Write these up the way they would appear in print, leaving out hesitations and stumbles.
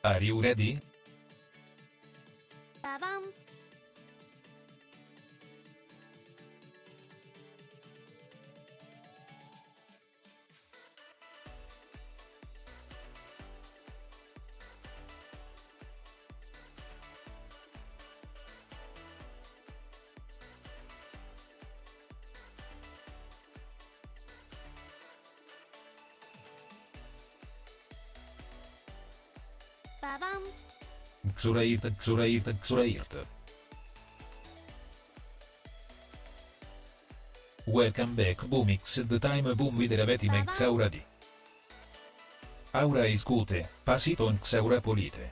Are you ready? Ba-bum. Ba-bum. Xurairt, Xurairt, Xurairt. Welcome back Boomix, the time boom with revetim Xauradi. Aura is cute, pasiton Xaura polite.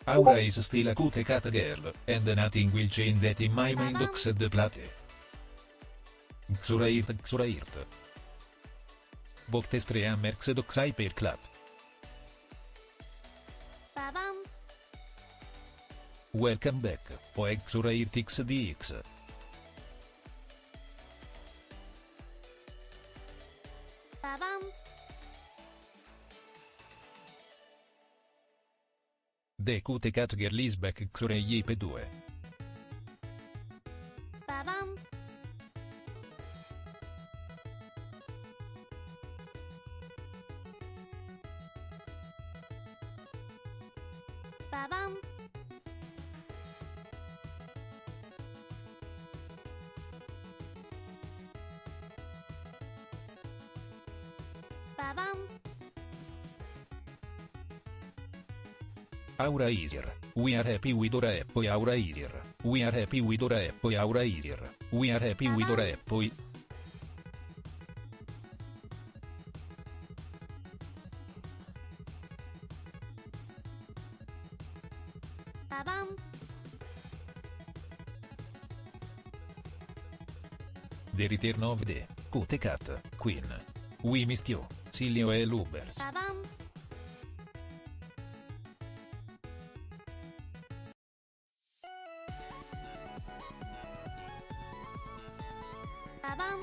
Aura is still a cute cat girl, and nothing will change that in my mind except the plate. Xurairt, Xurairt. Boctestre Ammerx dox Hyperclap. Ba-bum. Welcome back, Xurairt XDX. Ba-bum. The cute cat girl is back Xureiip 2. Ba-bum. Ba-bum. Ba-bum. Aura easier. We are happy with Ora Epoi Aura easier. We are happy with Ora Epoi Aura easier. We are happy with Ora Epoi. Ba-bum. The return of the cute cat queen. We missed you, Silio e Lubers. Ba-bum. Ba-bum.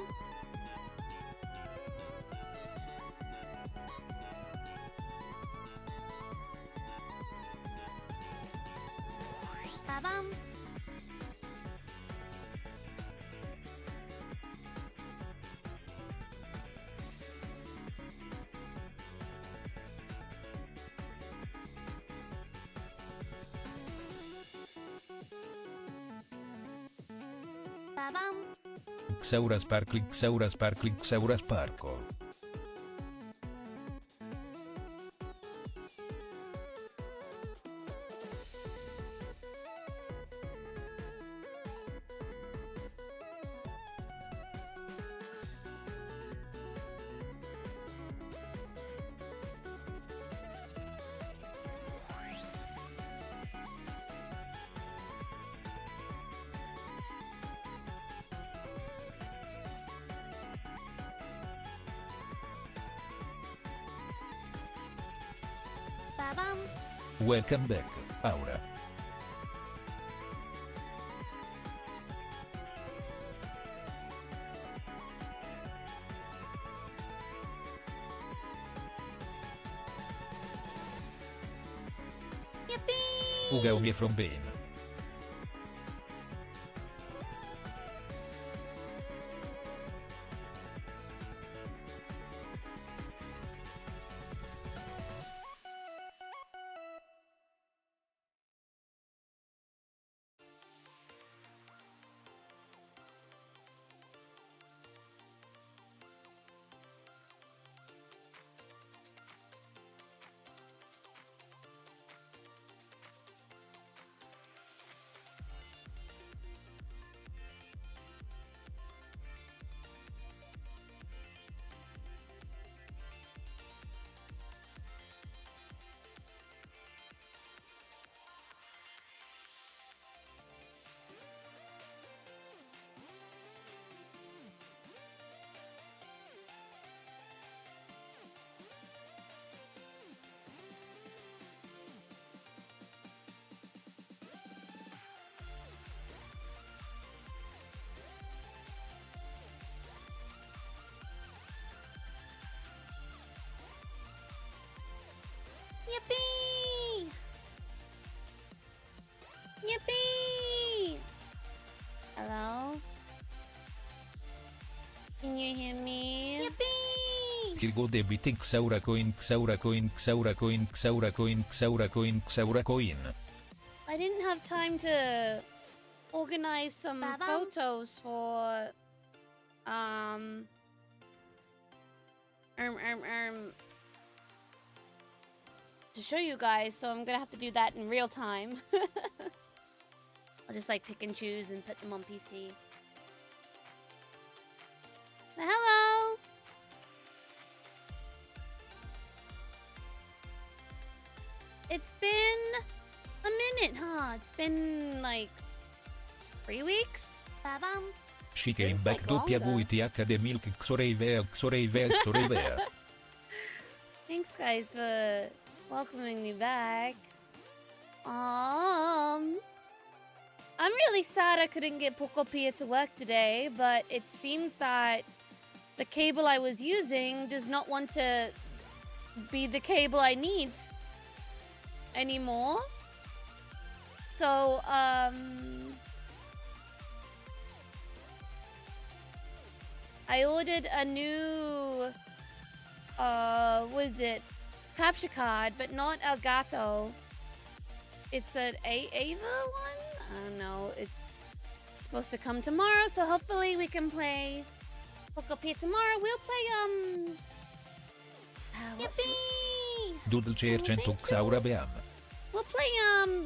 Ba-bum. Ba-bum. Xaura Sparkling, Xaura Sparkling, Xaura Sparkle. Ba-bum. Welcome back, Aura. Yippee! Uga Umie from Bane. Yippee! Kirgo debit Xaura coin, Xaura coin, Xaura coin, Xaura coin, Xaura coin, Xaura coin. I didn't have time to organize some Ba-bum. photos for um to show you guys, so I'm gonna have to do that in real time. I'll just like pick and choose and put them on PC. Hello! It's been a minute, huh? It's been like 3 weeks? Ba-bum. She came Seems back like longer. WITH milk Xorevea Xorevea Xorevea. Thanks, guys, for welcoming me back. I'm really sad I couldn't get Pokopia to work today, but it seems that the cable I was using does not want to be the cable I need anymore. So, I ordered a new, what is it? Capture card, but not Elgato. It's an Ava one? I don't know. It's supposed to come tomorrow, so hopefully we can play Pokopia tomorrow. We'll play, what should- Yippee! Doodle chair 100 Xaura beam. We'll play,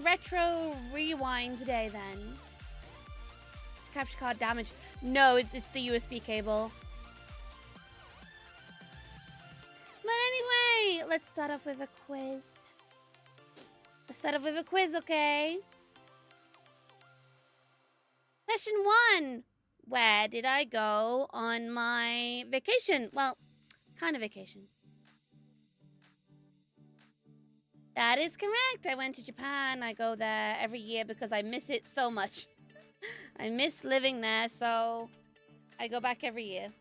Retro Rewind today, then. Capture card damaged. No, it's the USB cable. But anyway, let's start off with a quiz. Let's start off with a quiz, okay? Question 1. Where did I go on my vacation? Well, kind of vacation. That is correct. I went to Japan. I go there every year because I miss it so much. I miss living there, so I go back every year.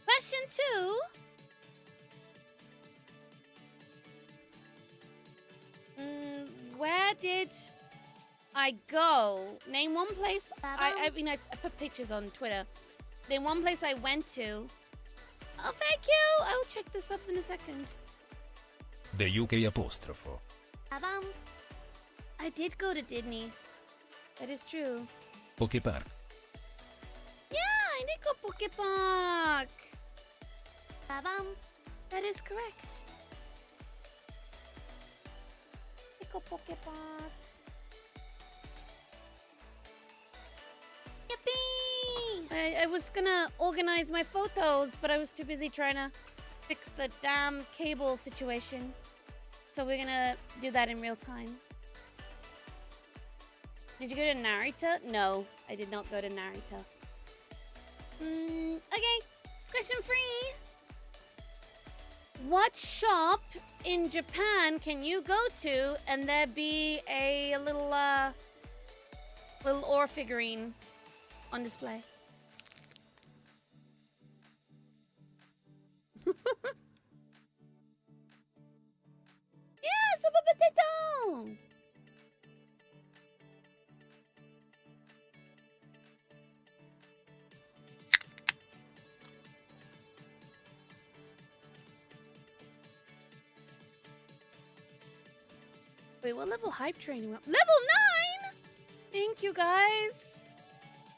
Question 2. Where did I go? Name one place. I mean, I put pictures on Twitter. Name one place I went to. Oh, thank you. I will check the subs in a second. The UK apostrofo. Ba-bum. I did go to Disney. That is true. Pokepark. Yeah, I did go Pokepark. Ba-bum. That is correct. I go Pokepark. Yippee! I was gonna organize my photos, but I was too busy trying to fix the damn cable situation. So we're gonna do that in real time. Did you go to Narita? No, I did not go to Narita. Okay, question 3. What shop in Japan can you go to and there be a little ore figurine on display? Yeah, Super Potato! Wait, what level hype training? Level 9? Thank you, guys.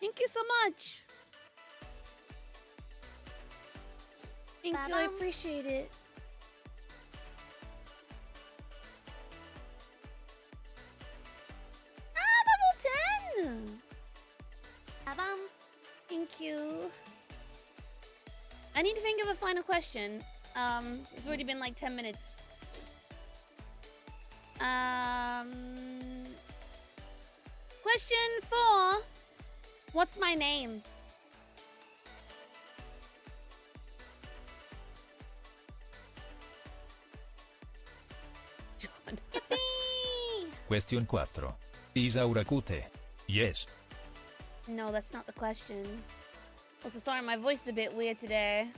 Thank you so much. Thank you, I Ba-bum. appreciate it. Level 10! Ba-bum. Thank you. I need to think of a final question. It's already been like 10 minutes. Question 4. What's my name? John. Yippee! Question 4. Isaura Kute. Yes. No, that's not the question. Also, sorry, my voice is a bit weird today.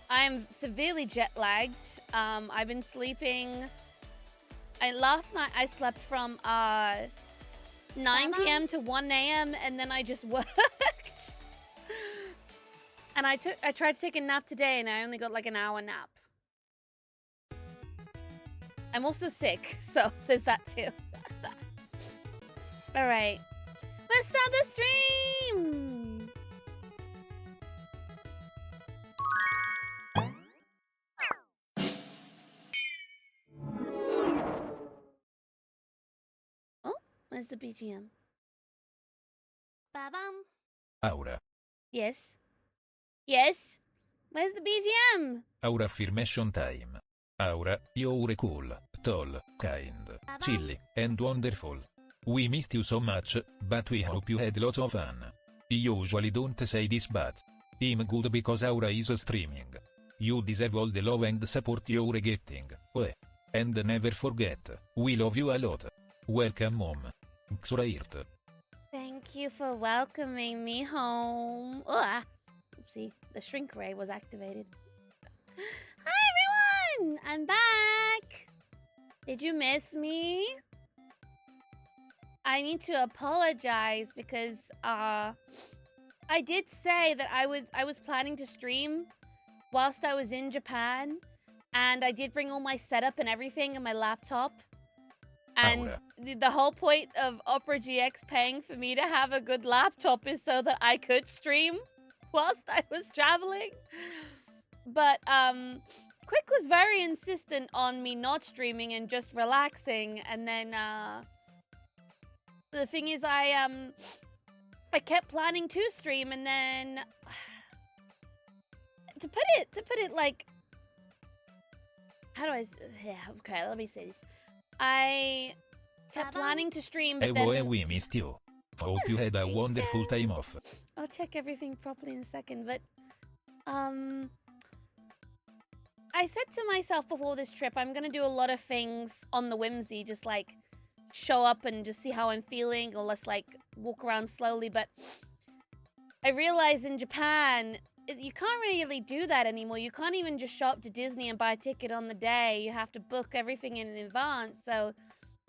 I'm severely jet lagged. I've been sleeping. Last night I slept from 9 p.m. to 1 a.m. and then I just worked. And I tried to take a nap today and I only got like an hour nap. I'm also sick, so there's that too. All right, let's start the stream. Oh, where's the BGM? Ba-bum. Aura. Yes. Yes. Where's the BGM? Aura affirmation time. Aura, you're cool, tall, kind, silly, and wonderful. We missed you so much, but we hope you had lots of fun. Usually don't say this, but I'm good because Aura is streaming. You deserve all the love and support you're getting. And never forget, we love you a lot. Welcome home. Xurairt. Thank you for welcoming me home. Oh, oopsie, the shrink ray was activated. Hi everyone, I'm back. Did you miss me? I need to apologize because I did say that I was planning to stream whilst I was in Japan, and I did bring all my setup and everything and my laptop. And the whole point of Opera GX paying for me to have a good laptop is so that I could stream whilst I was traveling. But Quick was very insistent on me not streaming and just relaxing, and then the thing is I kept planning to stream, and then to put it like, how do I okay, let me say this. I kept planning to stream, but then We missed you. Hope you had a wonderful time off. I'll check everything properly in a second, but I said to myself before this trip, I'm gonna do a lot of things on the whimsy, just like show up and just see how I'm feeling, or just like walk around slowly. But I realized in Japan, you can't really do that anymore. You can't even just show up to Disney and buy a ticket on the day. You have to book everything in advance. So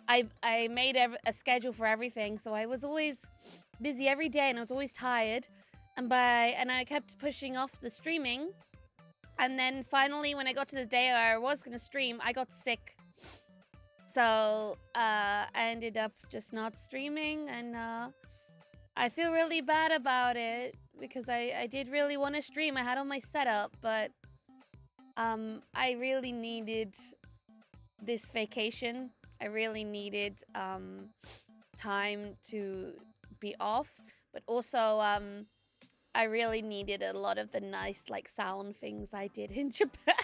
I made a schedule for everything. So I was always busy every day, and I was always tired. And I kept pushing off the streaming. And then finally, when I got to the day where I was going to stream, I got sick. So I ended up just not streaming, and I feel really bad about it because I did really want to stream. I had all my setup, but I really needed this vacation. I really needed time to be off, but also I really needed a lot of the nice like sound things I did in Japan.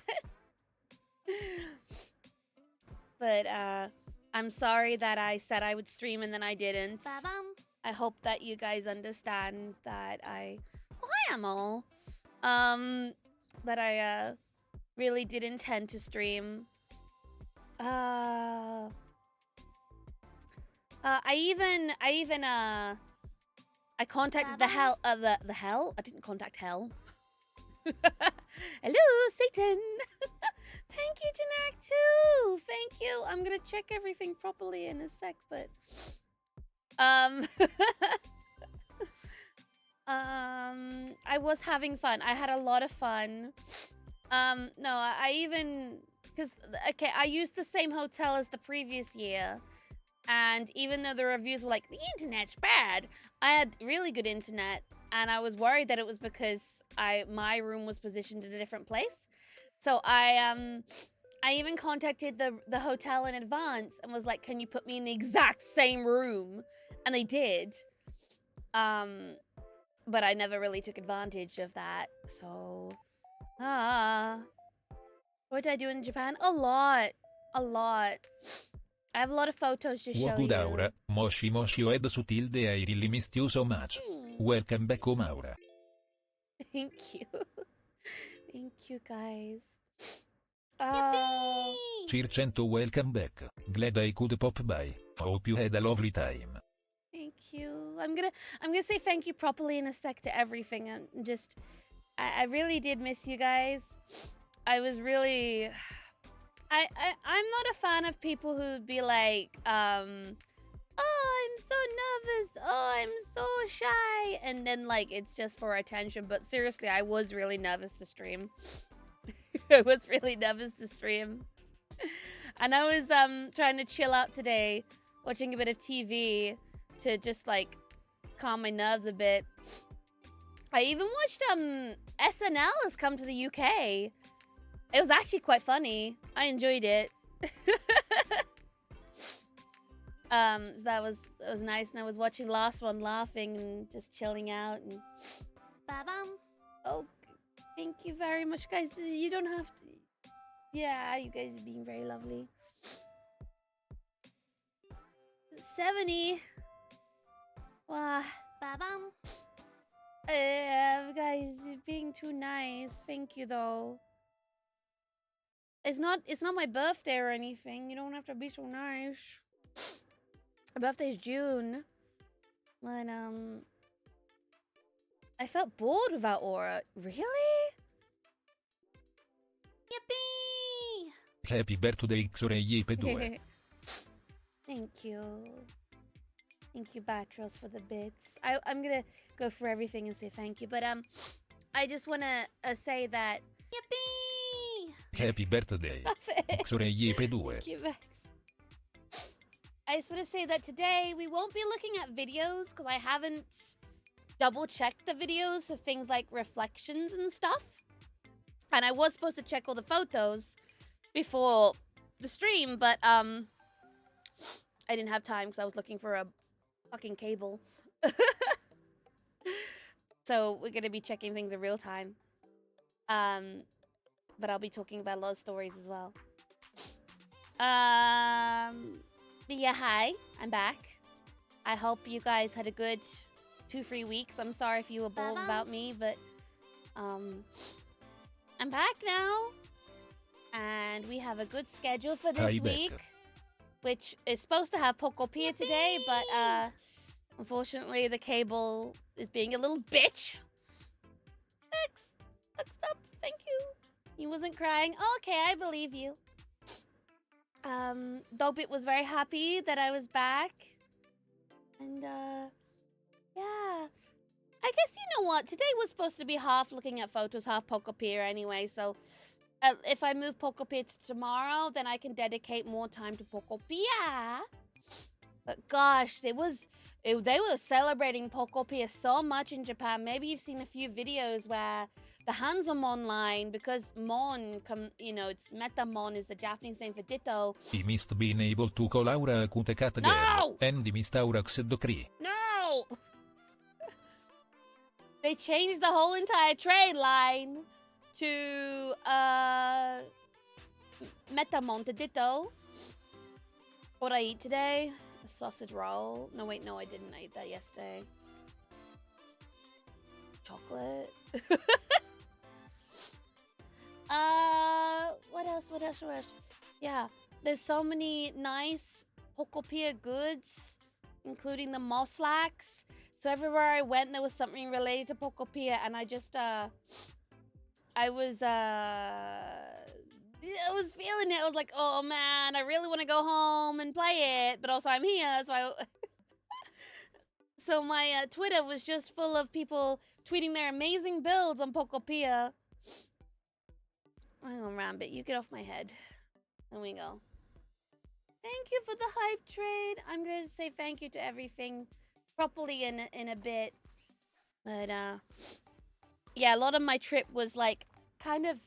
But I'm sorry that I said I would stream and then I didn't. Ba-bum. I hope that you guys understand that I... Oh, hi, Amal. That I really did intend to stream. I contacted the hell. The hell? I didn't contact hell. Hello, Satan. Thank you, Janak, too. Thank you. I'm gonna check everything properly in a sec, but I was having fun. I had a lot of fun. No, I even because okay, I used the same hotel as the previous year. And even though the reviews were like, the internet's bad, I had really good internet. And I was worried that it was because my room was positioned in a different place. So I even contacted the hotel in advance and was like, can you put me in the exact same room? And they did. But I never really took advantage of that. So, what did I do in Japan? A lot. I have a lot of photos to show Good you. Aura, Moshi Ed Sutilde, I really missed you so much. Welcome back home, Aura. Thank you. Thank you, guys. Circento, welcome back. Glad I could pop by. Hope you had a lovely time. Thank you. I'm gonna say thank you properly in a sec to everything. And just, I really did miss you guys. I was really... I'm not a fan of people who'd be like, oh, I'm so I'm so shy. And then, like, it's just for attention. But seriously, I was really nervous to stream. I was really nervous to stream. And I was trying to chill out today, watching a bit of TV to just, like, calm my nerves a bit. I even watched SNL has come to the UK. It was actually quite funny. I enjoyed it. So that was nice, and I was watching Last One laughing and just chilling out. And Ba-bum. oh, thank you very much, guys. You don't have to. Yeah, you guys are being very lovely. 70. Wow. Ba-bum. Guys, you're being too nice. Thank you, though. It's not my birthday or anything. You don't have to be so nice. My birthday's June. But, I felt bored without Aura. Really? Yippee! Happy birthday XOREIP2. Thank you. Thank you, Batros, for the bits. I'm gonna go for everything and say thank you. But, I just wanna say that... Yippee! Happy birthday XOREIP2. Thank you, Vex. I just want to say that today we won't be looking at videos because I haven't double-checked the videos, so things like reflections and stuff. And I was supposed to check all the photos before the stream, but I didn't have time because I was looking for a fucking cable. So we're gonna be checking things in real time. But I'll be talking about a lot of stories as well. Yeah, hi, I'm back. I hope you guys had a good 2-3 weeks. I'm sorry if you were bored without me, but I'm back now. And we have a good schedule for this Hi, week, Becca. which is supposed to have Pokopia today, but unfortunately the cable is being a little bitch. Next up, thank you. You wasn't crying. Okay, I believe you. Dogbit was very happy that I was back. And, yeah. I guess, you know what? Today was supposed to be half looking at photos, half Pokopia anyway, so... if I move Pokopia to tomorrow, then I can dedicate more time to Pokopia. But gosh, they were celebrating Pokopia so much in Japan. Maybe you've seen a few videos where the Hanzomon line, because Mon, it's Metamon is the Japanese name for Ditto. I missed being able to call Aura Kute Cat No! Girl, and I missed Aurax Dokri. No! They changed the whole entire trade line to Metamon to Ditto. What I eat today? A sausage roll. No, wait, no, I didn't. I ate that yesterday. Chocolate. What else? Yeah, there's so many nice Pokopia goods, including the Moslax. So everywhere I went, there was something related to Pokopia, and I just, I was feeling it. I was like, oh man, I really want to go home and play it, but also I'm here, so so my Twitter was just full of people tweeting their amazing builds on Pokopia. Hang on, Rambit, you get off my head. There we go. Thank you for the hype trade. I'm going to say thank you to everything properly in a bit. But, yeah, a lot of my trip was, like, kind of...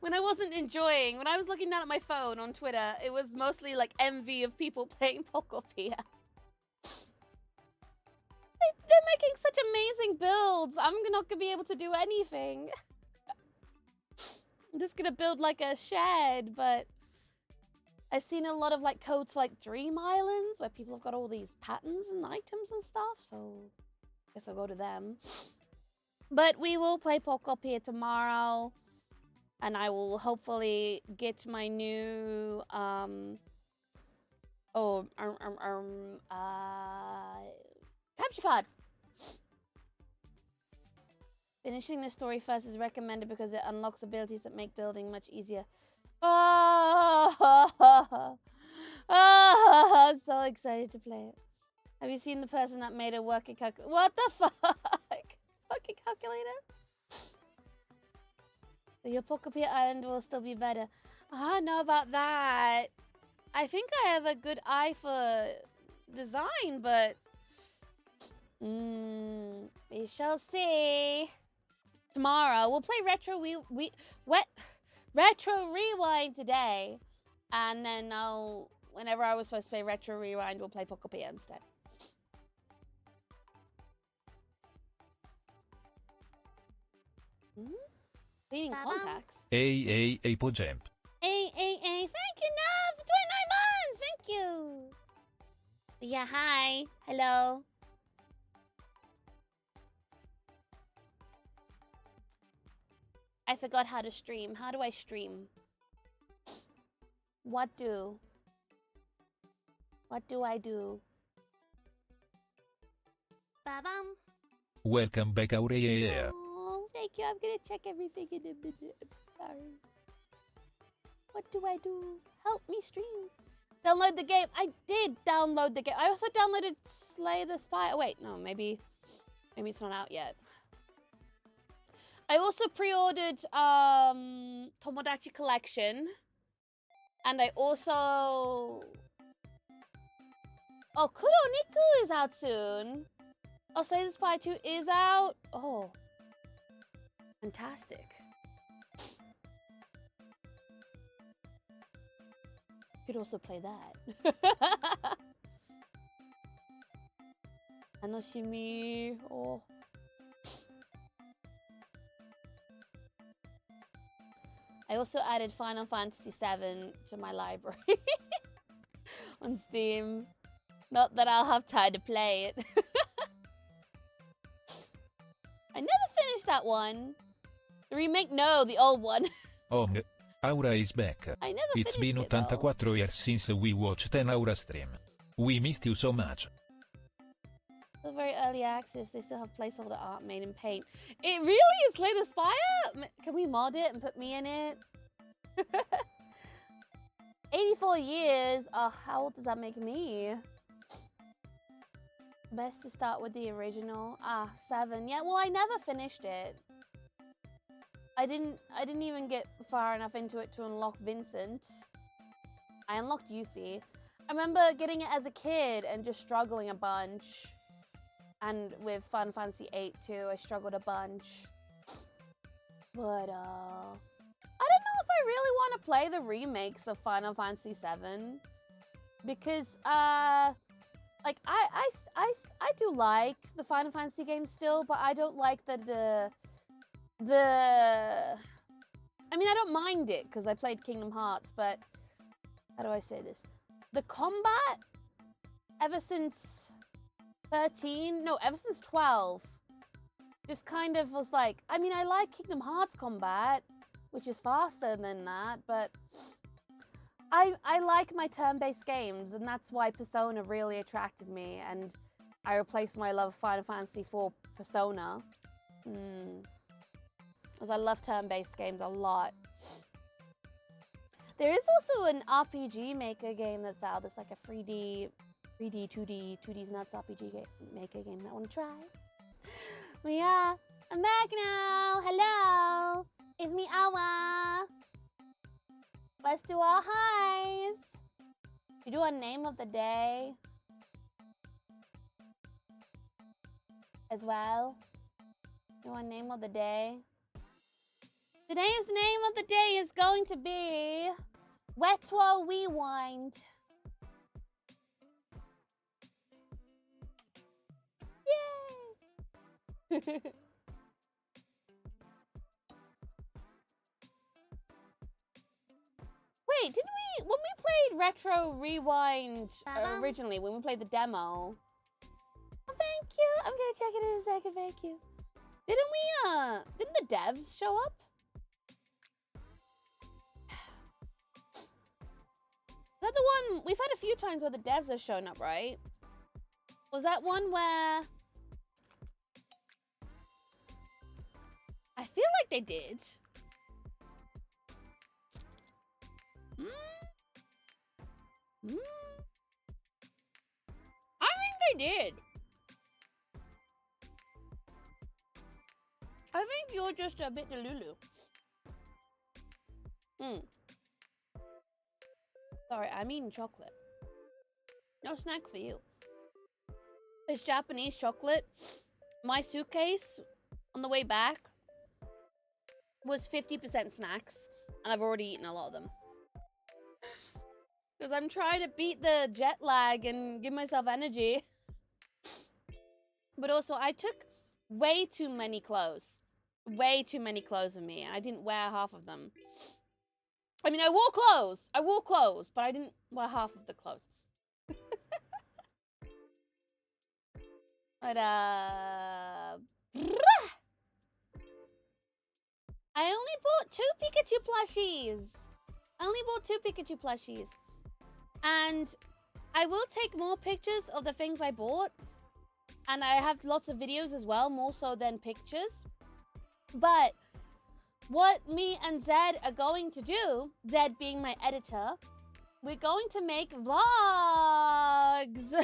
when I wasn't enjoying, when I was looking down at my phone on Twitter, it was mostly, like, envy of people playing Pokopia. They're making such amazing builds. I'm not going to be able to do anything. I'm just going to build, like, a shed, but... I've seen a lot of, like, codes for, like, Dream Islands, where people have got all these patterns and items and stuff, so I guess I'll go to them. But we will play Pokopia tomorrow, and I will hopefully get my new, capture card. Finishing the story first is recommended because it unlocks abilities that make building much easier. Oh, I'm so excited to play it. Have you seen the person that made a working calculator? What the fuck? Working calculator? So your Pokopia Island will still be better. I don't know about that. I think I have a good eye for design, but we shall see. Tomorrow we'll play Retro Retro Rewind today, and then whenever I was supposed to play Retro Rewind, we'll play Pokopia instead. Cleaning contacts. Hey, Pojamp. Hey. Thank you, Nav, for 29 months. Thank you. Yeah, hi. Hello. I forgot how to stream. How do I stream? What do I do? Ba-bum. Welcome back, Aurea. Oh, thank you. I'm gonna check everything in a minute. I'm sorry. What do I do? Help me stream. Download the game. I did download the game. I also downloaded Slay the Spire. Wait, no, maybe it's not out yet. I also pre-ordered Tomodachi Collection. And I also... Oh, Kuroniku is out soon. Oh, Slay the Spire 2 is out. Oh. Fantastic. Could also play that. Anoshimi. Oh. I also added Final Fantasy VII to my library on Steam. Not that I'll have time to play it. I never finished that one. The remake, no, the old one. Oh, Aura is back. I never It's finished been it, though. 84 years since we watched an Aura stream. We missed you so much. Still very early access. They still have placeholder art made in paint. It really is Slay the Spire? Can we mod it and put me in it? 84 years. Oh, how old does that make me? Best to start with the original. 7. Yeah, well, I never finished it. I didn't even get far enough into it to unlock Vincent. I unlocked Yuffie. I remember getting it as a kid and just struggling a bunch. And with Final Fantasy VIII too, I struggled a bunch. But I don't know if I really want to play the remakes of Final Fantasy VII. Because like I do like the Final Fantasy games still, but I don't like the I mean, I don't mind it because I played Kingdom Hearts, but how do I say this? The combat ever since 13, no, ever since 12, just kind of was like, I mean, I like Kingdom Hearts combat, which is faster than that, but I like my turn-based games, and that's why Persona really attracted me, and I replaced my love of Final Fantasy IV Persona. Because I love turn-based games a lot. There is also an RPG Maker game that's out. That's like a 3D, 2D's nuts RPG Maker game that I want to try. But yeah, I'm back now. Hello, it's me, Awa. Let's do our highs. You do a name of the day as well. Do a name of the day. Today's name of the day is going to be Retro Rewind. Yay! Wait, didn't we, when we played Retro Rewind originally, when we played the demo? Oh, thank you. I'm gonna check it in a second, thank you. Didn't the devs show up? Is that the one, we've had a few times where the devs have shown up, right? Was that one where, I feel like they did. I think I did. I think you're just a bit delulu. Sorry, I'm eating chocolate. No snacks for you. It's Japanese chocolate. My suitcase on the way back was 50% snacks, and I've already eaten a lot of them. Because I'm trying to beat the jet lag and give myself energy. But also, I took way too many clothes. Way too many clothes of me, and I didn't wear half of them. I mean, I wore clothes, but I didn't wear half of the clothes. But, I only bought 2 Pikachu plushies. And I will take more pictures of the things I bought. And I have lots of videos as well, more so than pictures. But what me and Zed are going to do, Zed being my editor, we're going to make vlogs.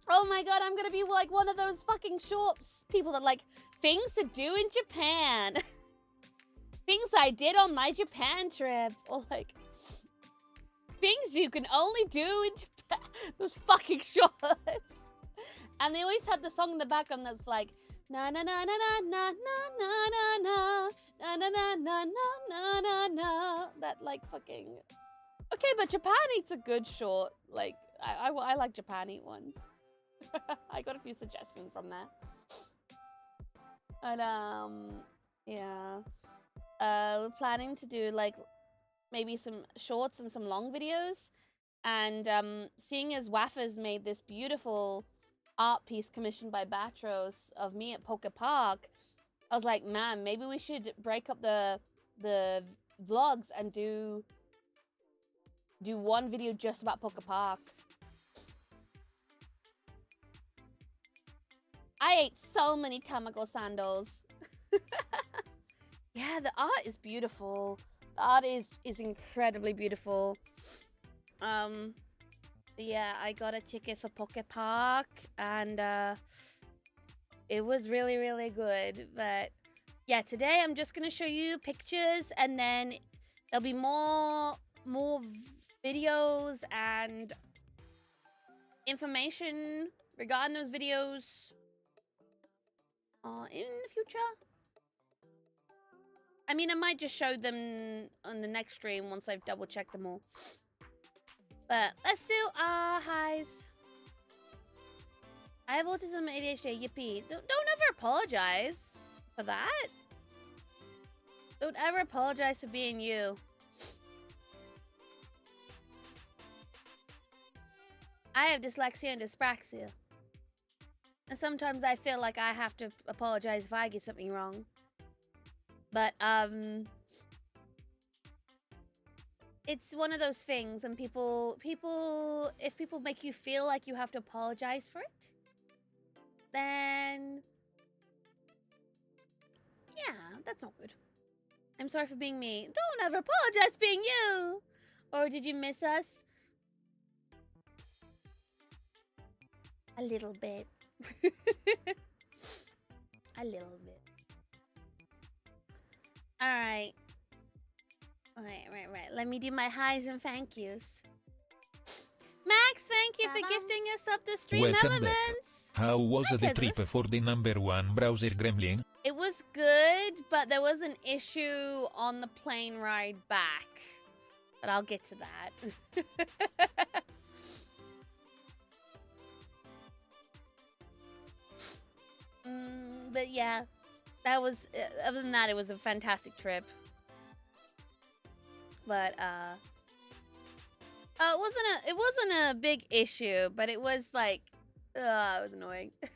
Oh my god, I'm gonna be like one of those fucking shorts people that like things to do in Japan. Things I did on my Japan trip. Or like things you can only do in Japan. Those fucking shorts. And they always had the song in the background that's like na na na na na na na na na na na na na na na na. That like fucking. Okay, but Japan Eat's a good short. Like I like Japan Eat ones. I got a few suggestions from there. But yeah. We're planning to do like maybe some shorts and some long videos. And seeing as Waffers made this beautiful art piece commissioned by Batros of me at Poke Park, I was like, man, maybe we should break up the vlogs and do one video just about Poke Park. I ate so many Tamago Sandos. Yeah, the art is beautiful. The art is incredibly beautiful. Yeah, I got a ticket for Poke Park, and it was really, really good. But yeah, today I'm just gonna show you pictures, and then there'll be more videos and information regarding those videos in the future. I mean, I might just show them on the next stream once I've double-checked them all. But let's do highs. I have autism and ADHD, yippee. Don't ever apologize for that. Don't ever apologize for being you. I have dyslexia and dyspraxia. And sometimes I feel like I have to apologize if I get something wrong. But, it's one of those things, and if people make you feel like you have to apologize for it, then, yeah, that's not good. I'm sorry for being me. Don't ever apologize for being you! Or did you miss us? A little bit. A little bit. Alright. Right. Let me do my highs and thank yous. Max, thank you for gifting us up the stream Welcome elements. back. How was Hi, the Tesla. trip for the #1 browser gremlin? It was good, but there was an issue on the plane ride back. But I'll get to that. But yeah, that was, other than that, it was a fantastic trip. But it wasn't a big issue, but it was like, it was annoying. But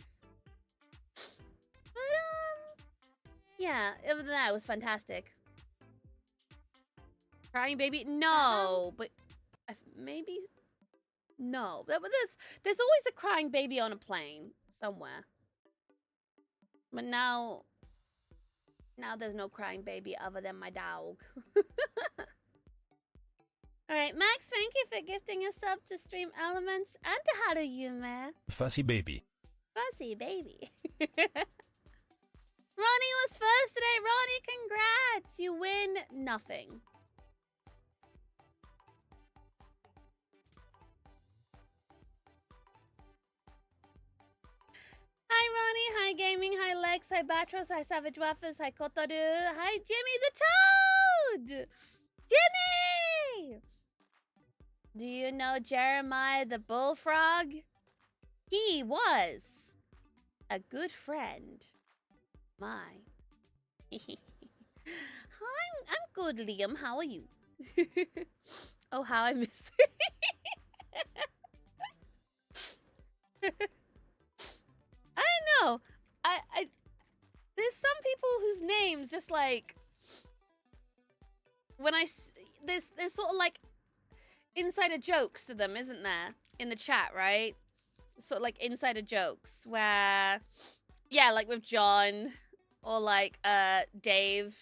yeah, other than that, it was fantastic. Crying baby? No, but maybe no. But there's always a crying baby on a plane somewhere. But now there's no crying baby other than my dog. Alright, Max, thank you for gifting a sub to Stream Elements and to How Do You, man. Fuzzy baby. Fuzzy baby. Ronnie was first today. Ronnie, congrats. You win nothing. Hi, Ronnie. Hi, Gaming. Hi, Lex. Hi, Batros. Hi, Savage Waffles. Hi, Kotaru. Hi, Jimmy the Toad. Jimmy! Do you know Jeremiah the Bullfrog? He was a good friend. My. I'm good, Liam. How are you? Oh, how I miss I don't know. There's some people whose names just like when there's sort of like insider jokes to them, isn't there? In the chat, right? Sort of like insider jokes where, yeah, like with John or like Dave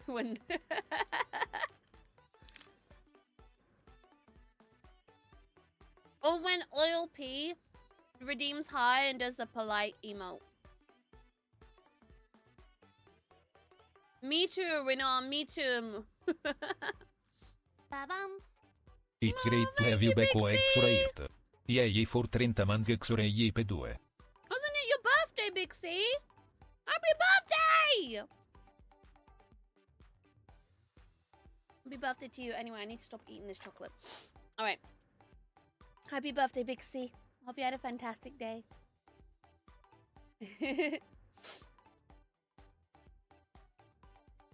when or when Oil P redeems high and does a polite emote. Me too, Renan, me too. Ba-bum. It's great to have you back, Exorate. Yay for 30 months, Exorate per 2. Wasn't it your birthday, Big C? Happy birthday! Happy birthday to you. Anyway, I need to stop eating this chocolate. All right. Happy birthday, Big C. Hope you had a fantastic day.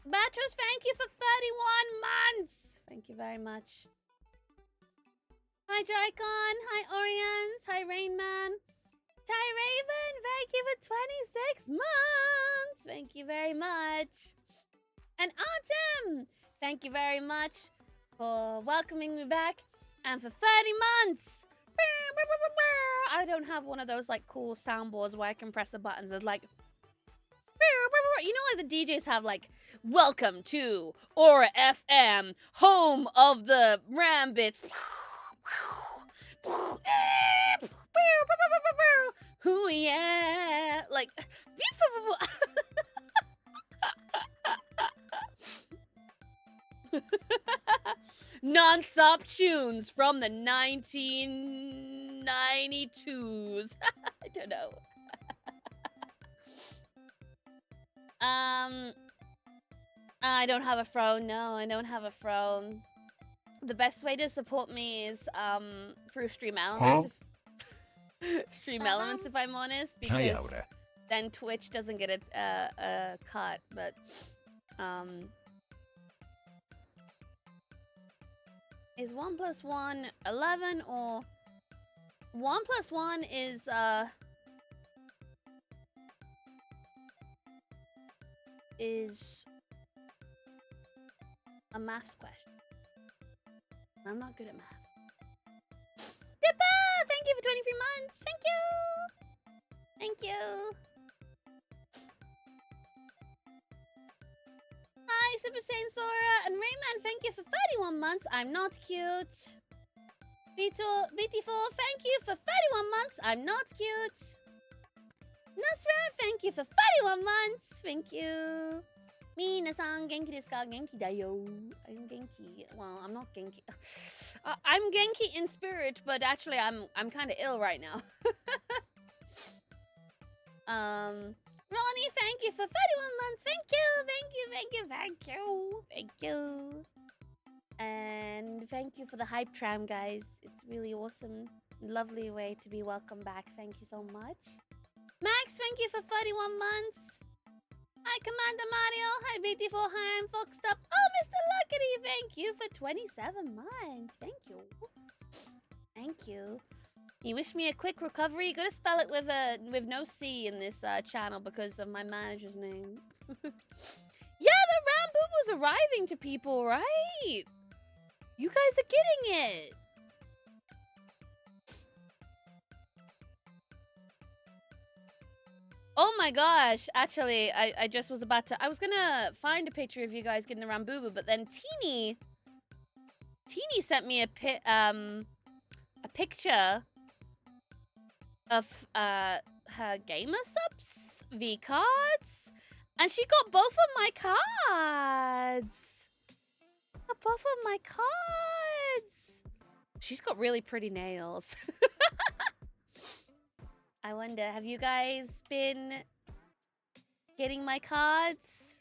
Batros, thank you for 31 months. Thank you very much. Hi, Jycon. Hi, Orions. Hi, Rainman. Ty Raven, thank you for 26 months. Thank you very much. And Autumn, thank you very much for welcoming me back. And for 30 months. I don't have one of those like cool soundboards where I can press the buttons. It's like, you know, like the DJs have like, welcome to Aura FM, home of the Rambits. Ooh, yeah. Like, non-stop tunes from the 1992s. I don't know. I don't have a throne. No, I don't have a throne. The best way to support me is through Stream Elements. Stream Elements, if I'm honest, because then Twitch doesn't get a cut. But is 1 + 1 11 or 1 + 1 is a math question. I'm not good at math. Dippa! Thank you for 23 months. Thank you. Thank you. Hi, Super Saiyan Sora and Rayman. Thank you for 31 months. I'm not cute. BT4, thank you for 31 months. I'm not cute. Nasra, thank you for 31 months. Thank you. Minasan, genki desu ka? Genki da yo. I'm genki. Well, I'm not genki. I'm genki in spirit, but actually I'm kind of ill right now. Ronnie, thank you for 31 months. Thank you. And thank you for the hype tram, guys. It's really awesome. Lovely way to be welcome back. Thank you so much. Max, thank you for 31 months. Hi, Commander Mario. Hi, BT4. Hi, I'm Foxed Up. Oh, Mr. Luckity, thank you for 27 months. Thank you. Thank you. You wish me a quick recovery? You gotta spell it with no C in this channel because of my manager's name. Yeah, the Ramboom was arriving to people, right? You guys are getting it. Oh my gosh, actually, I just was about to... I was gonna find a picture of you guys getting the Rambubu, but then Teeny sent me a picture of her gamer subs V cards, and she got both of my cards. Got both of my cards. She's got really pretty nails. I wonder, have you guys been getting my cards?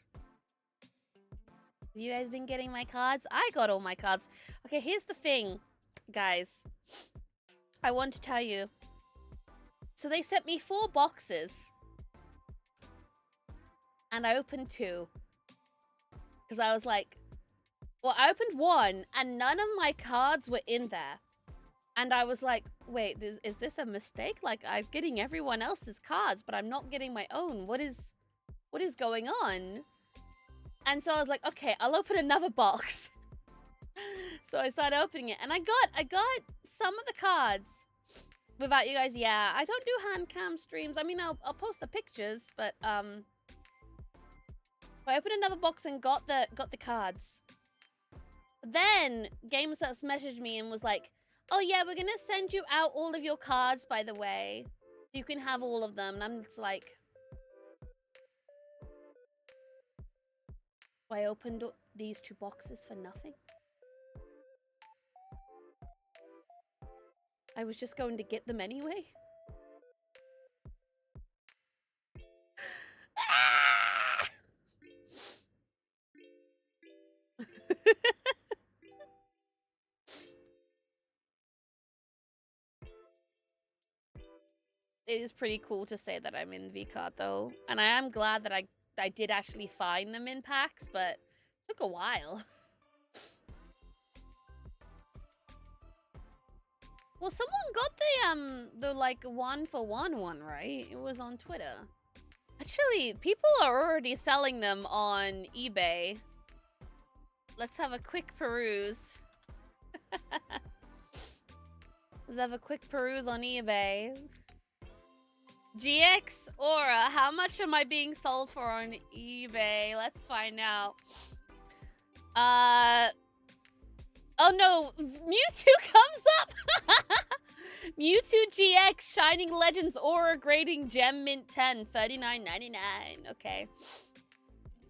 Have you guys been getting my cards? I got all my cards. Okay, here's the thing, guys. I want to tell you. So they sent me 4 boxes. And I opened 2. Because I was like... Well, I opened 1 and none of my cards were in there. And I was like, wait, is this a mistake? Like, I'm getting everyone else's cards, but I'm not getting my own. What is going on? And so I was like, okay, I'll open another box. So I started opening it, and I got some of the cards without you guys. Yeah, I don't do hand cam streams. I mean, I'll post the pictures, but I opened another box and got the cards. Then GamerSups messaged me and was like, oh yeah, we're gonna send you out all of your cards, by the way. You can have all of them. And I'm just like, I opened these 2 boxes for nothing. I was just going to get them anyway. Ah! It is pretty cool to say that I'm in VCard though. And I am glad that I did actually find them in packs, but it took a while. Well, someone got the like 1-for-1 one, right? It was on Twitter. Actually, people are already selling them on eBay. Let's have a quick peruse. Let's have a quick peruse on eBay. GX Aura, how much am I being sold for on eBay? Let's find out. Oh no, Mewtwo comes up! Mewtwo GX Shining Legends Aura Grading Gem Mint 10, $39.99. Okay.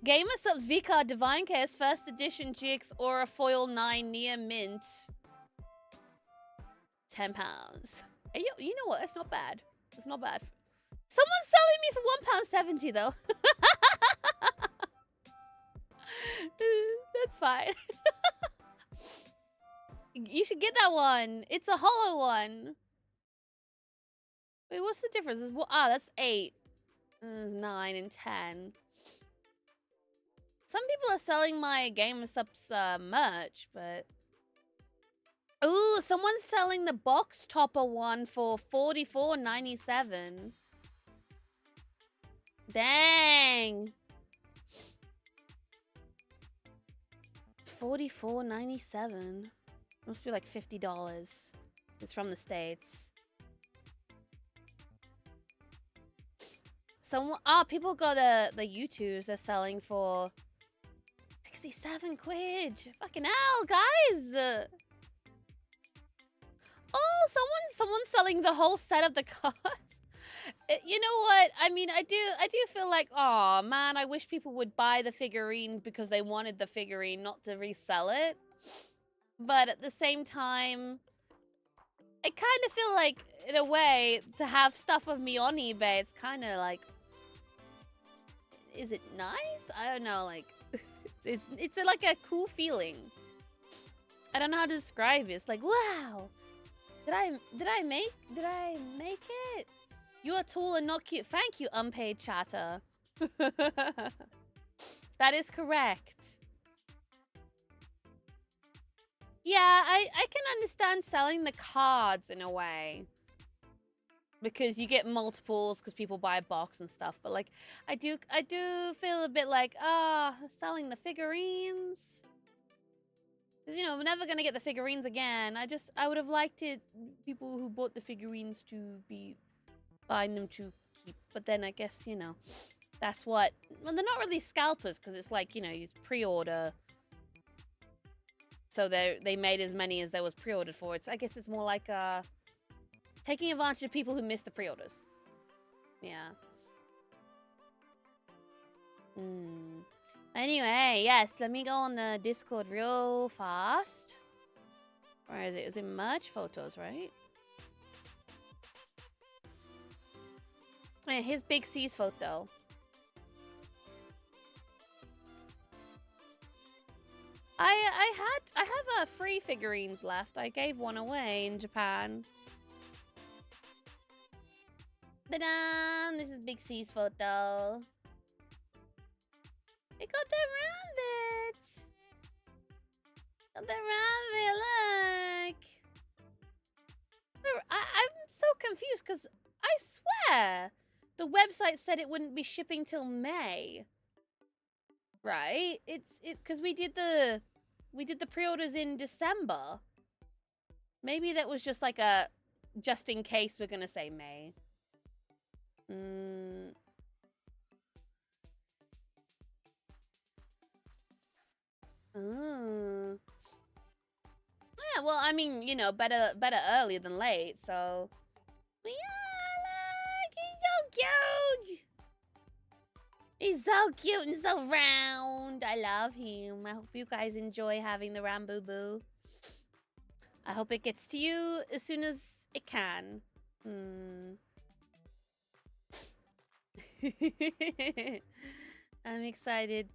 GamerSupps VCard Divine Chaos First Edition GX Aura Foil 9 Near Mint. £10. Hey, you know what? That's not bad. It's not bad. Someone's selling me for £1.70 though. That's fine. You should get that one. It's a hollow one. Wait, what's the difference? That's 8. There's 9 and 10. Some people are selling my GamerSupps merch, but... Ooh, someone's selling the box topper one for $44.97. Dang. $44.97. Must be like $50. It's from the States. People got the U2s they're selling for 67 quid. Fucking hell, guys. Oh, someone's selling the whole set of the cards. You know what? I mean, I do feel like, oh man, I wish people would buy the figurine because they wanted the figurine, not to resell it. But at the same time, I kind of feel like, in a way, to have stuff of me on eBay, it's kind of like, is it nice? I don't know, like, it's like a cool feeling. I don't know how to describe it. It's like, wow, did I make it? You are tall and not cute. Thank you, unpaid chatter. That is correct. Yeah, I can understand selling the cards in a way. Because you get multiples because people buy a box and stuff. But like, I do feel a bit like, selling the figurines. Because, you know, we're never going to get the figurines again. I would have liked it, people who bought the figurines to be buying them to keep. But then I guess, you know, that's what... Well, they're not really scalpers because it's like, you know, you pre-order... So they made as many as there was pre-ordered for. I guess it's more like taking advantage of people who missed the pre-orders. Yeah. Anyway, yes, let me go on the Discord real fast. Where is it? Is it merch photos, right? Yeah, here's Big C's photo. I have free figurines left. I gave one away in Japan. Ta-da! This is Big C's photo. It got the rabbit. Got the rabbit, look. I'm so confused because I swear the website said it wouldn't be shipping till May. Right? It's because we did the pre-orders in December. Maybe that was just like a just in case we're gonna say May. Oh. Yeah, well, I mean, you know, better early than late, so. Yeah, look, he's so cute. He's so cute and so round. I love him. I hope you guys enjoy having the Ramboo. I hope it gets to you as soon as it can. I'm excited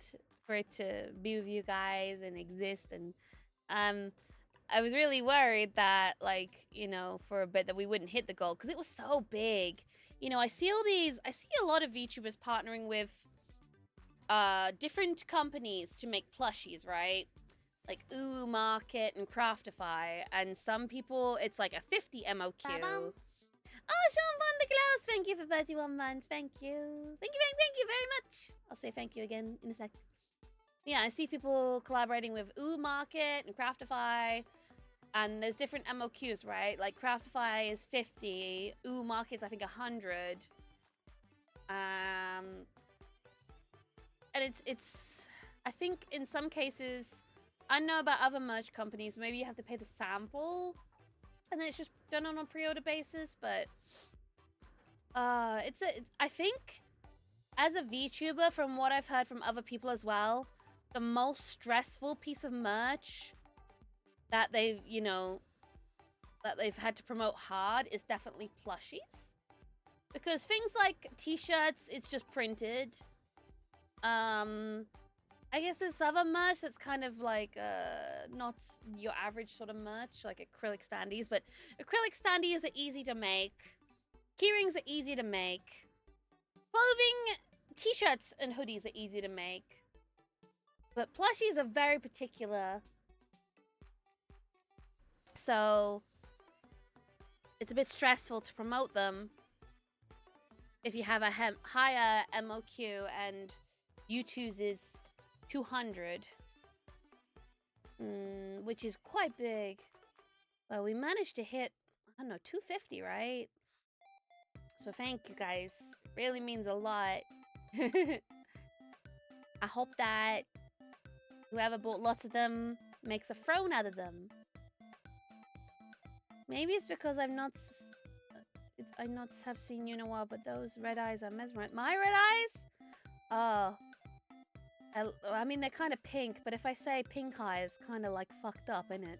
for it to be with you guys and exist, and I was really worried that, like, you know, for a bit that we wouldn't hit the goal because it was so big. You know, I see a lot of VTubers partnering with different companies to make plushies, right? Like Ooh Market and Craftify, and some people it's like a 50 MOQ. Ba-bum. Oh, Sean Van der Klaus, thank you for 31 months. Thank you. Thank you very much. I'll say thank you again in a sec. Yeah, I see people collaborating with Ooh Market and Craftify, and there's different MOQs, right? Like Craftify is 50, Ooh Market's I think 100. And it's I think in some cases, I know about other merch companies, maybe you have to pay the sample and then it's just done on a pre-order basis, but I think as a VTuber, from what I've heard from other people as well, the most stressful piece of merch that they've had to promote hard is definitely plushies. Because things like t-shirts, it's just printed. I guess there's other merch that's kind of like not your average sort of merch, like acrylic standees, but acrylic standees are easy to make. Keyrings are easy to make. Clothing, t-shirts and hoodies are easy to make. But plushies are very particular. So it's a bit stressful to promote them if you have a higher MOQ and U2's is 200, which is quite big. Well, we managed to hit, I don't know, 250, right? So thank you guys. It really means a lot. I hope that whoever bought lots of them makes a throne out of them. Maybe it's because I not have seen you in a while, but those red eyes are mesmerized. My red eyes? Oh. I mean, they're kind of pink, but if I say pink eyes, kind of like fucked up, innit?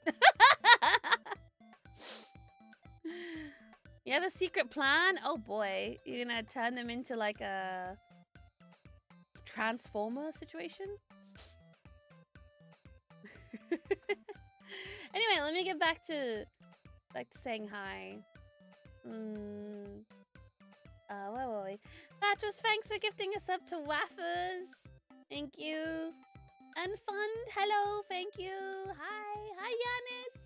You have a secret plan? Oh boy, you're gonna turn them into like a transformer situation? Anyway, let me get back to saying hi. Where were we? Patros, thanks for gifting us up to Waffers. Thank you. And Fund, hello, thank you. Hi Yanis.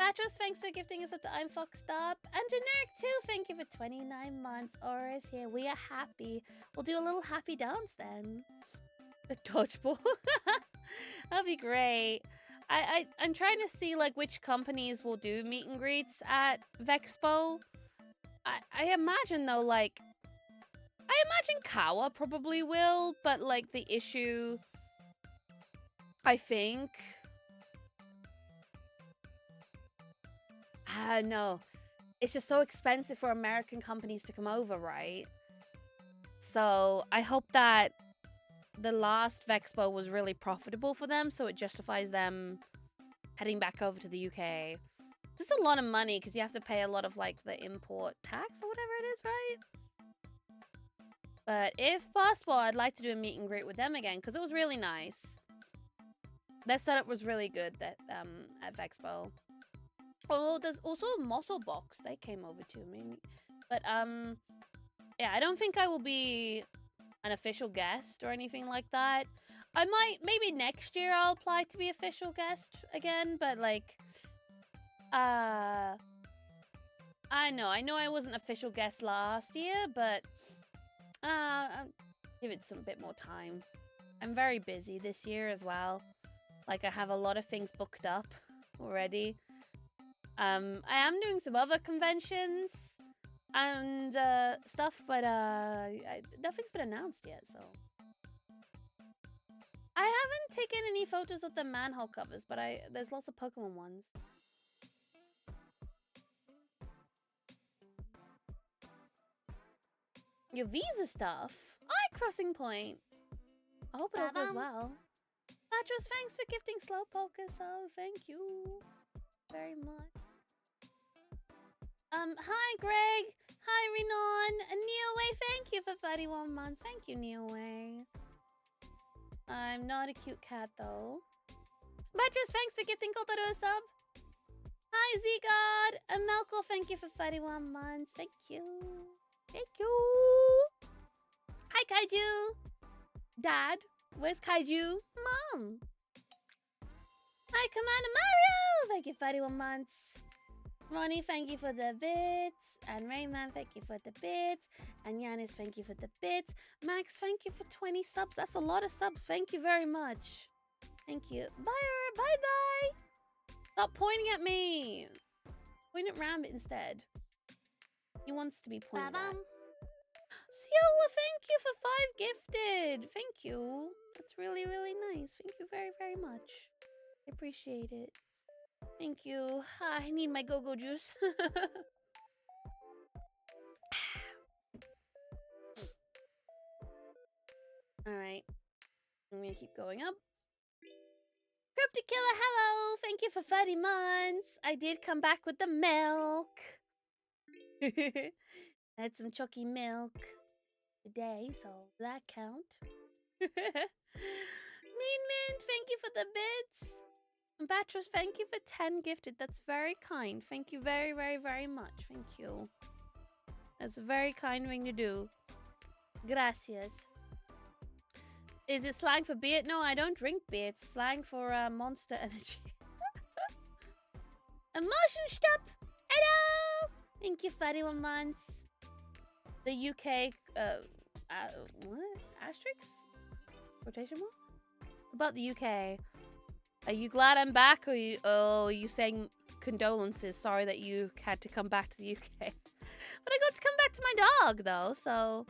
Patros, thanks for gifting us up to I'm Foxed Up. And Generic too, thank you for 29 months. Aura is here. We are happy. We'll do a little happy dance then. The dodgeball. That'll be great. I'm trying to see like which companies will do meet and greets at Vexpo. I imagine though, like, I imagine Kawa probably will, but like the issue, I think, No. It's just so expensive for American companies to come over, right? So I hope that the last Vexpo was really profitable for them, so it justifies them heading back over to the UK. This is a lot of money because you have to pay a lot of like the import tax or whatever it is, right? But if possible, I'd like to do a meet and greet with them again because it was really nice. Their setup was really good at Vexpo. Oh, there's also a Muscle Box. They came over to me. But yeah, I don't think I will be an official guest or anything like that. I might, maybe next year I'll apply to be official guest again, but like, I know I wasn't official guest last year, but I'll give it some bit more time. I'm very busy this year as well. Like I have a lot of things booked up already. I am doing some other conventions and stuff, but nothing's been announced yet, so. I haven't taken any photos of the manhole covers, but there's lots of Pokemon ones. Your visa stuff? Hi, Crossing Point. I hope it all goes well. Patros, thanks for gifting Slowpoke, so thank you very much. Hi, Greg. Hi, Renan. And Neoway, thank you for 31 months. Thank you, Neoway. I'm not a cute cat, though. Patros, thanks for gifting Kotaro a sub. Hi, Z-God. And Melko, thank you for 31 months. Thank you. Thank you. Hi, Kaiju. Dad, where's Kaiju? Mom. Hi, Commander Mario. Thank you for 31 months. Ronnie, thank you for the bits. And Rayman, thank you for the bits. And Yanis, thank you for the bits. Max, thank you for 20 subs. That's a lot of subs. Thank you very much. Thank you. Bye, bye-bye. Stop pointing at me. Point at Rambit instead. He wants to be pointed at. Siola, thank you for 5 gifted. Thank you. That's really, really nice. Thank you very, very much. I appreciate it. Thank you. I need my go-go juice. Alright. I'm gonna keep going up. Cryptic Killer, hello! Thank you for 30 months. I did come back with the milk. I had some chalky milk today, so that count. Mean Mint, thank you for the bits. And Batros, thank you for 10 gifted. That's very kind. Thank you very, very, very much. Thank you. That's a very kind thing to do. Gracias. Is it slang for beer? No, I don't drink beer. It's slang for Monster Energy. Emotion stop. Hello. Thank you, 31 months. The UK, what? Asterisk? Quotation mark? About the UK. Are you glad I'm back, or are you saying condolences? Sorry that you had to come back to the UK. But I got to come back to my dog, though, so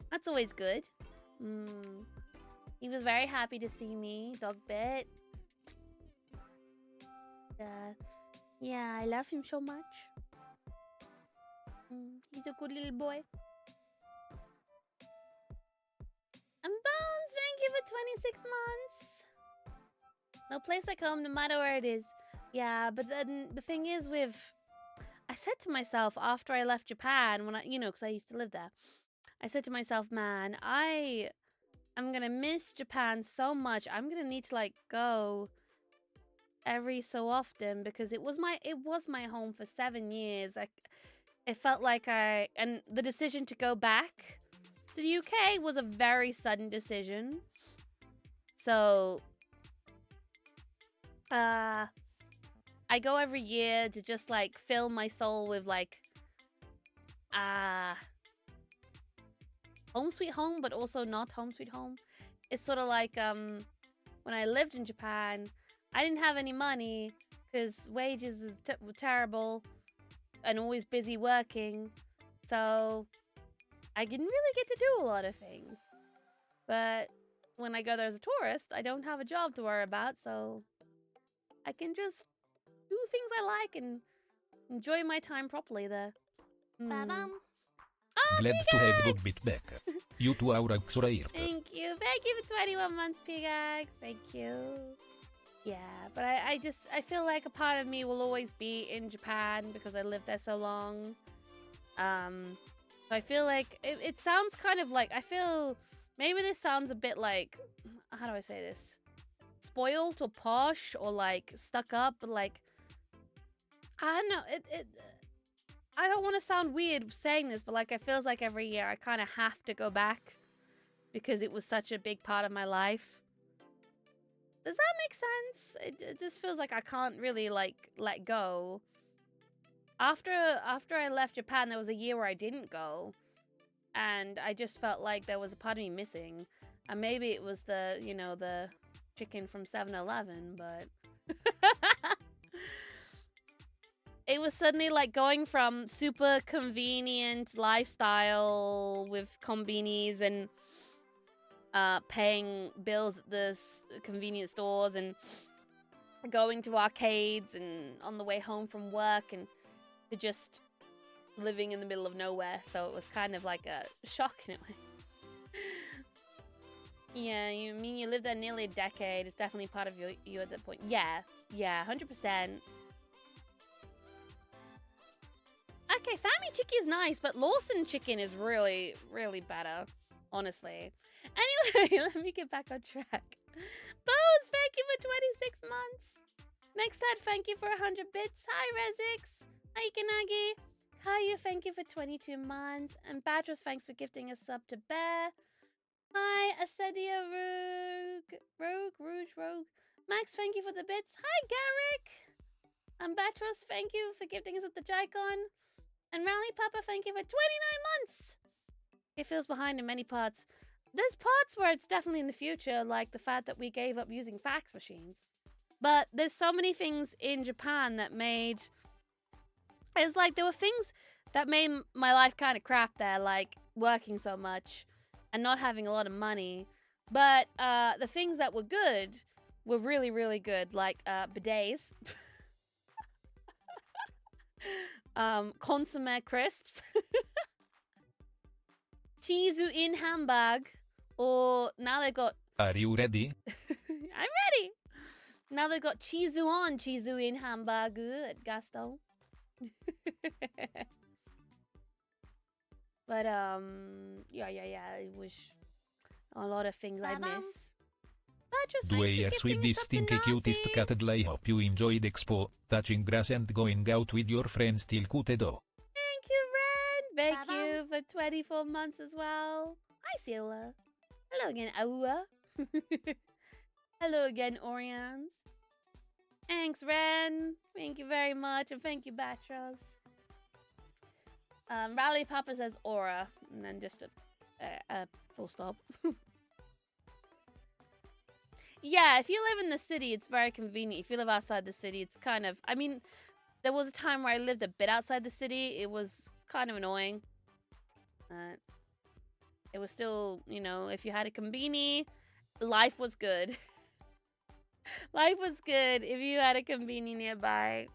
that's always good. He was very happy to see me, Dog Bit. Yeah, I love him so much. He's a good little boy. And Bones, thank you for 26 months. No place like home, no matter where it is. Yeah, but then the thing is I said to myself after I left Japan, when because I used to live there, I said to myself, man, I'm going to miss Japan so much. I'm going to need to go every so often because it was my home for 7 years. It felt like and the decision to go back to the UK was a very sudden decision. So I go every year to just fill my soul with home sweet home, but also not home sweet home. It's sort of like when I lived in Japan, I didn't have any money because wages were terrible and always busy working. So I didn't really get to do a lot of things. But when I go there as a tourist, I don't have a job to worry about, so I can just do things I like and enjoy my time properly there. Ba-bum. Oh, Glad to have Pigax! Bugbit back. You too Aura Xorairt. Thank you. Thank you for 21 months, Pigax. Thank you. Yeah, but I feel like a part of me will always be in Japan because I lived there so long. I feel like it sounds kind of like, I feel maybe this sounds a bit like, how do I say this? Spoiled or posh or like stuck up, but like, I don't know. I don't want to sound weird saying this, but like, it feels like every year I kind of have to go back because it was such a big part of my life. Does that make sense? It just feels like I can't really like let go. After I left Japan, there was a year where I didn't go, and I just felt like there was a part of me missing. And maybe it was the, you know, the chicken from 7-Eleven, but it was suddenly like going from super convenient lifestyle with convenies and paying bills at the convenience stores and going to arcades and on the way home from work and to just living in the middle of nowhere. So it was kind of like a shock in a way. Yeah, you mean you lived there nearly a decade. It's definitely part of you at that point. Yeah, 100%. Okay, Family Chicky is nice, but Lawson Chicken is really, really better, honestly. Anyway, let me get back on track. Bones, thank you for 26 months. Next ad, thank you for 100 bits. Hi, Rezix. Hi, Ikanagi. Caillou, thank you for 22 months. And Badros, thanks for gifting a sub to Bear. Hi, Acedia Rogue. Max, thank you for the bits. Hi, Garrick. And Batros, thank you for gifting us up the Jicon. And Rally Papa, thank you for 29 months. It feels behind in many parts. There's parts where it's definitely in the future, like the fact that we gave up using fax machines. But there's so many things in Japan that made... It's like there were things that made my life kind of crap there, like working so much and not having a lot of money. But the things that were good were really, really good, like bidets. Consomme crisps. Chizu in Hamburg. Or now they got... Are you ready? I'm ready. Now they got Chizu in Hamburg. Good, Gusto. But yeah, it was a lot of things I miss. Do a years with this stinky cutest cattle. I hope you enjoyed Expo, touching grass and going out with your friends till Kutedo. Thank you, Ren. Thank you for 24 months as well. Hi, Sila. Hello again, Aua. Hello again, Orions. Thanks, Ren. Thank you very much, and thank you, Batros. Rally Papa says aura, and then just a full stop. Yeah, if you live in the city, it's very convenient. If you live outside the city, it's kind of... I mean, there was a time where I lived a bit outside the city. It was kind of annoying. It was still, you know, if you had a conveni, life was good. Life was good if you had a conveni nearby.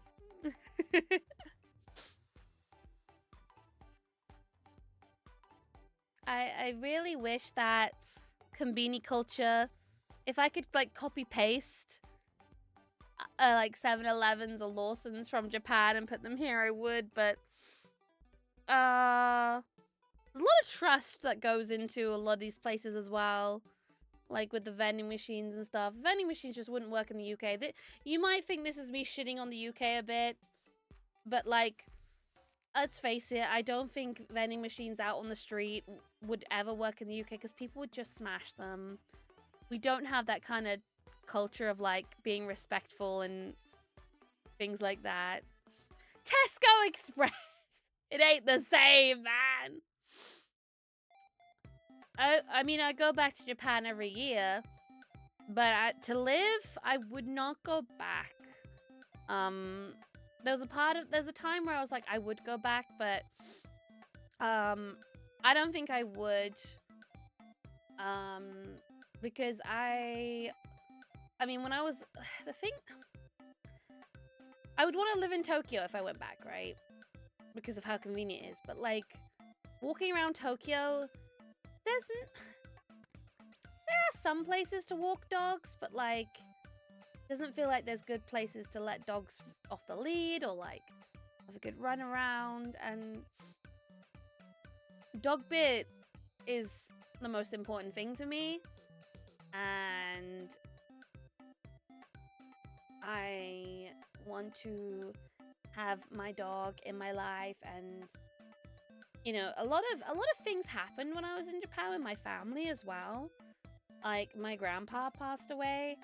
I really wish that conveni culture, if I could like copy paste like 7-Elevens or Lawsons from Japan and put them here, I would, but there's a lot of trust that goes into a lot of these places as well. Like with the vending machines and stuff. Vending machines just wouldn't work in the UK. You might think this is me shitting on the UK a bit, but like, let's face it, I don't think vending machines out on the street would ever work in the UK because people would just smash them. We don't have that kind of culture of like being respectful and things like that. Tesco Express! It ain't the same, man! I mean, I go back to Japan every year, but to live, I would not go back. There's a time where I was like, I would go back, but I don't think I would. Because I mean, when I was, I would want to live in Tokyo if I went back, right? Because of how convenient it is. But like walking around Tokyo, there are some places to walk dogs, but like doesn't feel like there's good places to let dogs off the lead or like have a good run around. And dog bit is the most important thing to me, and I want to have my dog in my life. And you know, a lot of things happened when I was in Japan with my family as well. Like my grandpa passed away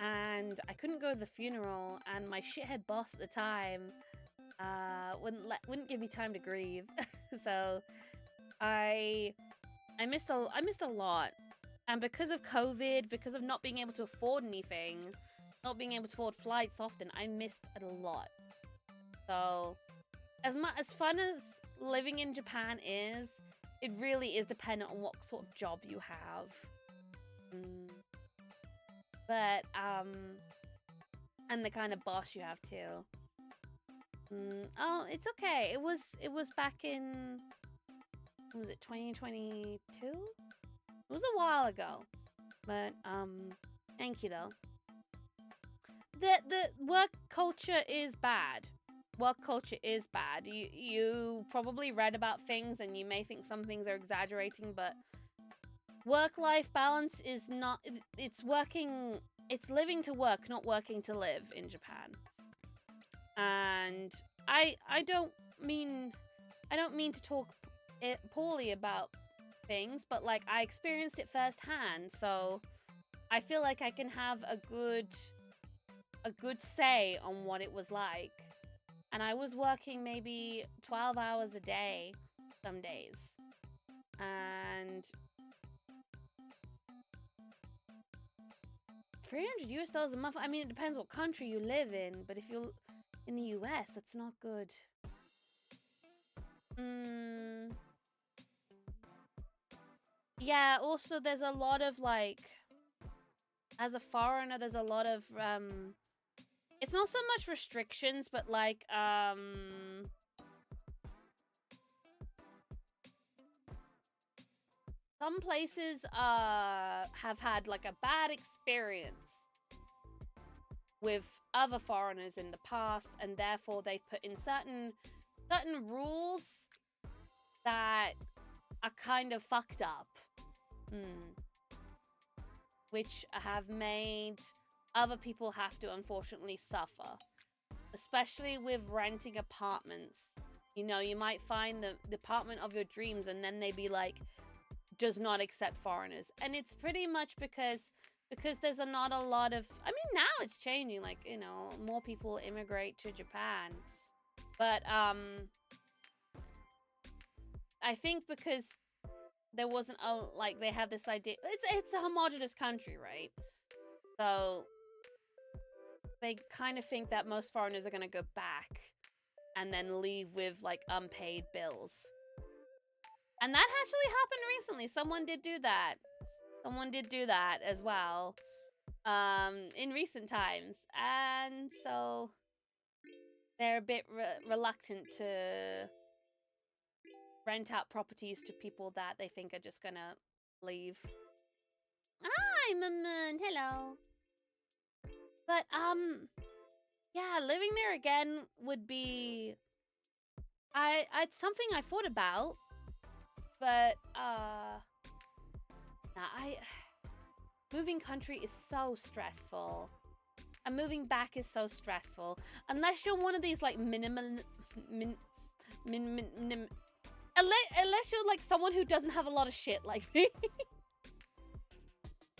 and I couldn't go to the funeral, and my shithead boss at the time wouldn't give me time to grieve. So I missed a lot. And because of COVID, because of not being able to afford anything, not being able to afford flights often, I missed a lot. So as fun as living in Japan is, it really is dependent on what sort of job you have. But and the kind of boss you have too. Oh, it's okay. It was back in, was it 2022? It was a while ago. But thank you though. The work culture is bad. Work culture is bad. You probably read about things and you may think some things are exaggerating, but work-life balance is not, it's living to work, not working to live in Japan. And I don't mean to talk poorly about things, but like I experienced it firsthand, so I feel like I can have a good say on what it was like. And I was working maybe 12 hours a day some days. And $300 a month. I mean, it depends what country you live in, but if you're in the US, that's not good. Yeah, also there's a lot of like, as a foreigner, there's a lot of it's not so much restrictions, but like some places have had like a bad experience with other foreigners in the past, and therefore they've put in certain rules that are kind of fucked up, which have made other people have to unfortunately suffer, especially with renting apartments. You know, you might find the apartment of your dreams, and then they be like, does not accept foreigners. And it's pretty much because there's not a lot of, I mean, now it's changing, like, you know, more people immigrate to Japan, but I think because there wasn't a, like, they have this idea, it's a homogenous country, right? So they kind of think that most foreigners are going to go back and then leave with like unpaid bills. And that actually happened recently. Someone did do that. Someone did do that as well in recent times. And so they're a bit reluctant to rent out properties to people that they think are just going to leave. Hi, Mamoon. Hello. But, yeah, living there again would be, it's something I thought about, but, moving country is so stressful, and moving back is so stressful, unless you're one of these, like, unless you're, like, someone who doesn't have a lot of shit like me,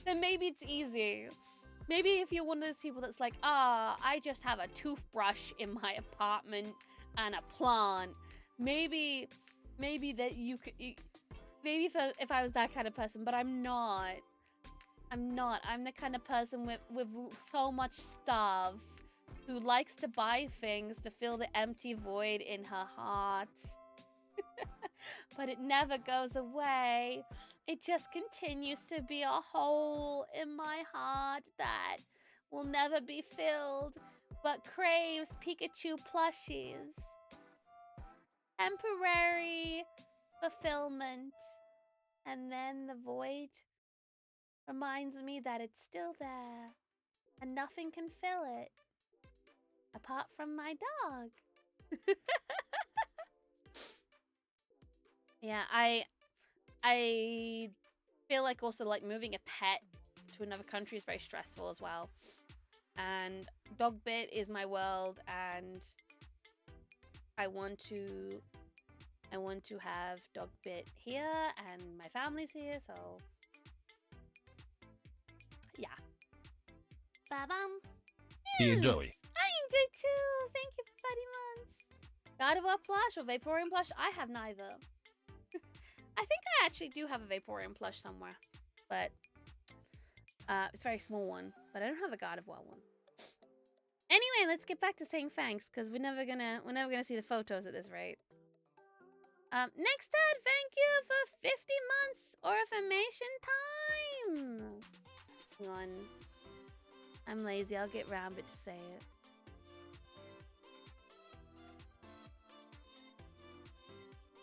then maybe it's easy. Maybe if you're one of those people that's like, I just have a toothbrush in my apartment and a plant. Maybe that you could, maybe if I was that kind of person, but I'm not. I'm the kind of person with so much stuff who likes to buy things to fill the empty void in her heart. But it never goes away. It just continues to be a hole in my heart that will never be filled but craves Pikachu plushies. Temporary fulfillment. And then the void reminds me that it's still there. And nothing can fill it. Apart from my dog. Yeah, I feel like also like moving a pet to another country is very stressful as well. And Dogbit is my world, and I want to have Dogbit here, and my family's here, so yeah. Ba-bum. Enjoy. I enjoy too. Thank you for 30 months. God of War plush or Vaporeon plush? I have neither. I think I actually do have a Vaporeon plush somewhere, but it's a very small one. But I don't have a God of War one. Anyway, let's get back to saying thanks, because we're never gonna see the photos at this rate. Next ad, thank you for 50 months or affirmation time. Hang on. I'm lazy. I'll get Rabbit to say it.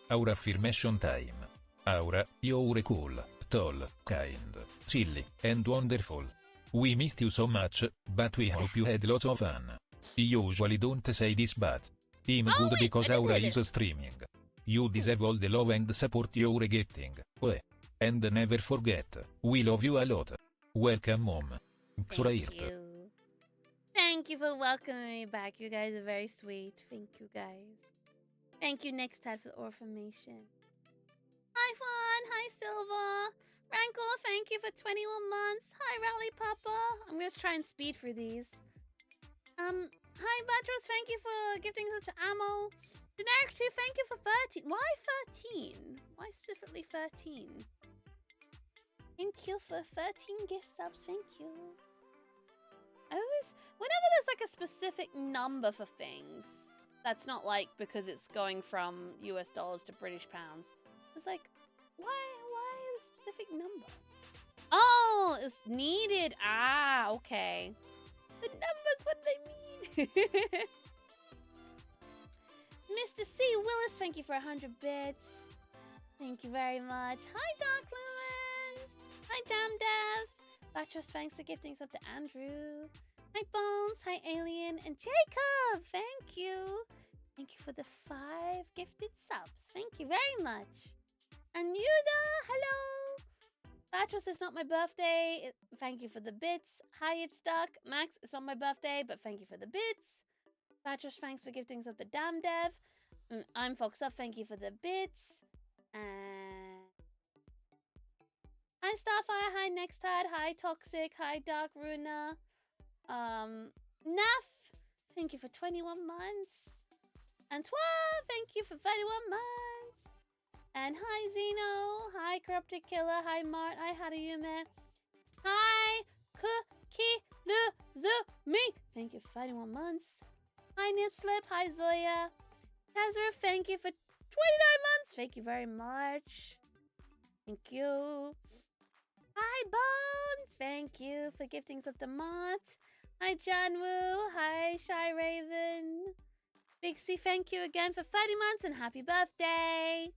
Aura affirmation time. Aura, you're cool, tall, kind, chilly, and wonderful. We missed you so much, but we hope you had lots of fun. Usually don't say this, but I'm good wait, because I didn't Aura say is this. streaming. You deserve all the love and support you're getting. And never forget, we love you a lot. Welcome home. Thank you. Thank you for welcoming me back. You guys are very sweet. Thank you, guys. Thank you, next time, for the information. Hi, Fawn. Hi, Silva. Rankle, thank you for 21 months. Hi, Rally Papa. I'm going to try and speed through these. Hi, Batros. Thank you for gifting us to ammo. Generic 2, thank you for 13. Why 13? Why specifically 13? Thank you for 13 gift subs. Thank you. I always, whenever there's like a specific number for things, that's not like because it's going from US dollars to British pounds. It's like, why a specific number? Oh, it's needed. Ah, okay. The numbers, what do they mean? Mr. C. Willis, thank you for 100 bits. Thank you very much. Hi, Dark Lumens. Hi, Damdev. Batros, thanks for gifting up to Andrew. Hi, Bones. Hi, Alien. And Jacob, thank you. Thank you for the 5 gifted subs. Thank you very much. And Yuda, hello. Batros, it's not my birthday. Thank you for the bits. Hi, it's Duck. Max, it's not my birthday, but thank you for the bits. Batros, thanks for gifting up to Damdev. I'm Fox Up, thank you for the bits. And hi, Starfire. Hi, Nextad. Hi, Toxic. Hi, Dark Runa. Naf, thank you for 21 months. Antoine, thank you for 31 months. And hi, Zeno. Hi, Corrupted Killer. Hi, Mart. Hi, Harayume. Hi, Kukiluzumi. Thank you for 31 months. Hi, Nipslip. Hi, Zoya. Tazra, thank you for 29 months. Thank you very much. Thank you. Hi, Bones. Thank you for gifting up the Mott. Hi, Janwoo. Hi, Shy Raven. Big C, thank you again for 30 months and happy birthday.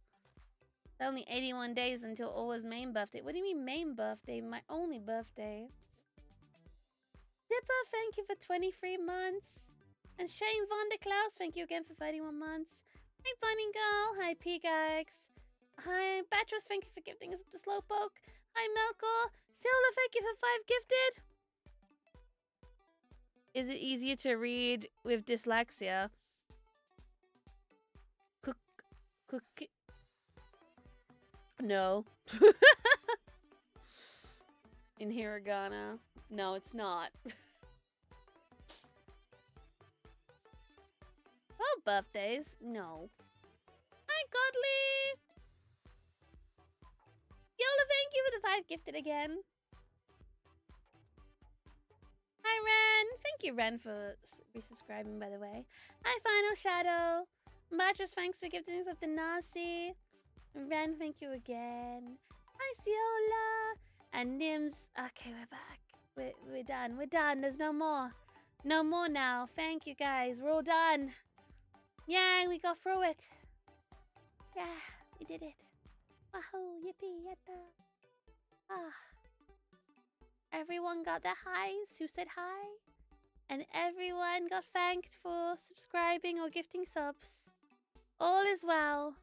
It's only 81 days until Orwa's main birthday. What do you mean main birthday? My only birthday. Dipper, thank you for 23 months. And Shane Vonderklaus, thank you again for 31 months. Hi, Bunny Girl. Hi, Pgax. Hi, Batros, thank you for gifting us up to Slowpoke. Hi, Melkor. Sila, thank you for 5 gifted. Is it easier to read with dyslexia? Cook. No. In hiragana. No, it's not. 12 birthdays? No. Hi, Godly. Yola, thank you for the 5 gifted again. Hi, Ren. Thank you, Ren, for resubscribing, by the way. Hi, Final Shadow. Mattress, thanks for gifting us up to Nasi. Ren, thank you again. Hi, Ciola. And Nims. Okay, we're back. We're done. We're done. There's no more. No more now. Thank you, guys. We're all done. Yay, we got through it. Yeah, we did it. Wahoo, yippee, yatta. Ah. Everyone got their highs who said hi. And everyone got thanked for subscribing or gifting subs. All is well.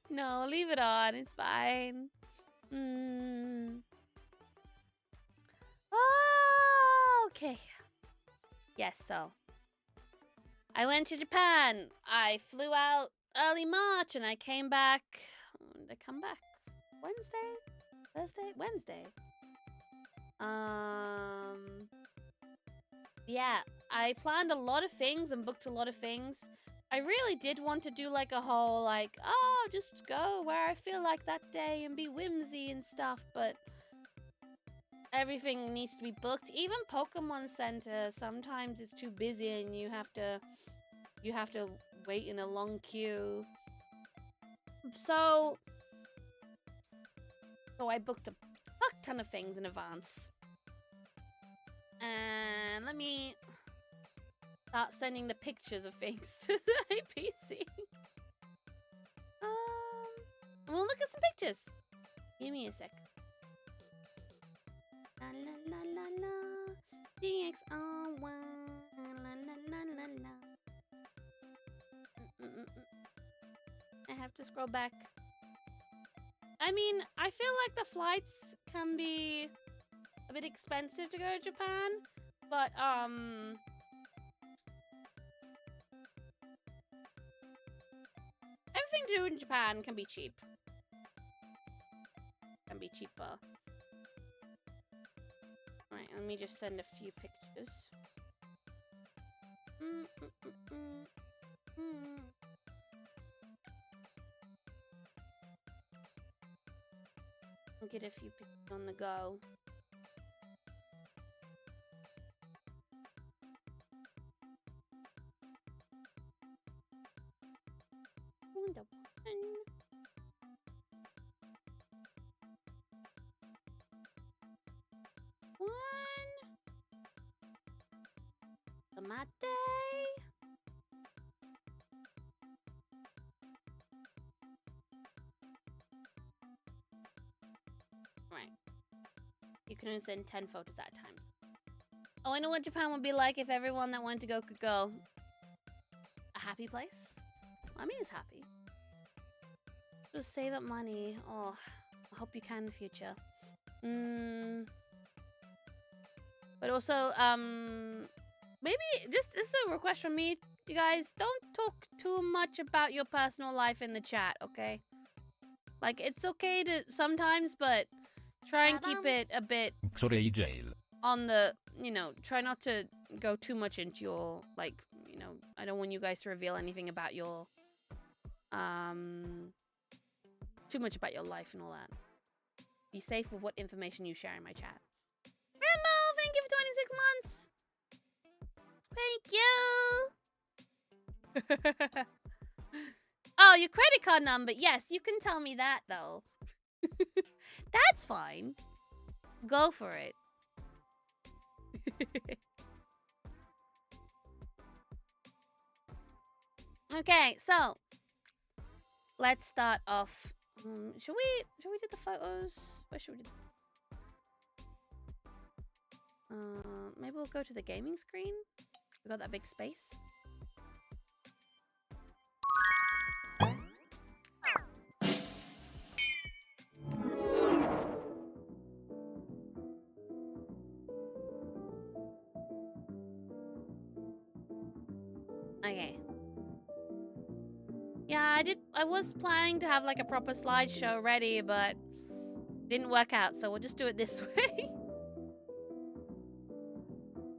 No, leave it on. It's fine. Oh, okay. Yes, so I went to Japan. I flew out early March and I came back. When did I come back? Wednesday? Thursday? Wednesday. Yeah, I planned a lot of things and booked a lot of things. I really did want to do like a whole like, oh, just go where I feel like that day and be whimsy and stuff, but everything needs to be booked. Even Pokemon Center sometimes is too busy and you have to wait in a long queue. So I booked a fuck ton of things in advance. And let me start sending the pictures of things to the APC. We'll look at some pictures. Give me a sec. La la la la la. DXR1. La la la la la. I have to scroll back. I mean, I feel like the flights can be a bit expensive to go to Japan, but everything to do in Japan can be cheap. Can be cheaper. Right, let me just send a few pictures. I'll get a few pictures on the go. Tomate. Right. You can only send 10 photos at a time. Oh, I know what Japan would be like if everyone that wanted to go could go. A happy place? I mean, it's happy. Just save up money. Oh, I hope you can in the future. But also, maybe just a request from me, you guys, don't talk too much about your personal life in the chat, okay? Like, it's okay to sometimes, but try and keep it a bit Sorry, jail. on the, you know, try not to go too much into your, like, you know, I don't want you guys to reveal anything about your, too much about your life and all that. Be safe with what information you share in my chat. Rambo, thank you for 26 months. Thank you. Oh, your credit card number. Yes, you can tell me that, though. That's fine. Go for it. Okay, so let's start off. Should we do the photos? Where should we do? Maybe we'll go to the gaming screen. We got that big space. Okay. Yeah, I was planning to have like a proper slideshow ready, but didn't work out, so we'll just do it this way.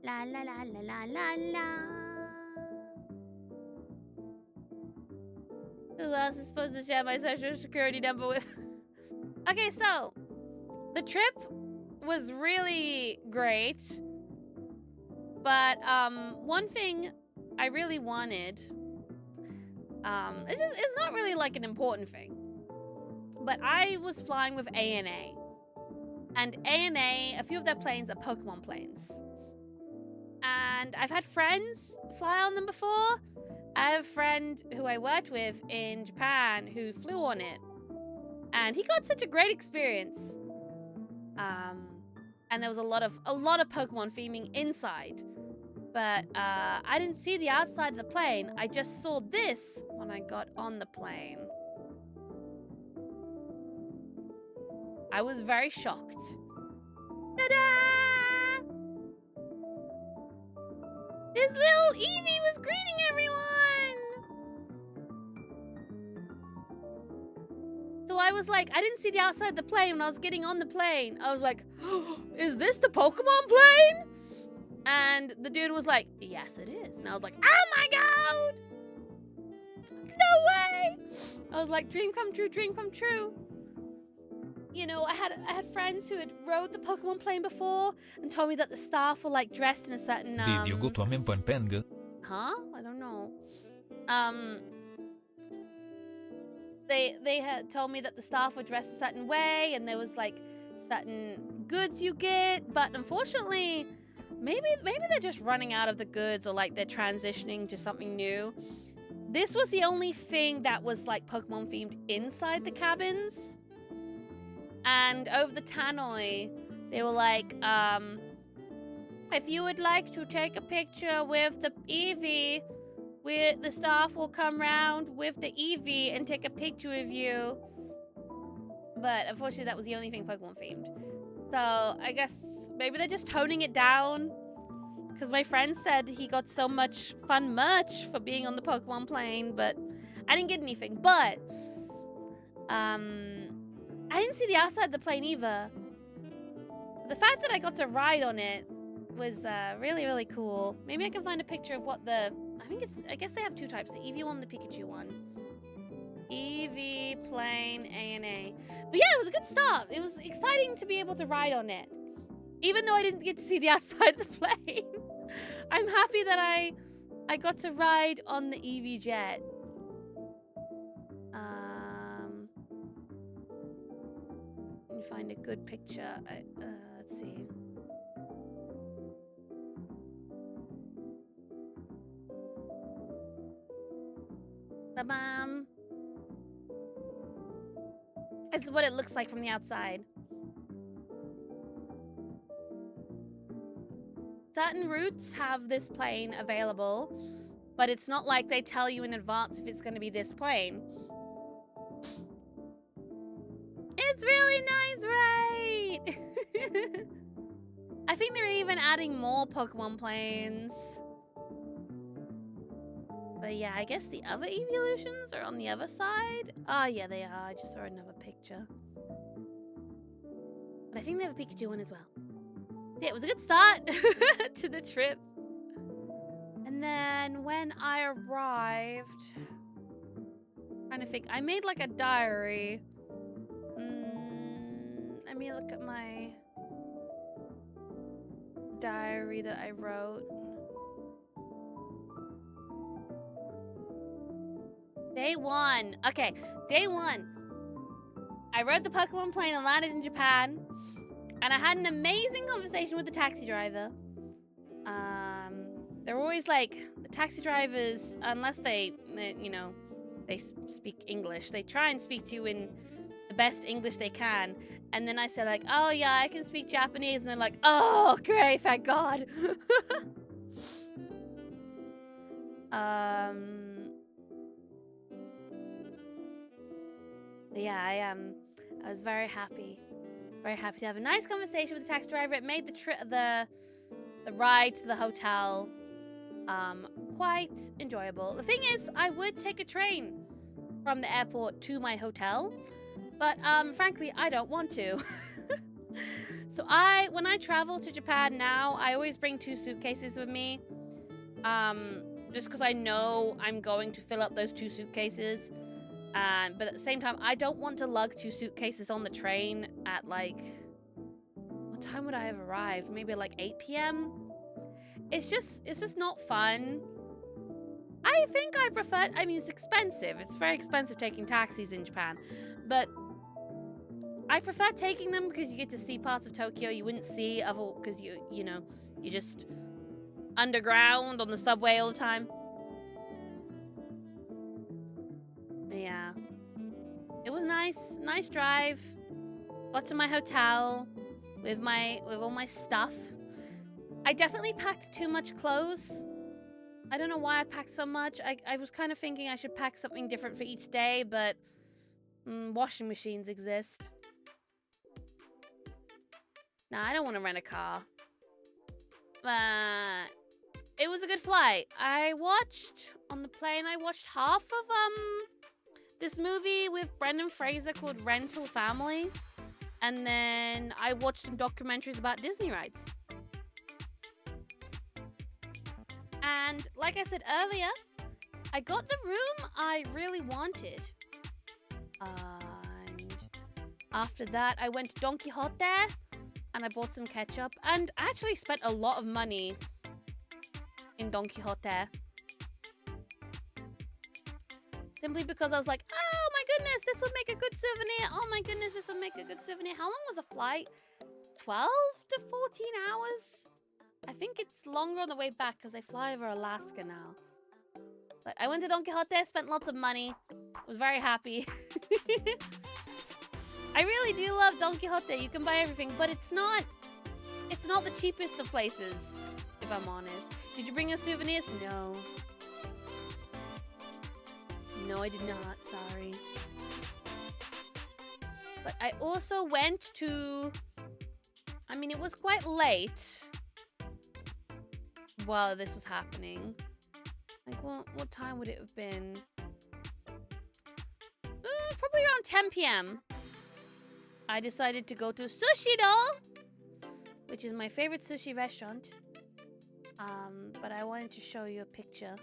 La la la la la la la. Who else is supposed to share my social security number with? Okay, so the trip was really great, but one thing I really wanted, it's not really like an important thing, but I was flying with ANA, And ANA, a few of their planes are Pokemon planes. And I've had friends fly on them before. I have a friend who I worked with in Japan who flew on it. And he got such a great experience. And there was a lot of Pokemon theming inside. But I didn't see the outside of the plane. I just saw this when I got on the plane. I was very shocked. Ta-da! This little Eevee was greeting everyone! So I was like, I didn't see the outside of the plane when I was getting on the plane. I was like, is this the Pokemon plane? And the dude was like, yes, it is. And I was like, oh my god! No way! I was like, dream come true, dream come true. You know, I had friends who had rode the Pokemon plane before and told me that the staff were like dressed in a certain Did you go to a Peng? Huh? I don't know. They had told me that the staff were dressed a certain way and there was like certain goods you get, but unfortunately, maybe they're just running out of the goods or like they're transitioning to something new. This was the only thing that was like Pokemon themed inside the cabins. And over the tannoy, they were like, if you would like to take a picture with the Eevee, the staff will come round with the Eevee and take a picture with you. But unfortunately, that was the only thing Pokemon themed. So I guess maybe they're just toning it down. Because my friend said he got so much fun merch for being on the Pokemon plane, but I didn't get anything. But, I didn't see the outside of the plane either. The fact that I got to ride on it was really, really cool. Maybe I can find a picture of what I guess they have two types, the Eevee one and the Pikachu one. Eevee, plane, ANA. But yeah, it was a good start. It was exciting to be able to ride on it. Even though I didn't get to see the outside of the plane. I'm happy that I got to ride on the Eevee jet. Let me find a good picture. Let's see. Ba-bam. This is what it looks like from the outside. Certain routes have this plane available, but it's not like they tell you in advance if it's going to be this plane. It's really nice, right? I think they're even adding more Pokemon planes. But yeah, I guess the other evolutions are on the other side. Oh yeah, they are. I just saw another picture. But I think they have a Pikachu one as well. Yeah, it was a good start to the trip. And then when I arrived, I'm trying to think, I made like a diary. Let me look at my diary that I wrote. Day one. Okay, day one. I rode the Pokemon plane and landed in Japan. And I had an amazing conversation with the taxi driver. They're always like, the taxi drivers, unless they speak English, they try and speak to you in the best English they can. And then I said like, oh yeah, I can speak Japanese. And they're like, oh, great, thank God. But yeah, I was very happy. Very happy to have a nice conversation with the taxi driver. It made the ride to the hotel quite enjoyable. The thing is, I would take a train from the airport to my hotel, but frankly, I don't want to. So when I travel to Japan now, I always bring 2 suitcases with me, just because I know I'm going to fill up those 2 suitcases. But at the same time, I don't want to lug 2 suitcases on the train at like, what time would I have arrived? Maybe like 8 p.m. It's just not fun. I think I prefer, I mean, it's expensive. It's very expensive taking taxis in Japan, but I prefer taking them because you get to see parts of Tokyo you wouldn't see other because you know, you're just underground on the subway all the time. Yeah. It was nice drive. Got to my hotel with all my stuff. I definitely packed too much clothes. I don't know why I packed so much. I was kind of thinking I should pack something different for each day, but washing machines exist. Nah, I don't want to rent a car. It was a good flight. I watched half of this movie with Brendan Fraser called Rental Family. And then I watched some documentaries about Disney rides. And like I said earlier, I got the room I really wanted. And after that, I went to Don Quixote and I bought some ketchup. And I actually spent a lot of money in Don Quixote. Simply because I was like, oh my goodness, this would make a good souvenir. Oh my goodness, this would make a good souvenir. How long was the flight? 12 to 14 hours? I think it's longer on the way back because they fly over Alaska now. But I went to Don Quixote, spent lots of money. Was very happy. I really do love Don Quixote. You can buy everything, but it's not the cheapest of places, if I'm honest. Did you bring your souvenirs? No. No, I did not. Sorry. But I also went to... I mean, it was quite late while this was happening. Like, what time would it have been? Probably around 10 p.m. I decided to go to Sushido, which is my favorite sushi restaurant. But I wanted to show you a picture.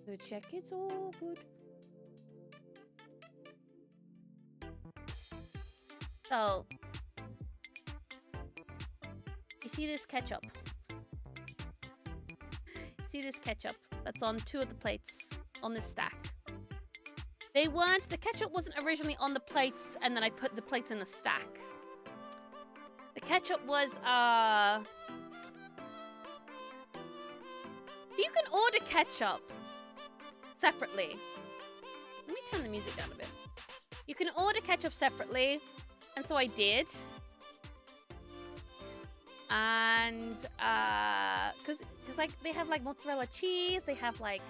So check it's all good. So, you see this ketchup? See this ketchup that's on 2 of the plates on this stack? The ketchup wasn't originally on the plates and then I put the plates in a stack. The ketchup was, you can order ketchup separately. Let me turn the music down a bit. You can order ketchup separately, and so I did. And cause like they have like mozzarella cheese, they have like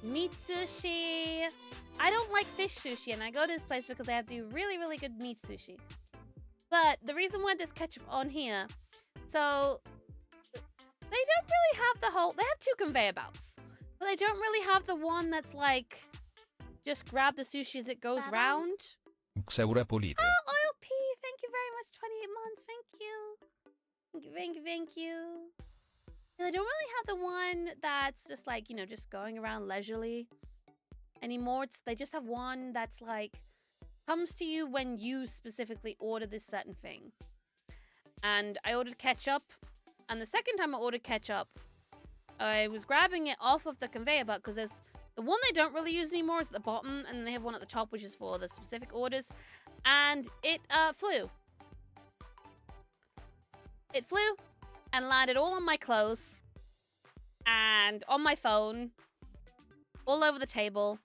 meat sushi. I don't like fish sushi, and I go to this place because they have the really, really good meat sushi. But the reason why there's ketchup on here, so they don't really have they have 2 conveyor belts, but they don't really have the one that's like, just grab the sushi as it goes round. Xaura Polite. Oh, Oil P, thank you very much, 28 months, thank you. Thank you. They don't really have the one that's just like, you know, just going around leisurely anymore. They just have one that's like, comes to you when you specifically order this certain thing. And I ordered ketchup. And the second time I ordered ketchup, I was grabbing it off of the conveyor belt because there's the one they don't really use anymore is at the bottom, and then they have one at the top, which is for the specific orders. And it flew. It flew and landed all on my clothes and on my phone, all over the table,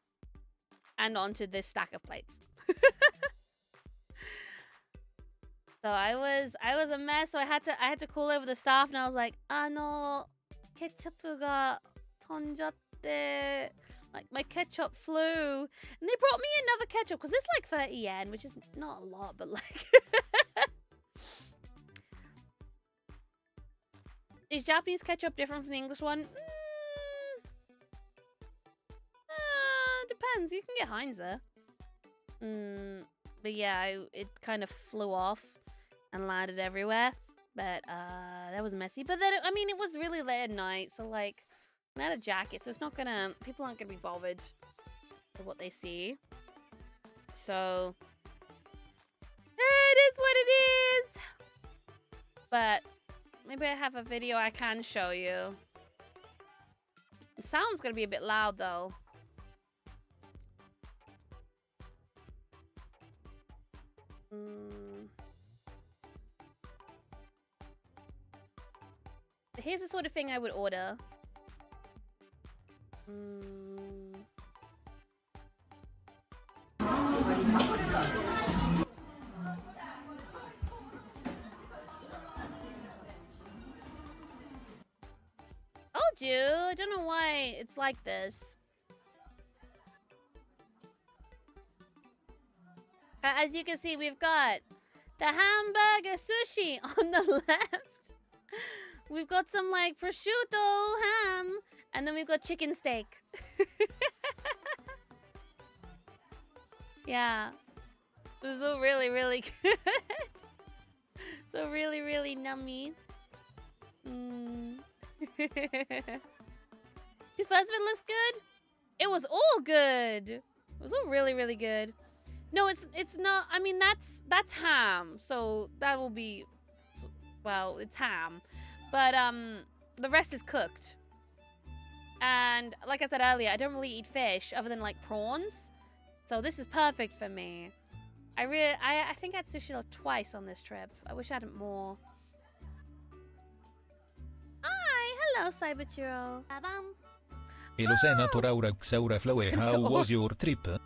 and onto this stack of plates. So I was a mess. So I had to call over the staff, and I was like, ketchup ga tonjatte. Like, my ketchup flew. And they brought me another ketchup because it's like 30 yen, which is not a lot, but like. Is Japanese ketchup different from the English one? Depends. You can get Heinz there. But yeah, it kind of flew off and landed everywhere. But that was messy. But then, I mean, it was really late at night, so like, I had a jacket, so it's not gonna, people aren't gonna be bothered with what they see. So, it is what it is. But maybe I have a video I can show you. The sound's gonna be a bit loud though. Here's the sort of thing I would order. Told you. I don't know why it's like this. As you can see, we've got the hamburger sushi on the left. We've got some like prosciutto ham, and then we've got chicken steak. Yeah. It was all really, really good. So really, really nummy. The first of it looks good. It was all good. It was all really, really good. No, it's not. I mean, that's ham. So that will be, well, it's ham. But the rest is cooked. And like I said earlier, I don't really eat fish other than like prawns. So this is perfect for me. I think I had sushi twice on this trip. I wish I had more. Hi, hello, Cyberchurro. Ba-bum. Hello Senator Aura Xaura Flowe, how was your trip? It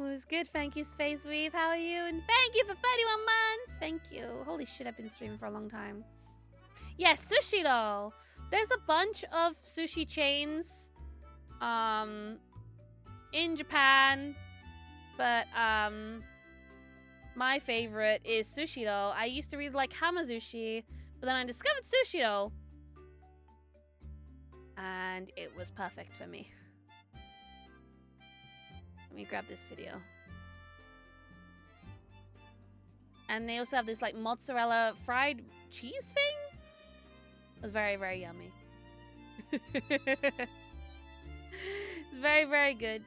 was good, thank you, Space Weave. How are you? And thank you for 31 months. Thank you. Holy shit, I've been streaming for a long time. Yes, Sushiro. There's a bunch of sushi chains in Japan, but my favorite is Sushiro. I used to really like Hamazushi, but then I discovered Sushiro, and it was perfect for me. Let me grab this video. And they also have this like mozzarella fried cheese thing. It was very, very yummy. Very, very good.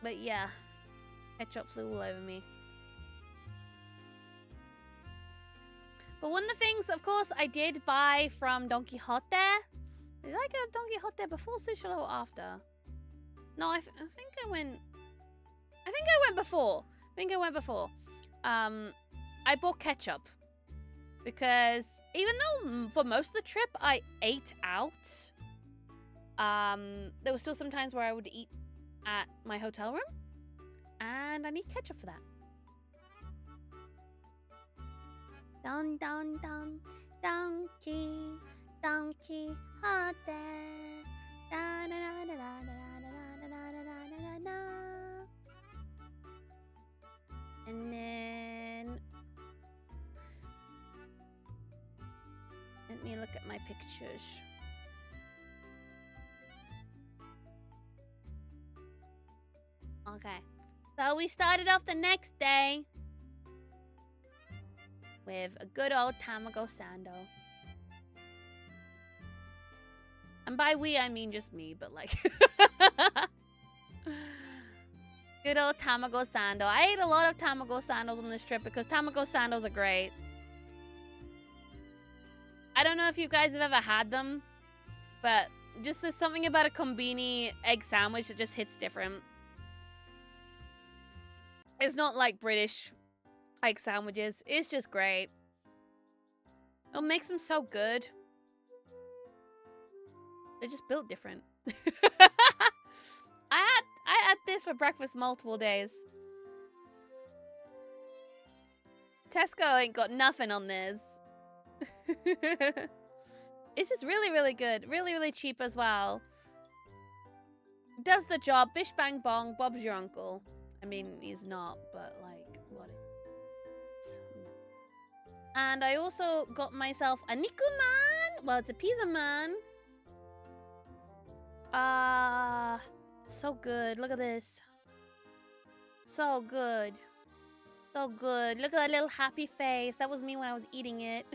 But yeah, ketchup flew all over me. But one of the things, of course, I did buy from Don Quixote. Did I go to Don Quixote before Sushi or after? No, I think I went. I think I went before. I bought ketchup because even though for most of the trip I ate out, there were still some times where I would eat at my hotel room, and I need ketchup for that. Don Quixote. Da, da, da, da, da, da. And then let me look at my pictures. Okay, so we started off the next day with a good old Tamago Sando. And by we, I mean just me, but like... Good old Tamago Sando. I ate a lot of Tamago Sandos on this trip because Tamago Sandos are great. I don't know if you guys have ever had them, but just there's something about a Combini egg sandwich that just hits different. It's not like British egg sandwiches. It's just great. It makes them so good. They're just built different. I had this for breakfast multiple days. Tesco ain't got nothing on this. It's just really, really good. Really, really cheap as well. Does the job. Bish bang bong. Bob's your uncle. I mean, he's not, but like, what? And I also got myself a Nikuman. Well, it's a pizza man. So good. Look at this. So good. So good. Look at that little happy face. That was me when I was eating it.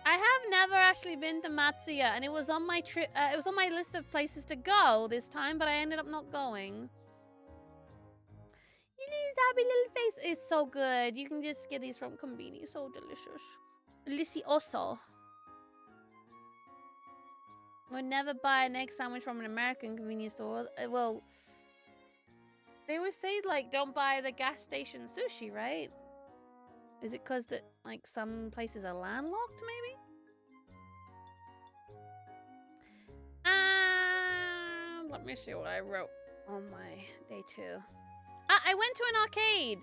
I have never actually been to Matsuya, and it was on my trip. It was on my list of places to go this time, but I ended up not going. You know, his happy little face is so good. You can just get these from Combini. So delicious. Delicioso. Would never buy an egg sandwich from an American convenience store. Well, They always say, like, don't buy the gas station sushi, right? Is it because that, like, some places are landlocked, maybe? Let me see what I wrote on my day 2. I went to an arcade.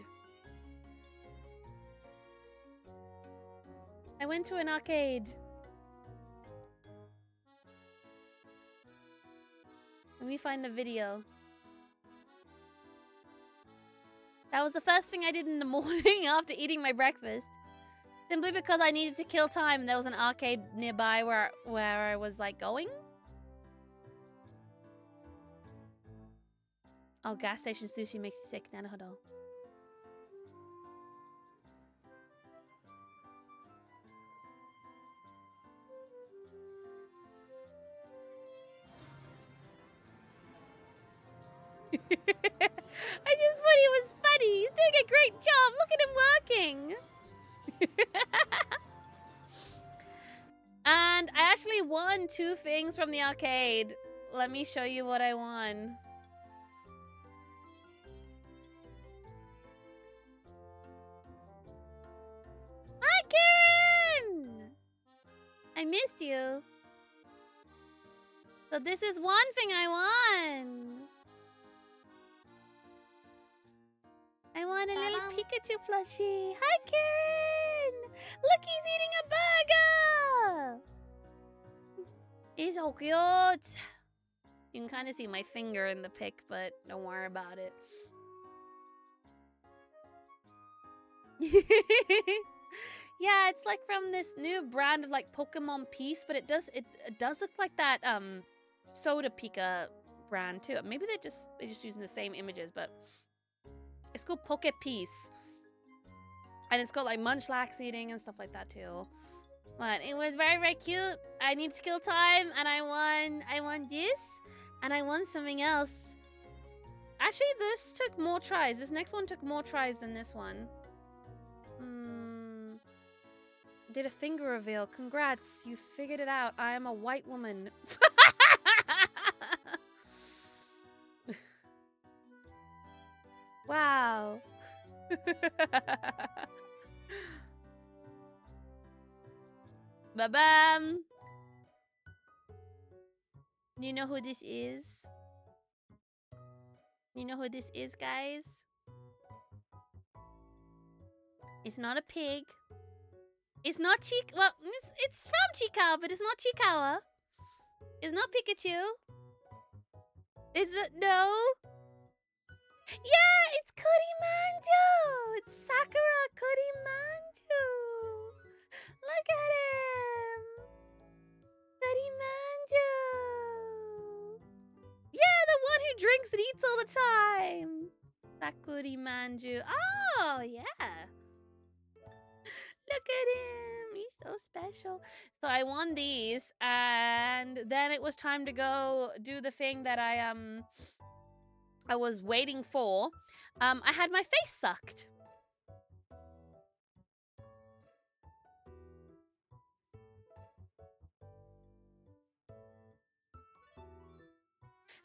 I went to an arcade. Let me find the video. That was the first thing I did in the morning after eating my breakfast. Simply because I needed to kill time and there was an arcade nearby where I was like going. Oh, gas station sushi makes you sick. Naruhodo. I just thought he was funny. He's doing a great job. Look at him working. And I actually won 2 things from the arcade. Let me show you what I won. Hi, Karen! I missed you. So this is one thing I won. I want a little Pikachu plushie. Hi, Karen! Look, he's eating a burger! He's so cute. You can kind of see my finger in the pic, but don't worry about it. Yeah, it's like from this new brand of like Pokemon Peace, but it does look like that Soda Pika brand too. Maybe they're just using the same images, but it's called Poke Peace. And it's got like Munchlax eating and stuff like that too. But it was very, very cute. I need to kill time and I won this and I won something else. Actually, this took more tries. This next one took more tries than this one. Did a finger reveal. Congrats, you figured it out. I am a white woman. Wow. Ba-bam. Do you know who this is? You know who this is, guys? It's not a pig. It's not well, it's from Chiikawa, but it's not Chiikawa. It's not Pikachu. Is it? No. Yeah, it's Kurimanju. It's Sakura Kurimanju. Look at him. Kurimanju. Yeah, the one who drinks and eats all the time. Sakurimanju. Oh, yeah. Look at him. He's so special. So I won these, and then it was time to go do the thing that I was waiting for. I had my face sucked.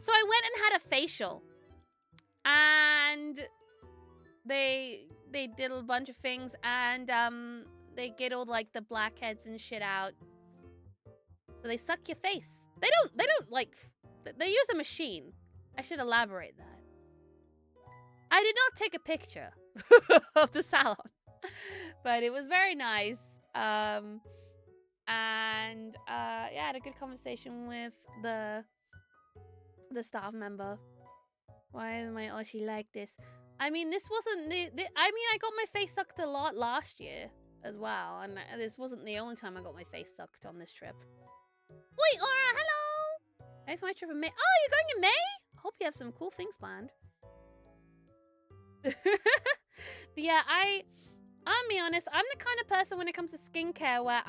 So I went and had a facial. And they did a bunch of things, and they get all like the blackheads and shit out. So they suck your face. They don't like, they use a machine. I should elaborate that. I did not take a picture of the salon, but it was very nice. And yeah, I had a good conversation with the staff member. Why am I Oshi like this? I mean, this wasn't I mean, I got my face sucked a lot last year as well, and this wasn't the only time I got my face sucked on this trip. Wait, Aura, hello! I have my trip in May. Oh, you're going in May? I hope you have some cool things planned. But yeah, I'll be honest, I'm the kind of person when it comes to skincare where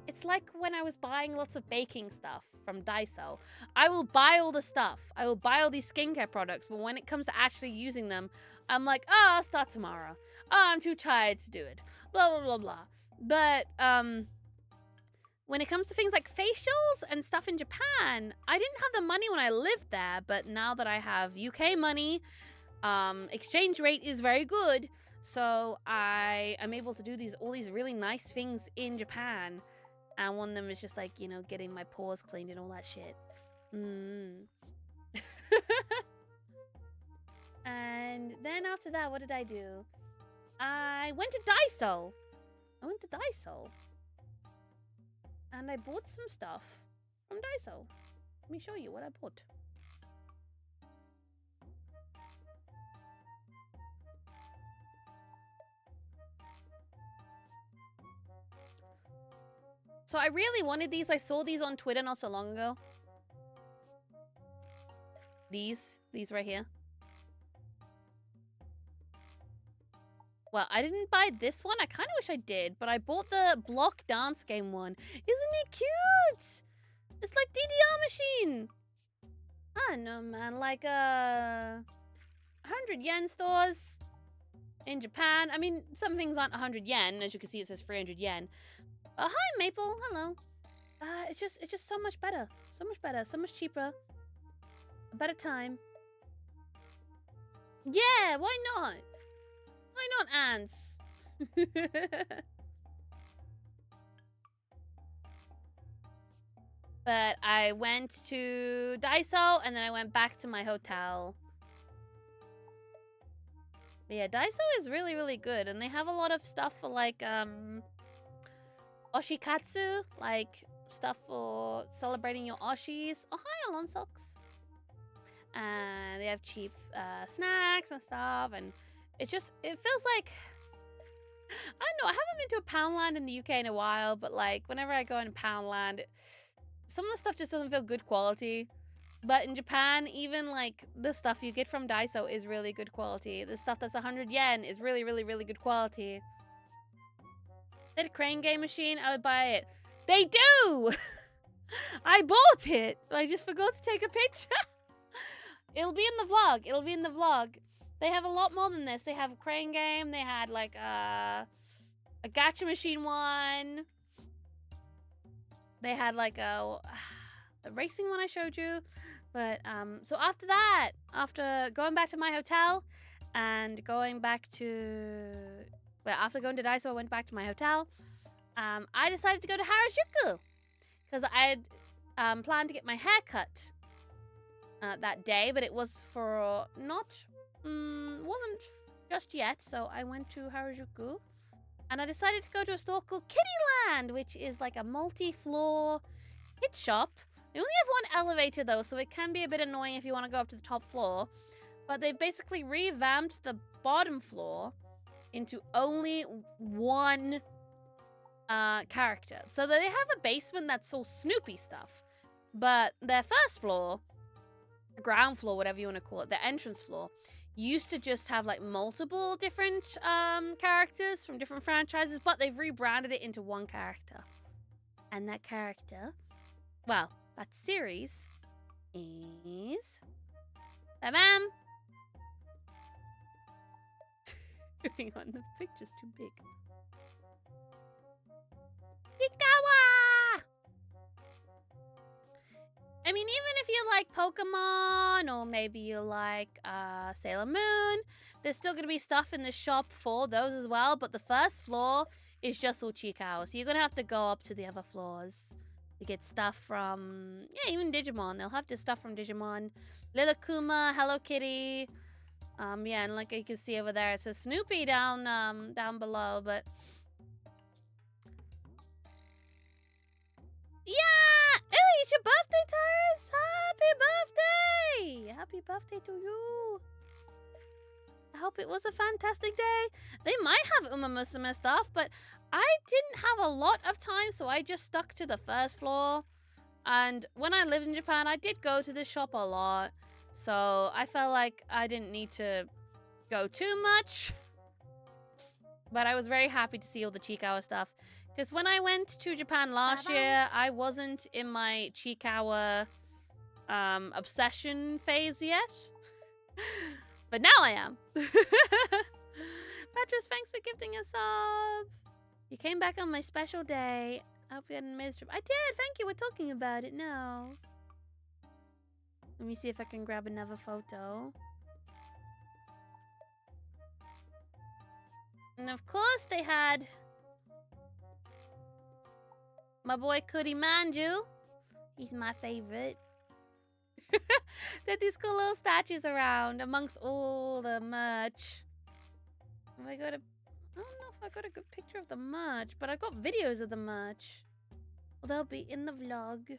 it's like when I was buying lots of baking stuff from Daiso. I will buy all the stuff. I will buy all these skincare products, but when it comes to actually using them, I'm like, oh, I'll start tomorrow. Oh, I'm too tired to do it. Blah, blah, blah, blah. But, when it comes to things like facials and stuff in Japan, I didn't have the money when I lived there, but now that I have UK money, exchange rate is very good, so I am able to do all these really nice things in Japan. And one of them is just like, you know, getting my paws cleaned and all that shit. And then after that, what did I do? I went to Daiso. And I bought some stuff from Daiso. Let me show you what I bought. So I really wanted these. I saw these on Twitter not so long ago. These right here. Well, I didn't buy this one. I kind of wish I did, but I bought the block dance game one. Isn't it cute? It's like DDR machine. I don't know, man. Like 100 yen stores in Japan. I mean, some things aren't 100 yen. As you can see, it says 300 yen. Hi, Maple. Hello. It's just so much better. So much better. So much cheaper. A better time. Yeah, why not? Why not, ants? But I went to Daiso, and then I went back to my hotel. But yeah, Daiso is really, really good. And they have a lot of stuff for, like, oshikatsu. Like, stuff for celebrating your oshis. Oh, hi, Alonsox. And they have cheap snacks and stuff. And it feels like... I don't know, I haven't been to a Poundland in the UK in a while, but like whenever I go in Poundland, some of the stuff just doesn't feel good quality. But in Japan, even like the stuff you get from Daiso is really good quality. The stuff that's 100 yen is really, really, really good quality. They had a crane game machine, I would buy it. They do! I bought it! I just forgot to take a picture. It'll be in the vlog. They have a lot more than this. They have a crane game. They had like a gacha machine one. They had like a racing one I showed you. But so after that, after going back to my hotel and going back to... Well, after going to Daiso, I went back to my hotel. I decided to go to Harajuku because I had planned to get my hair cut that day, but it was for not... wasn't just yet, so I went to Harajuku and I decided to go to a store called Kittyland, which is like a multi-floor kit shop. They only have one elevator though, so it can be a bit annoying if you want to go up to the top floor, but they've basically revamped the bottom floor into only one character. So they have a basement that's all Snoopy stuff, but their first floor, ground floor, whatever you want to call it, the entrance floor, used to just have like multiple different characters from different franchises, but they've rebranded it into one character. And that character, well, that series is... Bam! Hang on, the picture's too big. Ikawa! I mean, even if you like Pokemon, or maybe you like Sailor Moon, there's still going to be stuff in the shop for those as well, but the first floor is just all Chiikawa, so you're going to have to go up to the other floors to get stuff from, yeah, even Digimon. They'll have stuff from Digimon. Lilikuma, Hello Kitty, yeah, and like you can see over there, it says Snoopy down below, but... Yeah! Oh, it's your birthday, Taurus! Happy birthday! Happy birthday to you! I hope it was a fantastic day. They might have Uma Musume stuff, but I didn't have a lot of time, so I just stuck to the first floor. And when I lived in Japan, I did go to this shop a lot, so I felt like I didn't need to go too much. But I was very happy to see all the Chiikawa stuff. Because when I went to Japan last year, I wasn't in my Chiikawa obsession phase yet. But now I am. Petrus, thanks for gifting a sub. You came back on my special day. I hope you had an amazing trip. I did, thank you. We're talking about it now. Let me see if I can grab another photo. And of course they had my boy Cody Manju. He's my favorite. They had these cool little statues around amongst all the merch. Have I got a... I don't know if I got a good picture of the merch, but I got videos of the merch. Well, they'll be in the vlog.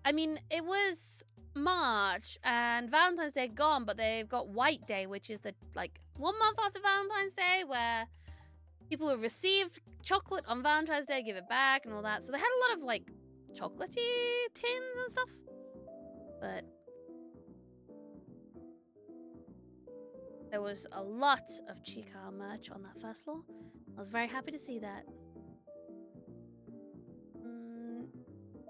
I mean, it was March and Valentine's Day gone, but they've got White Day, which is the, like, 1 month after Valentine's Day, where people who receive chocolate on Valentine's Day give it back and all that. So they had a lot of, like, chocolatey tins and stuff. But there was a lot of Chica merch on that first floor. I was very happy to see that.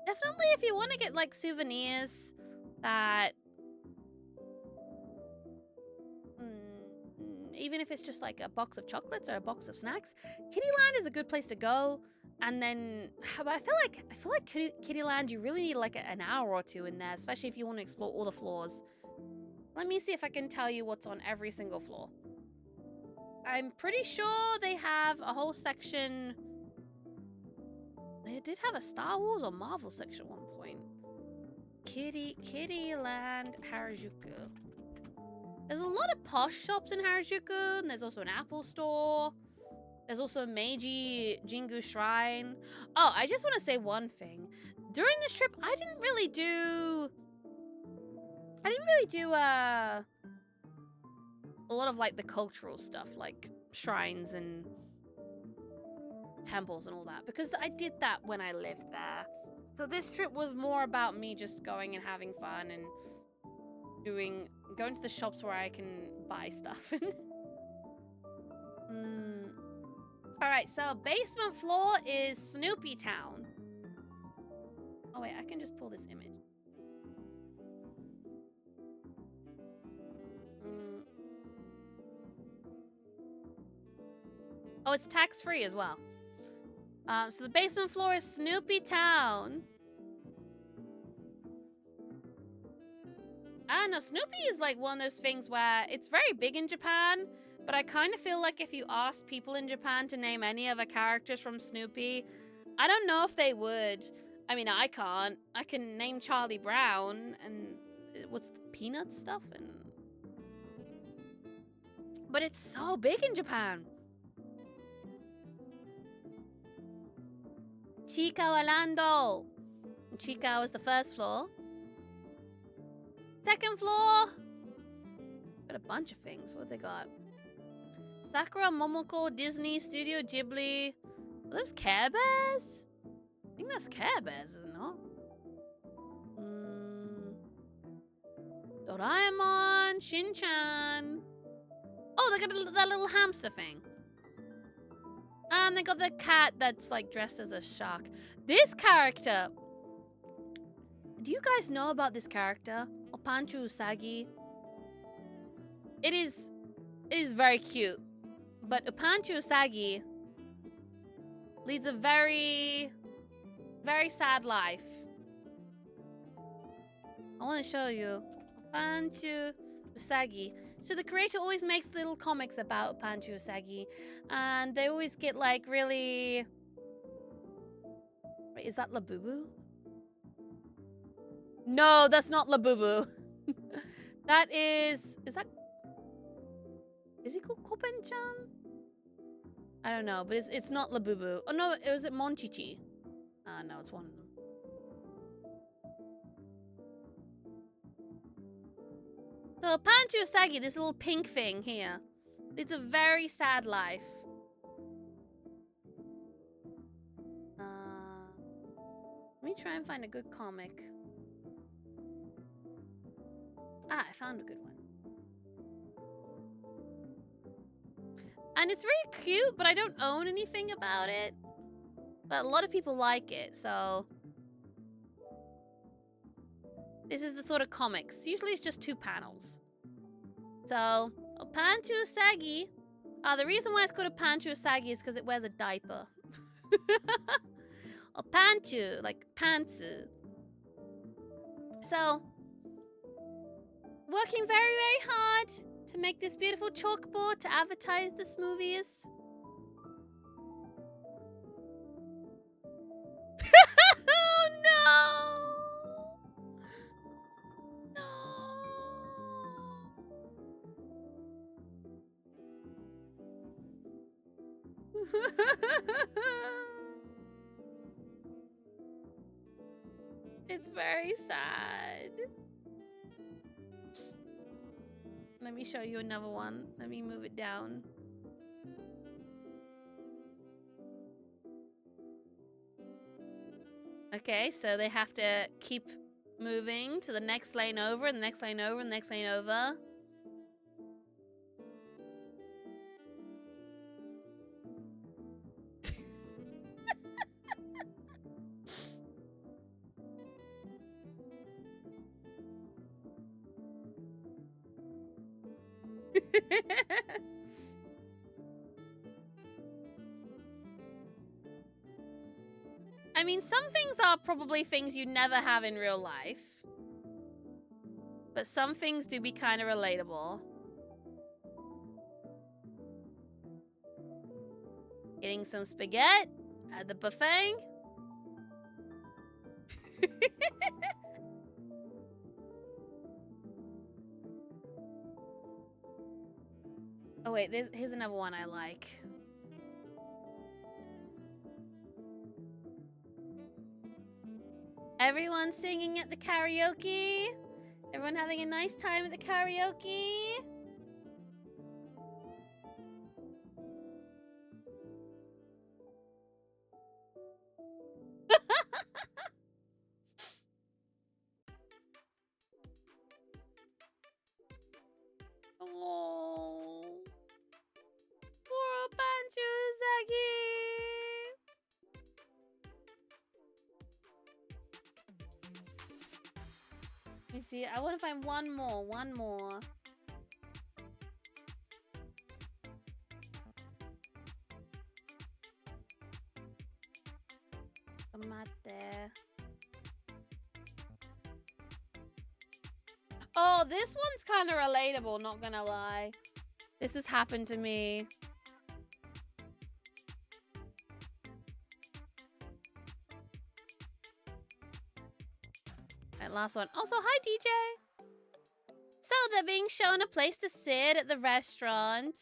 Definitely if you want to get like souvenirs that... even if it's just like a box of chocolates or a box of snacks, Kittyland is a good place to go. And then I feel like Kittyland, you really need like an hour or two in there, especially if you want to explore all the floors. Let me see if I can tell you what's on every single floor. I'm pretty sure they have a whole section. They did have a Star Wars or Marvel section at one point. Kittyland Harajuku. There's a lot of posh shops in Harajuku, and there's also an Apple store. There's also Meiji Jingu Shrine. Oh, I just want to say one thing. During this trip, I didn't really do a lot of like the cultural stuff, like shrines and temples and all that, because I did that when I lived there. So this trip was more about me just going and having fun and going to the shops where I can buy stuff. All right, so basement floor is Snoopy Town. Oh wait, I can just pull this image. Oh, it's tax-free as well. So the basement floor is Snoopy Town. I don't know, Snoopy is like one of those things where it's very big in Japan, but I kind of feel like if you asked people in Japan to name any of the characters from Snoopy, I don't know if they would. I mean, I can't. I can name Charlie Brown and what's the peanut stuff and... But it's so big in Japan. Chica Orlando. Chica was the first floor. Second floor. Got a bunch of things. What they got? Sakura Momoko, Disney, Studio Ghibli. Are those Care Bears? I think that's Care Bears, isn't it? Doraemon, Shin-chan. Oh, they got that little hamster thing. And they got the cat that's like dressed as a shark. This character. Do you guys know about this character? Opanchu Usagi. It is very cute. But Opanchu Usagi leads a very, very sad life. I want to show you. Opanchu Usagi. So the creator always makes little comics about Opanchu Usagi. And they always get like really... Wait, is that Labubu? No, that's not Labubu. That is... Is that... Is he called Kopen-chan? I don't know, but it's not Labubu. Oh no, was it Monchichi? No, it's one of them. So Opanchu Usagi, this little pink thing here, it's a very sad life. Let me try and find a good comic. Ah, I found a good one. And it's very cute, but I don't own anything about it. But a lot of people like it, so... This is the sort of comics. Usually it's just 2 panels. So, Opanchu Usagi. The reason why it's called Opanchu Usagi is because it wears a diaper. Opanchu, like pantsu. So, working very, very hard to make this beautiful chalkboard to advertise this movies. It's very sad. Let me show you another one. Let me move it down. Okay, so they have to keep moving to the next lane over, and the next lane over, and the next lane over. I mean, some things are probably things you never have in real life. But some things do be kind of relatable. Getting some spaghetti at the buffet. Oh wait, here's another one I like. Everyone singing at the karaoke? Everyone having a nice time at the karaoke? Oh, poor Banjo-Zagi. Let me see. I want to find one more. One more. Tomate. Oh, this one's kind of relatable, not gonna lie. This has happened to me. Alright, last one. Also, hi, DJ. So, they're being shown a place to sit at the restaurant.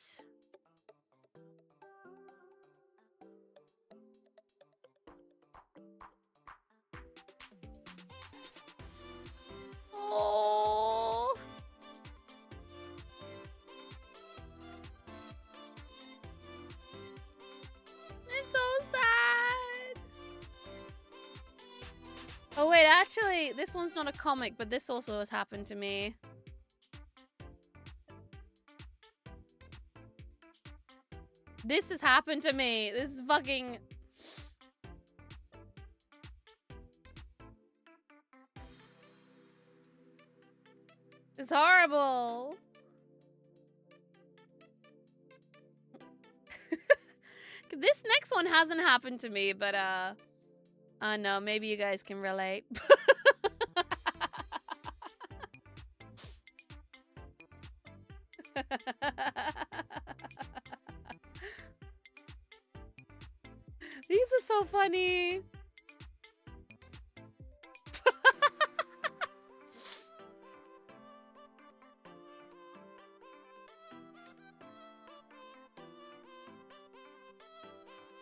Oh. It's so sad. Oh wait, actually, this one's not a comic, but this also has happened to me. This has happened to me. This is fucking... It's horrible. This next one hasn't happened to me, but I know, maybe you guys can relate. These are so funny.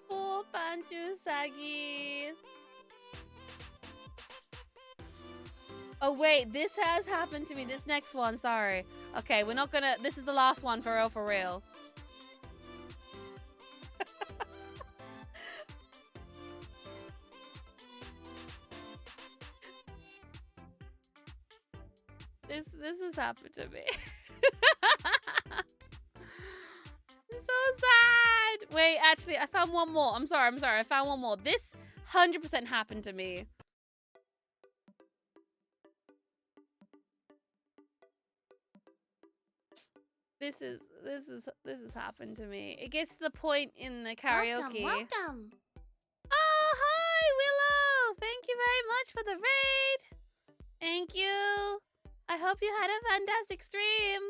Poor Banjo-Zagi. Oh wait, this has happened to me. This next one, sorry. Okay, we're not gonna... This is the last one for real, for real. This has happened to me. It's so sad. Wait, actually, I found one more. I'm sorry. I found one more. This 100% happened to me. This has happened to me. It gets to the point in the karaoke. Welcome. Oh, hi, Willow. Thank you very much for the raid. Thank you. I hope you had a fantastic stream.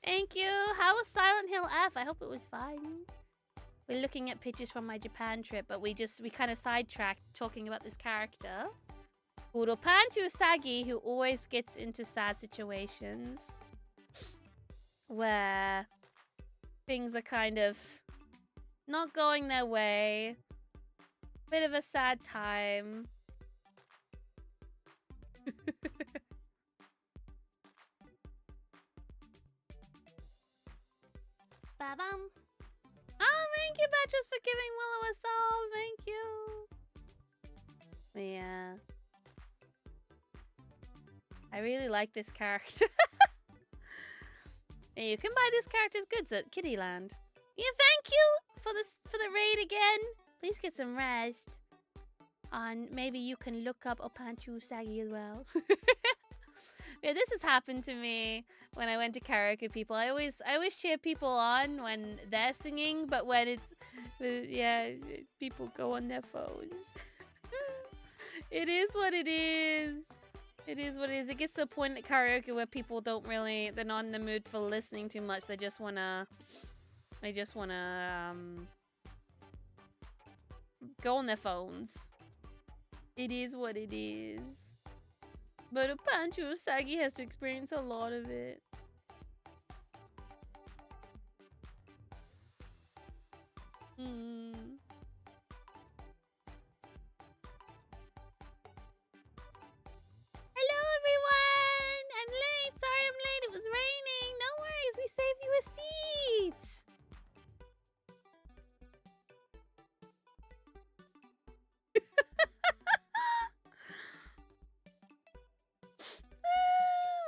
Thank you. How was Silent Hill F? I hope it was fine. We're looking at pictures from my Japan trip, but we kind of sidetracked talking about this character. Called Banjo-Zagi, who always gets into sad situations where things are kind of not going their way. Bit of a sad time. Ba-bum. Oh, thank you, Beatrice, for giving Willow a song. Thank you. Yeah. I really like this character. Yeah, you can buy this character's goods at Kittyland. Yeah, thank you for the raid again. Please get some rest. And maybe you can look up Opanchu Usagi as well. Yeah, this has happened to me when I went to karaoke people. I always cheer people on when they're singing, but when it's yeah, people go on their phones. It is what it is. It is what it is. It gets to a point at karaoke where people don't really, they're not in the mood for listening too much. They just wanna go on their phones. It is what it is. But Opanchu Usagi has to experience a lot of it. Hello, everyone! I'm late. Sorry I'm late. It was raining. No worries. We saved you a seat.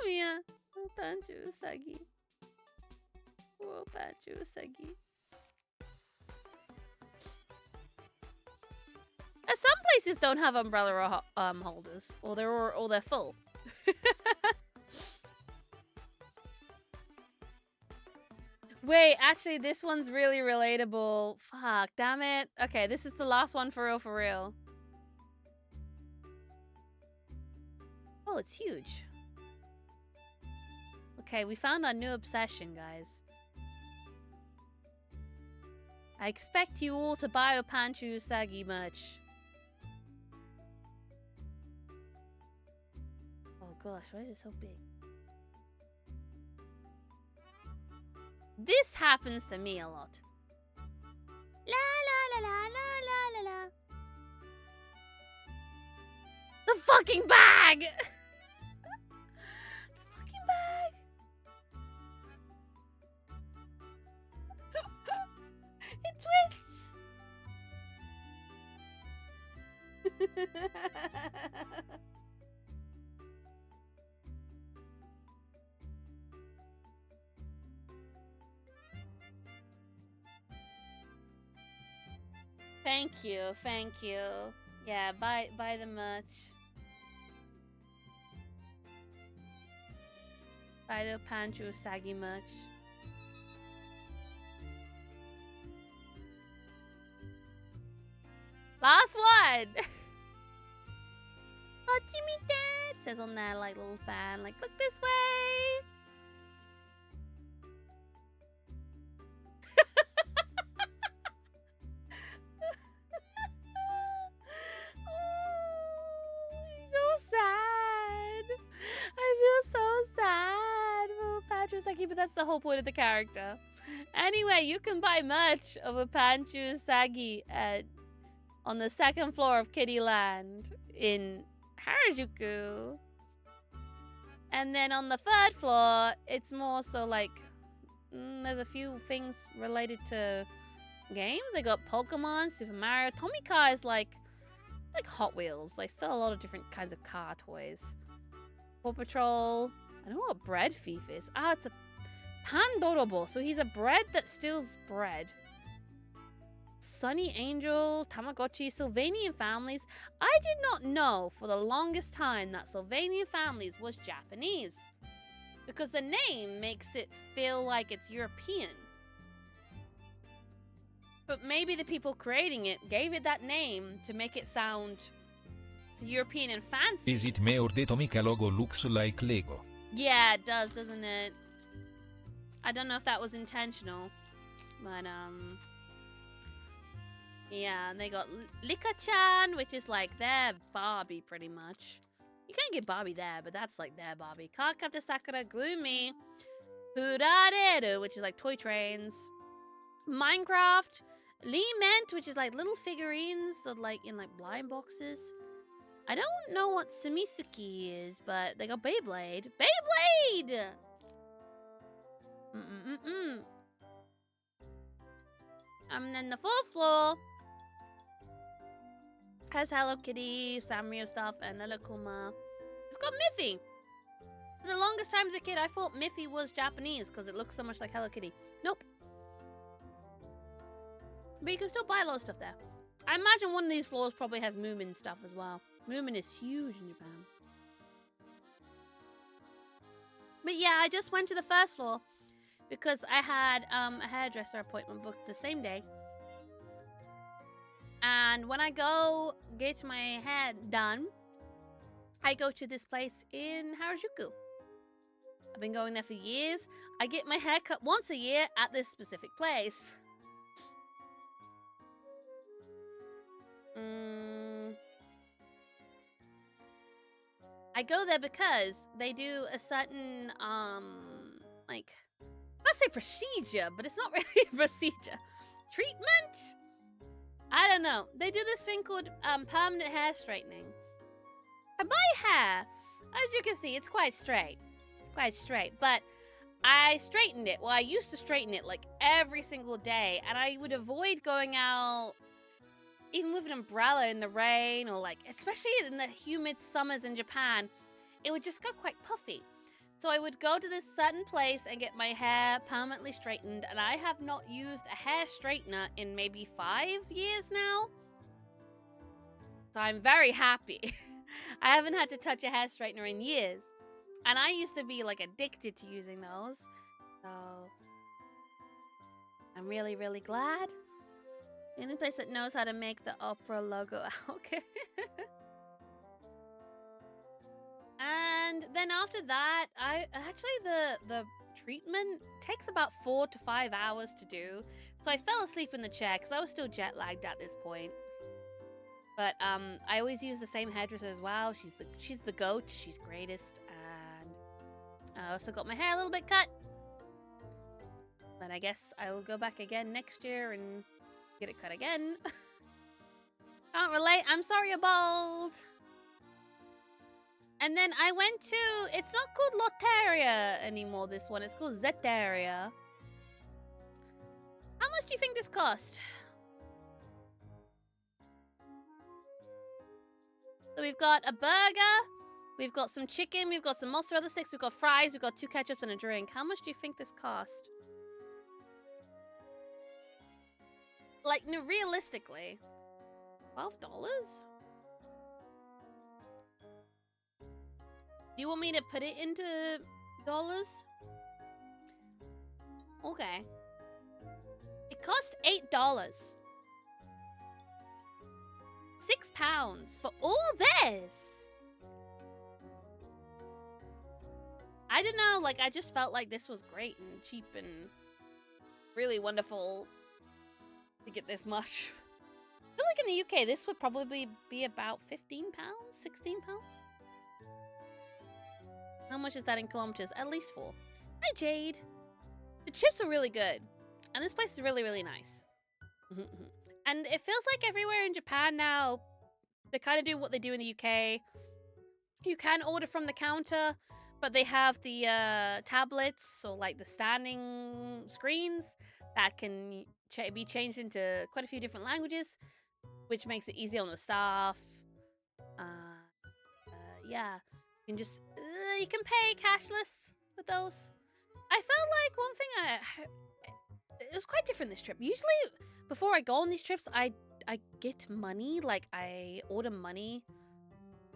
Yeah. Opanchu Usagi. Opanchu Usagi. Some places don't have umbrella holders, or they're full. Wait, actually, this one's really relatable. Fuck, damn it. Okay, this is the last one for real. Oh, it's huge. Okay, we found our new obsession, guys. I expect you all to buy Opanchu Usagi merch. Oh gosh, why is it so big? This happens to me a lot. La la la la la la la la. The fucking bag! The fucking bag! It twists! Thank you, thank you. Yeah, buy the merch. Buy the Opanchu Usagi merch. Last one! Oh, Jimmy Dad! It says on there, like, little fan, like, look this way! But that's the whole point of the character. Anyway, you can buy merch of Opanchu Usagi on the second floor of Kittyland in Harajuku. And then on the third floor, it's more so like there's a few things related to games. They got Pokemon, Super Mario. Tomica is like Hot Wheels. They sell a lot of different kinds of car toys. Paw Patrol. I don't know what bread thief is. Ah, it's a Pandorobo. So he's a bread that steals bread. Sunny Angel, Tamagotchi, Sylvanian Families. I did not know for the longest time that Sylvanian Families was Japanese. Because the name makes it feel like it's European. But maybe the people creating it gave it that name to make it sound European and fancy. Is it me or the Tomica logo looks like Lego? Yeah, it does, doesn't it? I don't know if that was intentional, but yeah, and they got Lika-chan, which is like their Barbie pretty much. You can't get Barbie there, but that's like their Barbie. Cardcaptor Sakura, Gloomy, Hurareru, which is like toy trains. Minecraft, Lee-Ment, which is like little figurines that like in like blind boxes. I don't know what Sumisuki is, but they got Beyblade. Beyblade! And then the fourth floor has Hello Kitty, Sanrio stuff, and Kuma. It's got Miffy. For the longest time as a kid, I thought Miffy was Japanese because it looks so much like Hello Kitty. Nope. But you can still buy a lot of stuff there. I imagine one of these floors probably has Moomin stuff as well. Moomin is huge in Japan. But yeah, I just went to the first floor because I had a hairdresser appointment booked the same day. And when I go get my hair done, I go to this place in Harajuku. I've been going there for years. I get my hair cut once a year at this specific place. I go there because they do a certain, like, I say procedure, but it's not really a procedure. Treatment? I don't know. They do this thing called permanent hair straightening. And my hair, as you can see, it's quite straight. It's quite straight, but I straightened it. Well, I used to straighten it like every single day, and I would avoid going out even with an umbrella in the rain, or like, especially in the humid summers in Japan, it would just go quite puffy. So I would go to this certain place and get my hair permanently straightened, and I have not used a hair straightener in maybe 5 years now. So I'm very happy. I haven't had to touch a hair straightener in years. And I used to be like addicted to using those. So I'm really, really glad. The only place that knows how to make the opera logo. Okay. And then after that, the treatment takes about 4 to 5 hours to do. So I fell asleep in the chair because I was still jet lagged at this point. But I always use the same hairdresser as well. She's the goat. She's greatest. And I also got my hair a little bit cut. But I guess I will go back again next year and get it cut again. Can't relate. I'm sorry, you're bald. And then I went to, it's not called Lotteria anymore, this one. It's called Zeteria. How much do you think this cost? So we've got a burger, we've got some chicken, we've got some mozzarella sticks, we've got fries, we've got 2 ketchups and a drink. How much do you think this cost? Like, no, realistically, $12? Do you want me to put it into dollars? Okay. It cost $8. £6 for all this. I don't know, like, I just felt like this was great and cheap and really wonderful to get this much. I feel like in the UK, this would probably be about £15, £16. How much is that in kilometers? At least 4. Hi, Jade. The chips are really good. And this place is really, really nice. And it feels like everywhere in Japan now, they kind of do what they do in the UK. You can order from the counter, but they have the tablets, or like the standing screens that can be changed into quite a few different languages, which makes it easy on the staff. Yeah, you can just you can pay cashless with those. I felt like one thing it was quite different this trip. Usually, before I go on these trips, I get money, like I order money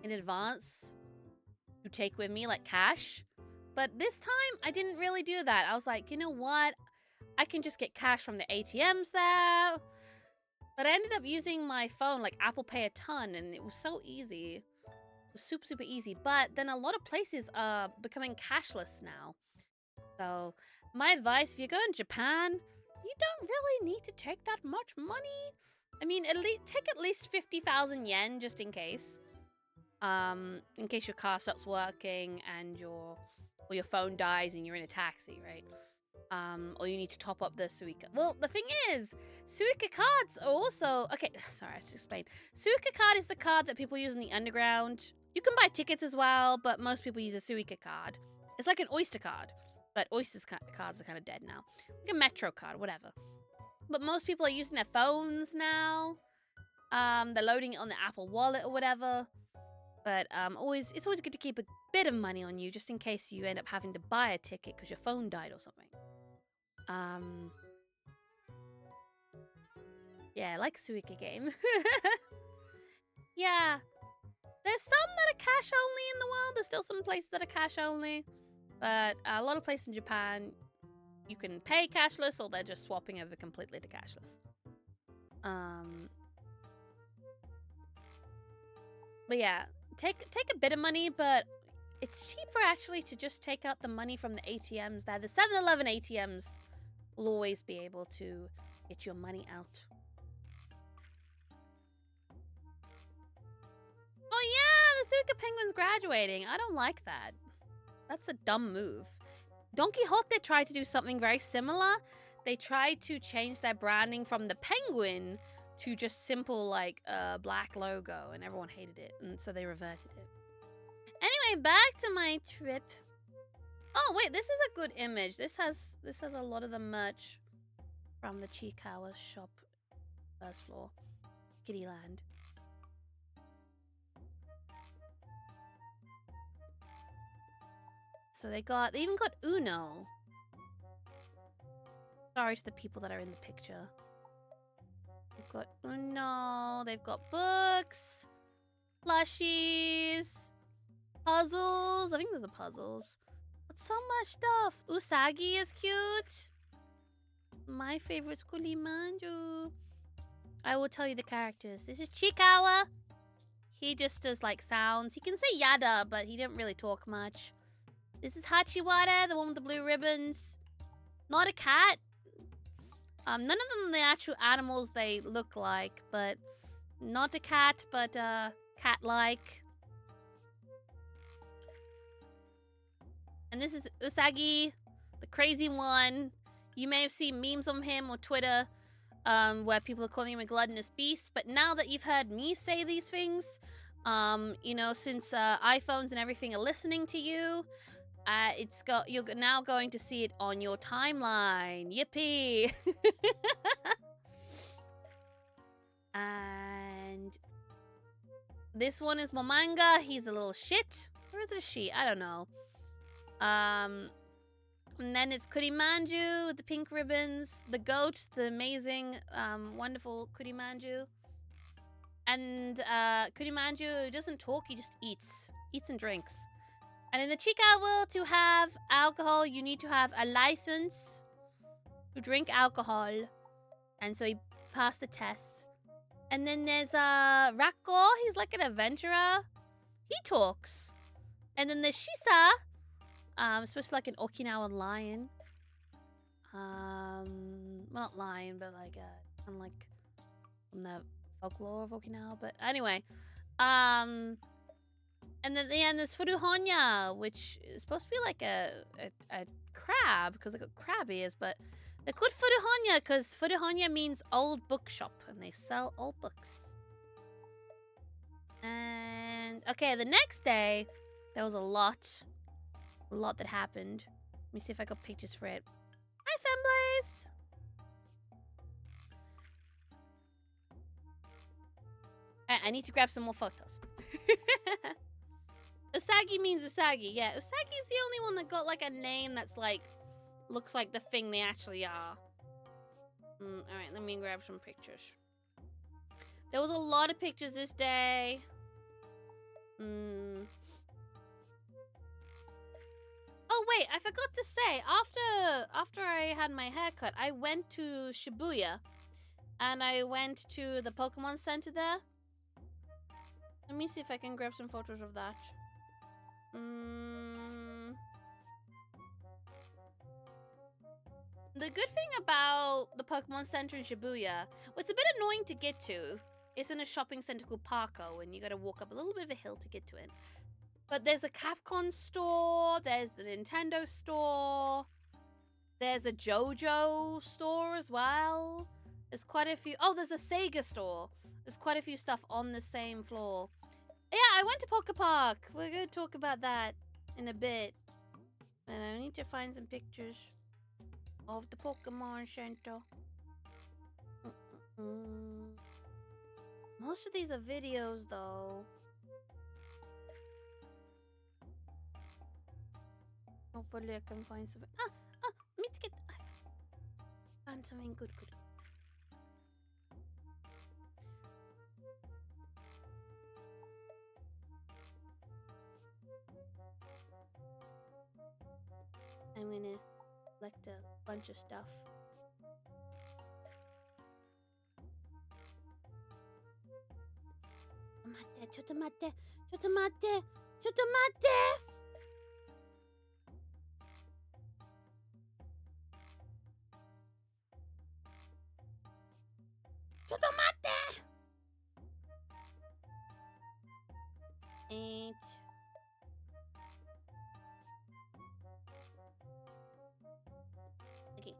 in advance to take with me, like cash. But this time, I didn't really do that. I was like, you know what? I can just get cash from the ATMs there. But I ended up using my phone, like Apple Pay a ton, and it was so easy. It was super, super easy. But then a lot of places are becoming cashless now. So my advice, if you're going to Japan, you don't really need to take that much money. I mean, take at least 50,000 yen just in case. In case your car stops working and your phone dies and you're in a taxi, right? Or you need to top up the Suica. Well, the thing is, Suica cards are also... Okay, sorry, I should explain. Suica card is the card that people use in the underground. You can buy tickets as well, but most people use a Suica card. It's like an Oyster card, but Oyster's cards are kind of dead now. Like a Metro card, whatever. But most people are using their phones now. They're loading it on the Apple Wallet or whatever. But it's always good to keep a bit of money on you just in case you end up having to buy a ticket because your phone died or something. Yeah, I like Suica game. Yeah. There's some that are cash only in the world. There's still some places that are cash only. But a lot of places in Japan, you can pay cashless or they're just swapping over completely to cashless. But yeah, take a bit of money, but it's cheaper actually to just take out the money from the ATMs there. The 7-Eleven ATMs will always be able to get your money out. Oh yeah, the Suica Penguin's graduating. I don't like that. That's a dumb move. Don Quixote tried to do something very similar. They tried to change their branding from the penguin to just simple like black logo, and everyone hated it, and so they reverted it. Anyway, back to my trip. Oh wait, this is a good image. This has a lot of the merch from the Chiikawa shop, first floor, Kittyland. So they even got Uno. Sorry to the people that are in the picture. They've got Uno, they've got books, plushies, puzzles. I think there's puzzles. But so much stuff. Usagi is cute. My favorite's Kurimanju. I will tell you the characters. This is Chiikawa. He just does like sounds. He can say yada, but he didn't really talk much. This is Hachiwara, the one with the blue ribbons. Not a cat. None of them are the actual animals they look like, but not a cat, but cat-like. And this is Usagi, the crazy one. You may have seen memes on him on Twitter, where people are calling him a gluttonous beast. But now that you've heard me say these things, you know, since iPhones and everything are listening to you, you're now going to see it on your timeline. Yippee! And this one is Momanga. He's a little shit. Or is it a she? I don't know. And then it's Kurimanju with the pink ribbons. The goat, the amazing, wonderful Kurimanju. And Kurimanju doesn't talk, he just eats. Eats and drinks. And in the Chiikawa world, to have alcohol, you need to have a license to drink alcohol. And so he passed the test. And then there's Rako. He's like an adventurer. He talks. And then there's Shisa. Supposed to be like an Okinawan lion. Well, not lion, but like kind of like from the folklore of Okinawa. But anyway, and then at the end there's Furuhonya, which is supposed to be like a crab because they got crab ears, but they're called Furuhonya because Furuhonya means old bookshop, and they sell old books. And okay, the next day there was a lot that happened. Let me see if I got pictures for it. Hi, Femblaze! I need to grab some more photos. Usagi means Usagi. Yeah, Usagi's the only one that got like a name that's like looks like the thing they actually are. Alright, let me grab some pictures. There was a lot of pictures this day. Oh wait, I forgot to say, after I had my haircut, I went to Shibuya. And I went to the Pokemon Center there. Let me see if I can grab some photos of that. The good thing about the Pokemon Center in Shibuya, what's a bit annoying to get to, is in a shopping center called Parco, and you gotta walk up a little bit of a hill to get to it. But there's a Capcom store, there's the Nintendo store, There's a JoJo store as well. There's quite a few. Oh, there's a Sega store. There's quite a few stuff on the same floor. Yeah, I went to Poké Park. We're going to talk about that in a bit. And I need to find some pictures of the Pokemon Center. Most of these are videos, though. Hopefully I can find something. Meet found something good. I'm gonna collect a bunch of stuff. Chotomate. Eight. Okay.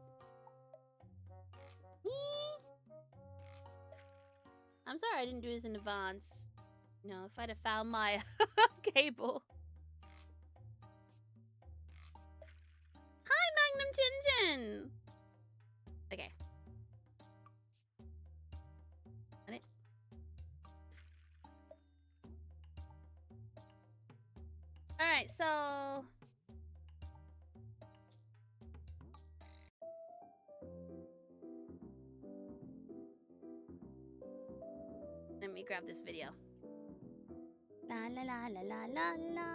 I'm sorry I didn't do this in advance. No, if I'd have found my cable. Hi, Magnum Tintin! Okay. Got it. Alright, so... let me grab this video. La la la la la la la.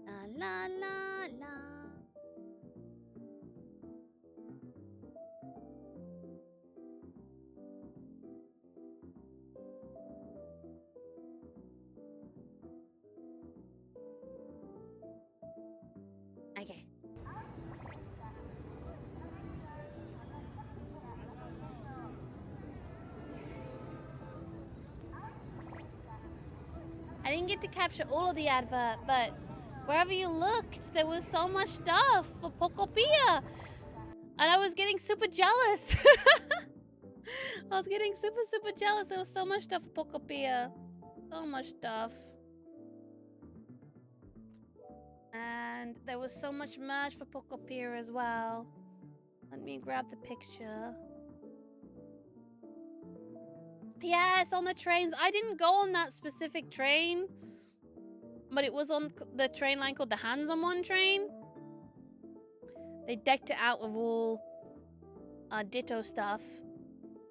La la la la. Okay. I didn't get to capture all of the advert, but wherever you looked, there was so much stuff for Pokopia. And I was getting super jealous. I was getting super jealous. There was so much stuff for Pokopia. So much stuff. And there was so much merch for Pokopia as well. Let me grab the picture. Yeah, it's on the trains. I didn't go on that specific train, but it was on the train line called the Hanzomon train. They decked it out with all Ditto stuff.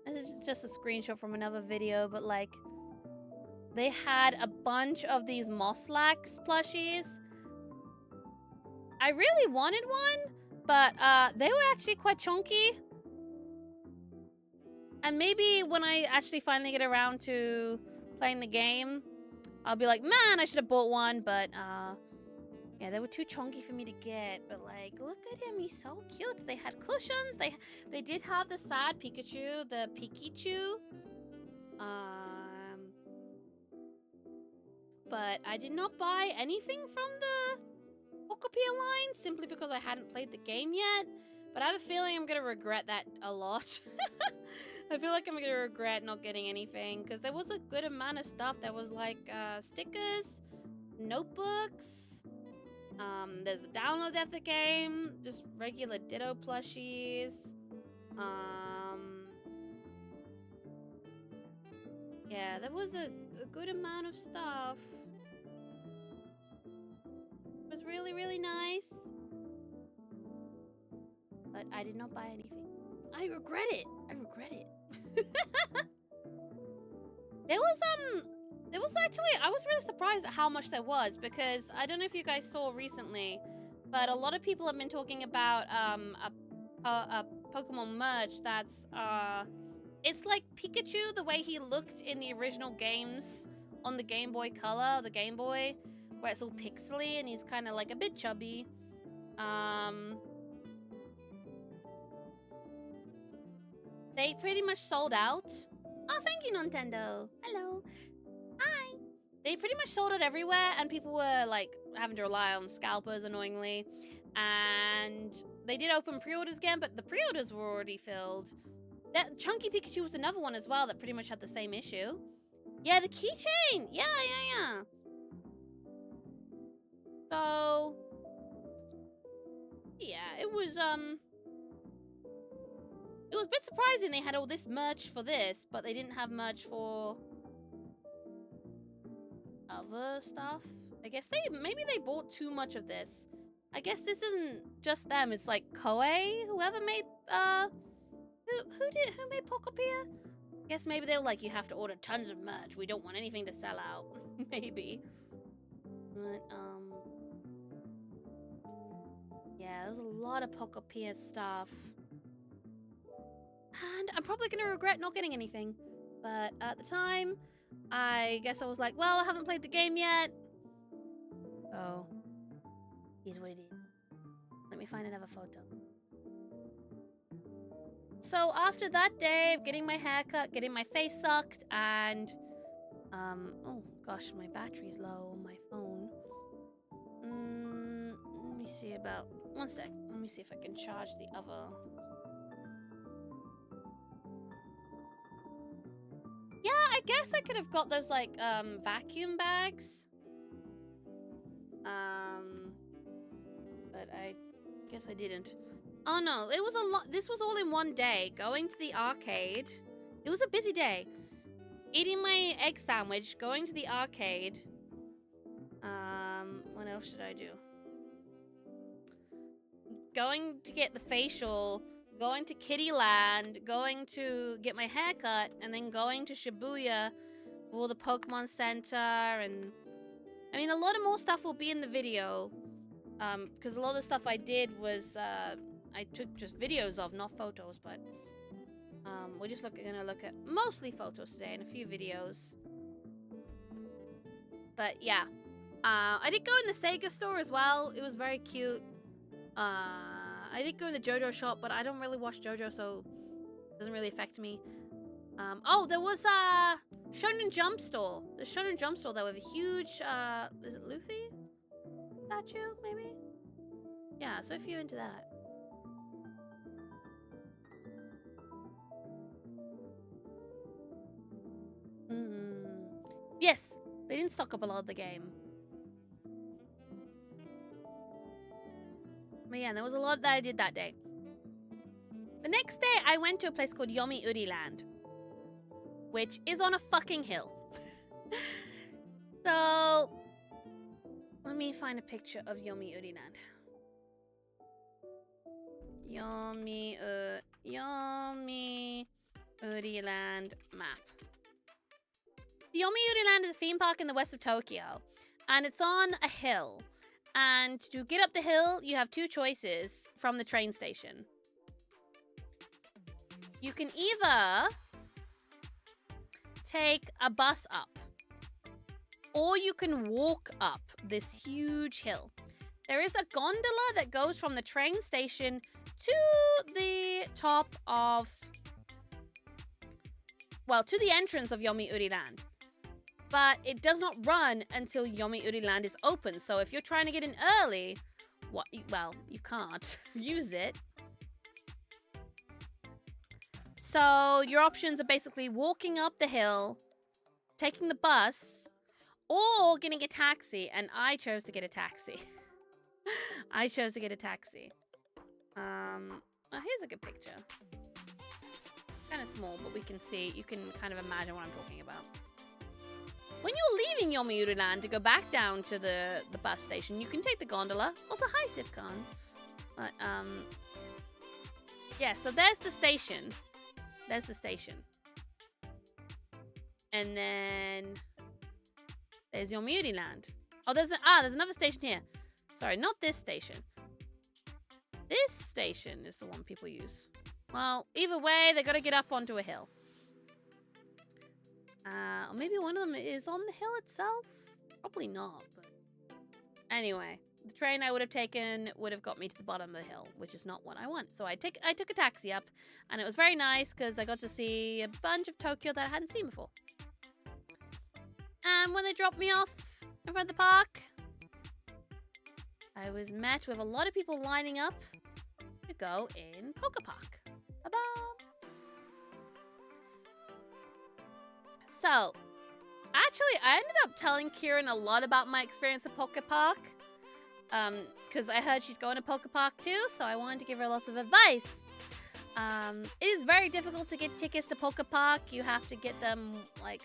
This is just a screenshot from another video, but like, they had a bunch of these Mosslax plushies. I really wanted one, but they were actually quite chunky. And maybe when I actually finally get around to playing the game, I'll be like, man, I should have bought one. But, yeah, they were too chunky for me to get. But, like, look at him. He's so cute. They had cushions. They did have the sad Pikachu, the Pikachu. But I did not buy anything from the Pokopia line simply because I hadn't played the game yet. But I have a feeling I'm going to regret that a lot. I feel like I'm going to regret not getting anything. Because there was a good amount of stuff. There was like stickers, notebooks. There's a download of the game. Just regular Ditto plushies. Yeah, there was a good amount of stuff. It was really, really nice. But I did not buy anything. I regret it. I regret it. There was actually, I was really surprised at how much there was, because I don't know if you guys saw recently, but a lot of people have been talking about a Pokemon merge that's it's like Pikachu the way he looked in the original games on the Game Boy Color, the Game Boy, where it's all pixely and he's kind of like a bit chubby. They pretty much sold out. Oh, thank you, Nintendo. Hello. Hi. They pretty much sold out everywhere, and people were like having to rely on scalpers annoyingly. And they did open pre-orders again, but the pre-orders were already filled. That Chunky Pikachu was another one as well that pretty much had the same issue. Yeah, the keychain. Yeah. So, yeah, it was a bit surprising they had all this merch for this, but they didn't have merch for other stuff. I guess maybe they bought too much of this. I guess this isn't just them. It's like Koei, whoever made who made Pokopia? I guess maybe they were like, you have to order tons of merch. We don't want anything to sell out. Maybe. But yeah, there's a lot of Pokopia stuff. And I'm probably gonna regret not getting anything. But at the time, I guess I was like, well, I haven't played the game yet. Oh. Here's what it is. Let me find another photo. So after that day of getting my hair cut, getting my face sucked, and oh gosh, my battery's low on my phone. Let me see about 1 sec. Let me see if I can charge the other. Yeah, I guess I could have got those like vacuum bags. But I guess I didn't. Oh no, it was a lot. This was all in one day. Going to the arcade. It was a busy day. Eating my egg sandwich, going to the arcade. What else should I do? Going to get the facial, going to Kittyland, going to get my hair cut, and then going to Shibuya for the Pokemon Center. And I mean, a lot of more stuff will be in the video. Because a lot of the stuff I did was, I took just videos of, not photos, but we're just gonna look at mostly photos today and a few videos. But yeah, I did go in the Sega store as well. It was very cute. I did go in the JoJo shop, but I don't really watch JoJo, so it doesn't really affect me. Oh, there was a Shonen Jump store. The Shonen Jump store, though, with a huge, is it Luffy statue, maybe? Yeah, so if you're into that. Yes, they didn't stock up a lot of the game. But yeah, there was a lot that I did that day. The next day, I went to a place called Yomiuri Land, which is on a fucking hill. So, let me find a picture of Yomiuri Land. Yomiuri Land map. The Yomiuri Land is a theme park in the west of Tokyo, and it's on a hill. And to get up the hill, you have two choices from the train station. You can either take a bus up, or you can walk up this huge hill. There is a gondola that goes from the train station to the top of, well, to the entrance of Yomiuri Land. But it does not run until Yomiuri Land is open. So if you're trying to get in early, well, you can't use it. So your options are basically walking up the hill, taking the bus, or getting a taxi. And I chose to get a taxi. Here's a good picture. Kind of small, but we can see. You can kind of imagine what I'm talking about. When you're leaving Yomiuri Land to go back down to the bus station, you can take the gondola. Also, hi, Sifkan. But, yeah, so there's the station. And then there's Yomiuri Land. Oh, there's another station here. Sorry, not this station. This station is the one people use. Well, either way, they got to get up onto a hill. Or maybe one of them is on the hill itself? Probably not, but... Anyway, the train I would have taken would have got me to the bottom of the hill, which is not what I want. So I took a taxi up, and it was very nice because I got to see a bunch of Tokyo that I hadn't seen before. And when they dropped me off in front of the park, I was met with a lot of people lining up to go in Pokepark. Ba-bam. So, actually, I ended up telling Kieran a lot about my experience at Pokepark. Because I heard she's going to Pokepark too, so I wanted to give her lots of advice. It is very difficult to get tickets to Pokepark. You have to get them, like,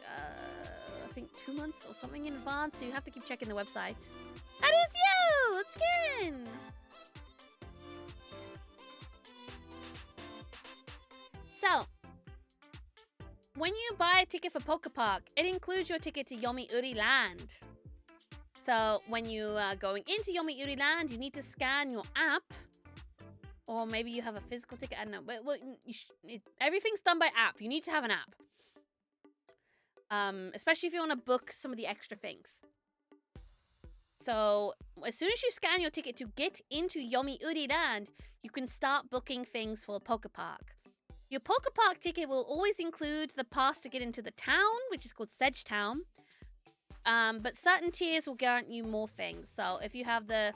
I think 2 months or something in advance, so you have to keep checking the website. That is you! It's Kieran! So, when you buy a ticket for Pokepark, it includes your ticket to Yomiuri Land. So when you are going into Yomiuri Land, you need to scan your app. Or maybe you have a physical ticket, I don't know. But well, everything's done by app. You need to have an app. Especially if you want to book some of the extra things. So as soon as you scan your ticket to get into Yomiuri Land, you can start booking things for Pokepark. Your Pokepark ticket will always include the pass to get into the town, which is called Sedge Town. But certain tiers will grant you more things. So if you have the...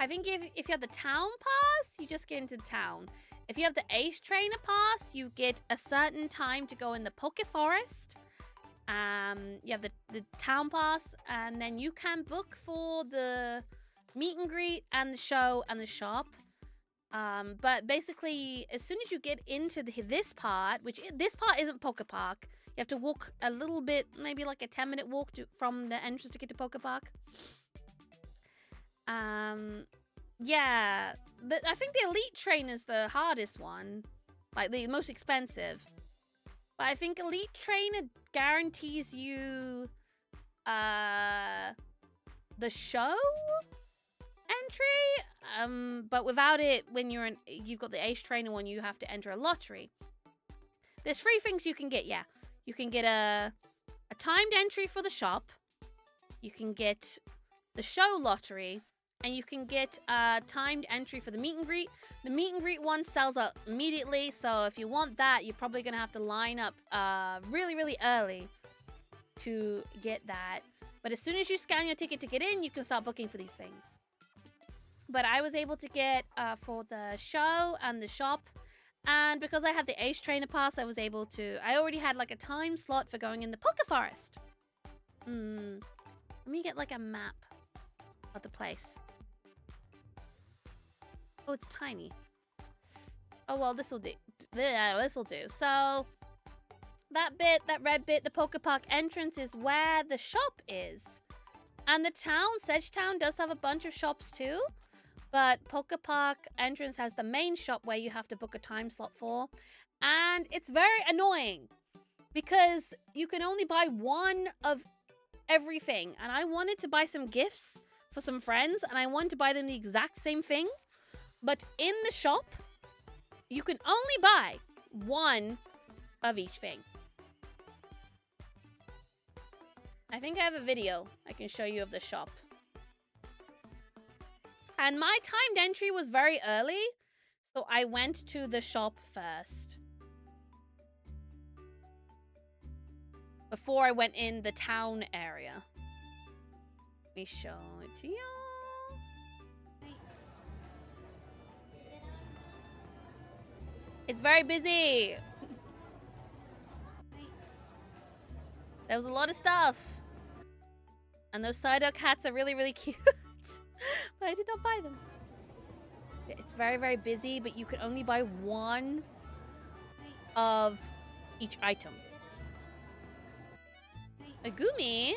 I think if you have the town pass, you just get into the town. If you have the Ace Trainer pass, you get a certain time to go in the Poke Forest. You have the town pass, and then you can book for the meet and greet and the show and the shop. But basically, as soon as you get into this part, this part isn't Pokepark. You have to walk a little bit, maybe like a 10-minute walk from the entrance to get to Pokepark. Yeah. I think the Elite Trainer's the hardest one. Like, the most expensive. But I think Elite Trainer guarantees you, the show entry. But without it, when you've got the Ace Trainer one, you have to enter a lottery. There's 3 things you can get, yeah. You can get a timed entry for the shop. You can get the show lottery. And you can get a timed entry for the meet and greet. The meet and greet one sells out immediately. So if you want that, you're probably going to have to line up really, really early to get that. But as soon as you scan your ticket to get in, you can start booking for these things. But I was able to get for the show and the shop. And because I had the Ace Trainer pass, I was able to... I already had like a time slot for going in the Poke Forest. Let me get like a map of the place. Oh, it's tiny. Oh, well, this'll do. This'll do. So, that red bit, the Pokepark entrance is where the shop is. And the town, Sedge Town, does have a bunch of shops too. But Pokepark entrance has the main shop where you have to book a time slot for. And it's very annoying because you can only buy one of everything. And I wanted to buy some gifts for some friends, and I wanted to buy them the exact same thing. But in the shop, you can only buy one of each thing. I think I have a video I can show you of the shop. And my timed entry was very early, so I went to the shop first. Before I went in the town area. Let me show it to you. It's very busy. There was a lot of stuff. And those Psyduck hats are really, really cute. But I did not buy them. It's very, very busy, but you can only buy one of each item. A Gumi?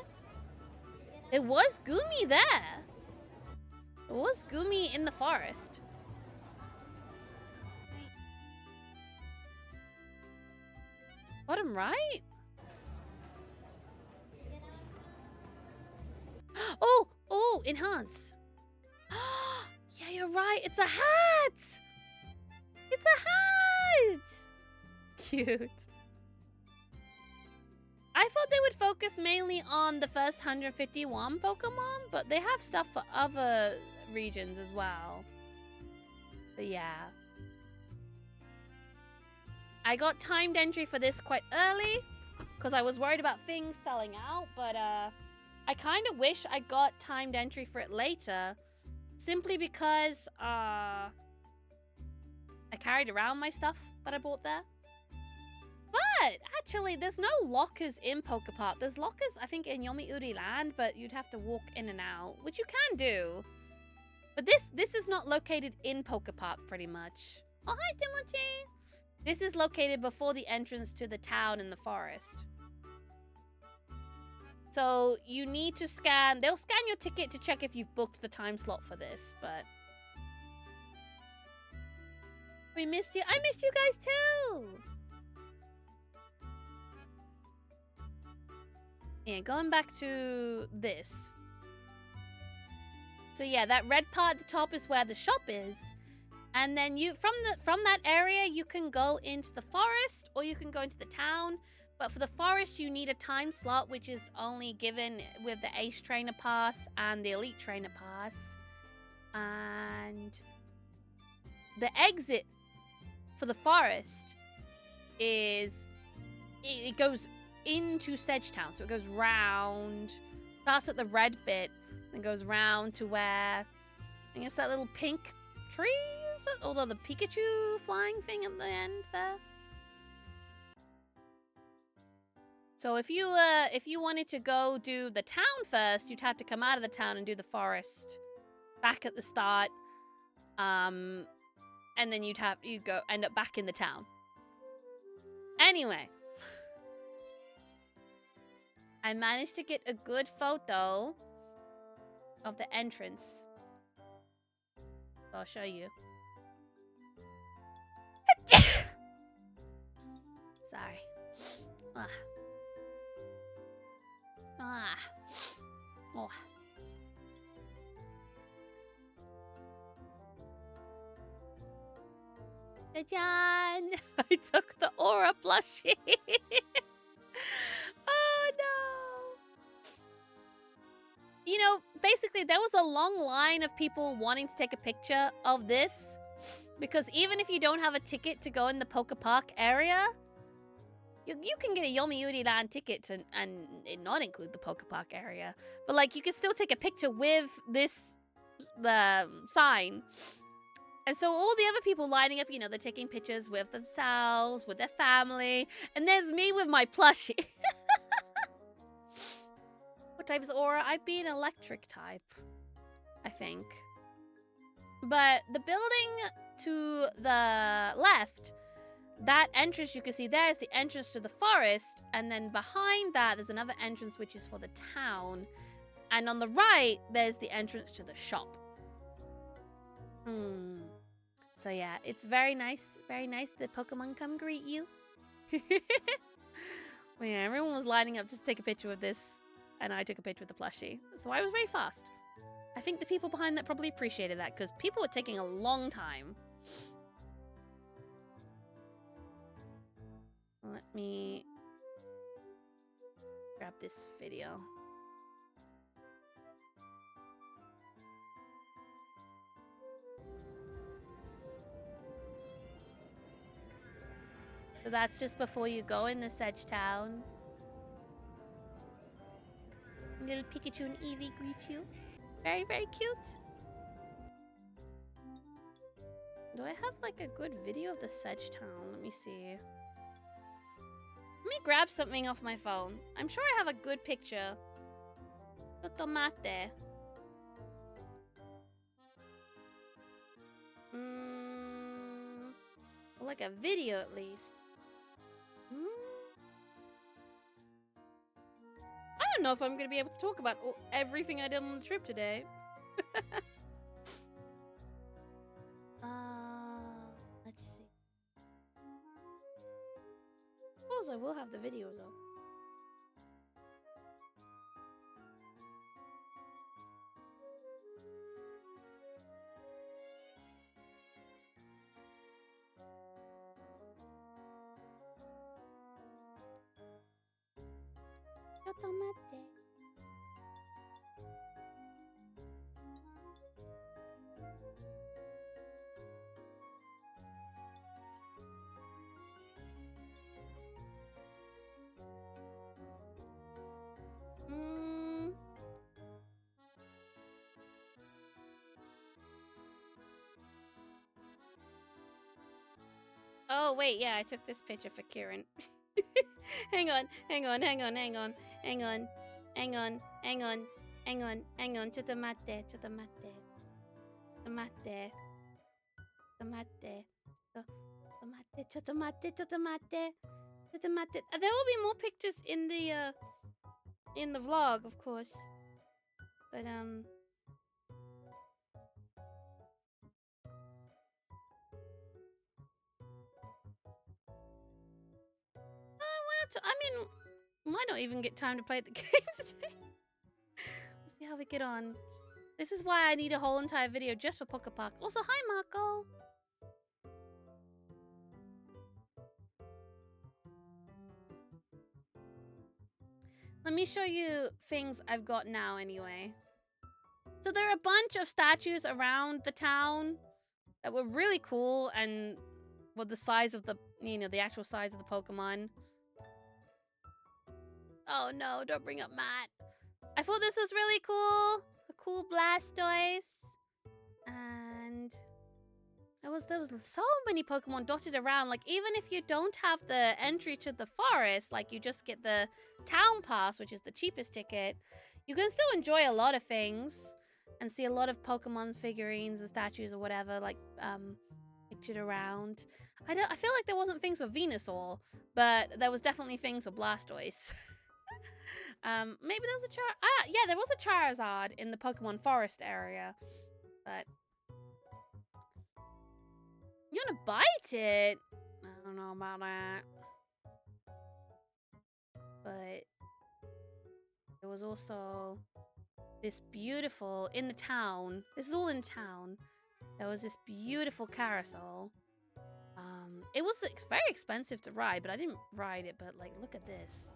There was Gumi there. There was Gumi in the forest. Bottom right? Oh, enhance. Yeah, you're right. It's a hat. It's a hat. Cute. I thought they would focus mainly on the first 151 Pokemon, but they have stuff for other regions as well. But yeah. I got timed entry for this quite early because I was worried about things selling out, but I kind of wish I got timed entry for it later simply because I carried around my stuff that I bought there. But actually, there's no lockers in Poke Park. There's lockers, I think, in Yomiuri Land, but you'd have to walk in and out, which you can do. But this is not located in Poke Park, pretty much. Oh, hi, Timothy. This is located before the entrance to the town and the forest. So you need to scan. They'll scan your ticket to check if you've booked the time slot for this, but we missed you. I missed you guys too. Yeah, going back to this. So yeah, that red part at the top is where the shop is. And then you from that area you can go into the forest or you can go into the town. But for the forest you need a time slot, which is only given with the Ace Trainer Pass and the Elite Trainer Pass. And the exit for the forest is it goes into Sedgetown, so it goes round, starts at the red bit, and goes round to where I guess that little pink tree is it? Although the Pikachu flying thing at the end there. So if you wanted to go do the town first, you'd have to come out of the town and do the forest back at the start. And then you'd end up back in the town. Anyway, I managed to get a good photo of the entrance. So I'll show you. Sorry. Oh. John! I took the Aura plushie. Oh no! You know, basically there was a long line of people wanting to take a picture of this. Because even if you don't have a ticket to go in the Poke Park area, you can get a Yomiuri Land ticket and it not include the Poke Park area. But like you can still take a picture with the sign. And so all the other people lining up, you know, they're taking pictures with themselves, with their family. And there's me with my plushie. What type is Aura? I'd be an electric type, I think. But the building to the left, that entrance you can see there is the entrance to the forest. And then behind that, there's another entrance which is for the town. And on the right, there's the entrance to the shop. So yeah, it's very nice the Pokemon come greet you. Well, yeah, everyone was lining up just to take a picture with this, and I took a picture with the plushie. So I was very fast. I think the people behind that probably appreciated that, because people were taking a long time. Let me grab this video. So that's just before you go in the Sedgetown. Little Pikachu and Eevee greet you. Very, very cute. Do I have like a good video of the Sedgetown? Let me see. Let me grab something off my phone. I'm sure I have a good picture. Tomate. Like a video at least. I don't know if I'm going to be able to talk about everything I did on the trip today. Let's see. Suppose I will have the videos though. Tomate. Oh, wait, yeah, I took this picture for Kieran. Hang on. Chotomate. There will be more pictures in the vlog, of course. But I mean, might not even get time to play the game today. We'll see how we get on. This is why I need a whole entire video just for Poké Park. Also, hi, Marco. Let me show you things I've got now anyway. So there are a bunch of statues around the town that were really cool and were the size of the, the actual size of the Pokemon. Oh no, don't bring up Matt. I thought this was really cool. A cool Blastoise. And there was so many Pokemon dotted around. Like, even if you don't have the entry to the forest, like you just get the town pass, which is the cheapest ticket, you can still enjoy a lot of things and see a lot of Pokemon's figurines and statues or whatever, like, pictured around. I feel like there wasn't things for Venusaur, but there was definitely things for Blastoise. Maybe there was a yeah, there was a Charizard in the Pokemon Forest area, but you wanna bite it? I don't know about that. But there was also this beautiful, in the town, this is all in town, there was this beautiful carousel. It was very expensive to ride, but I didn't ride it, but like, look at this.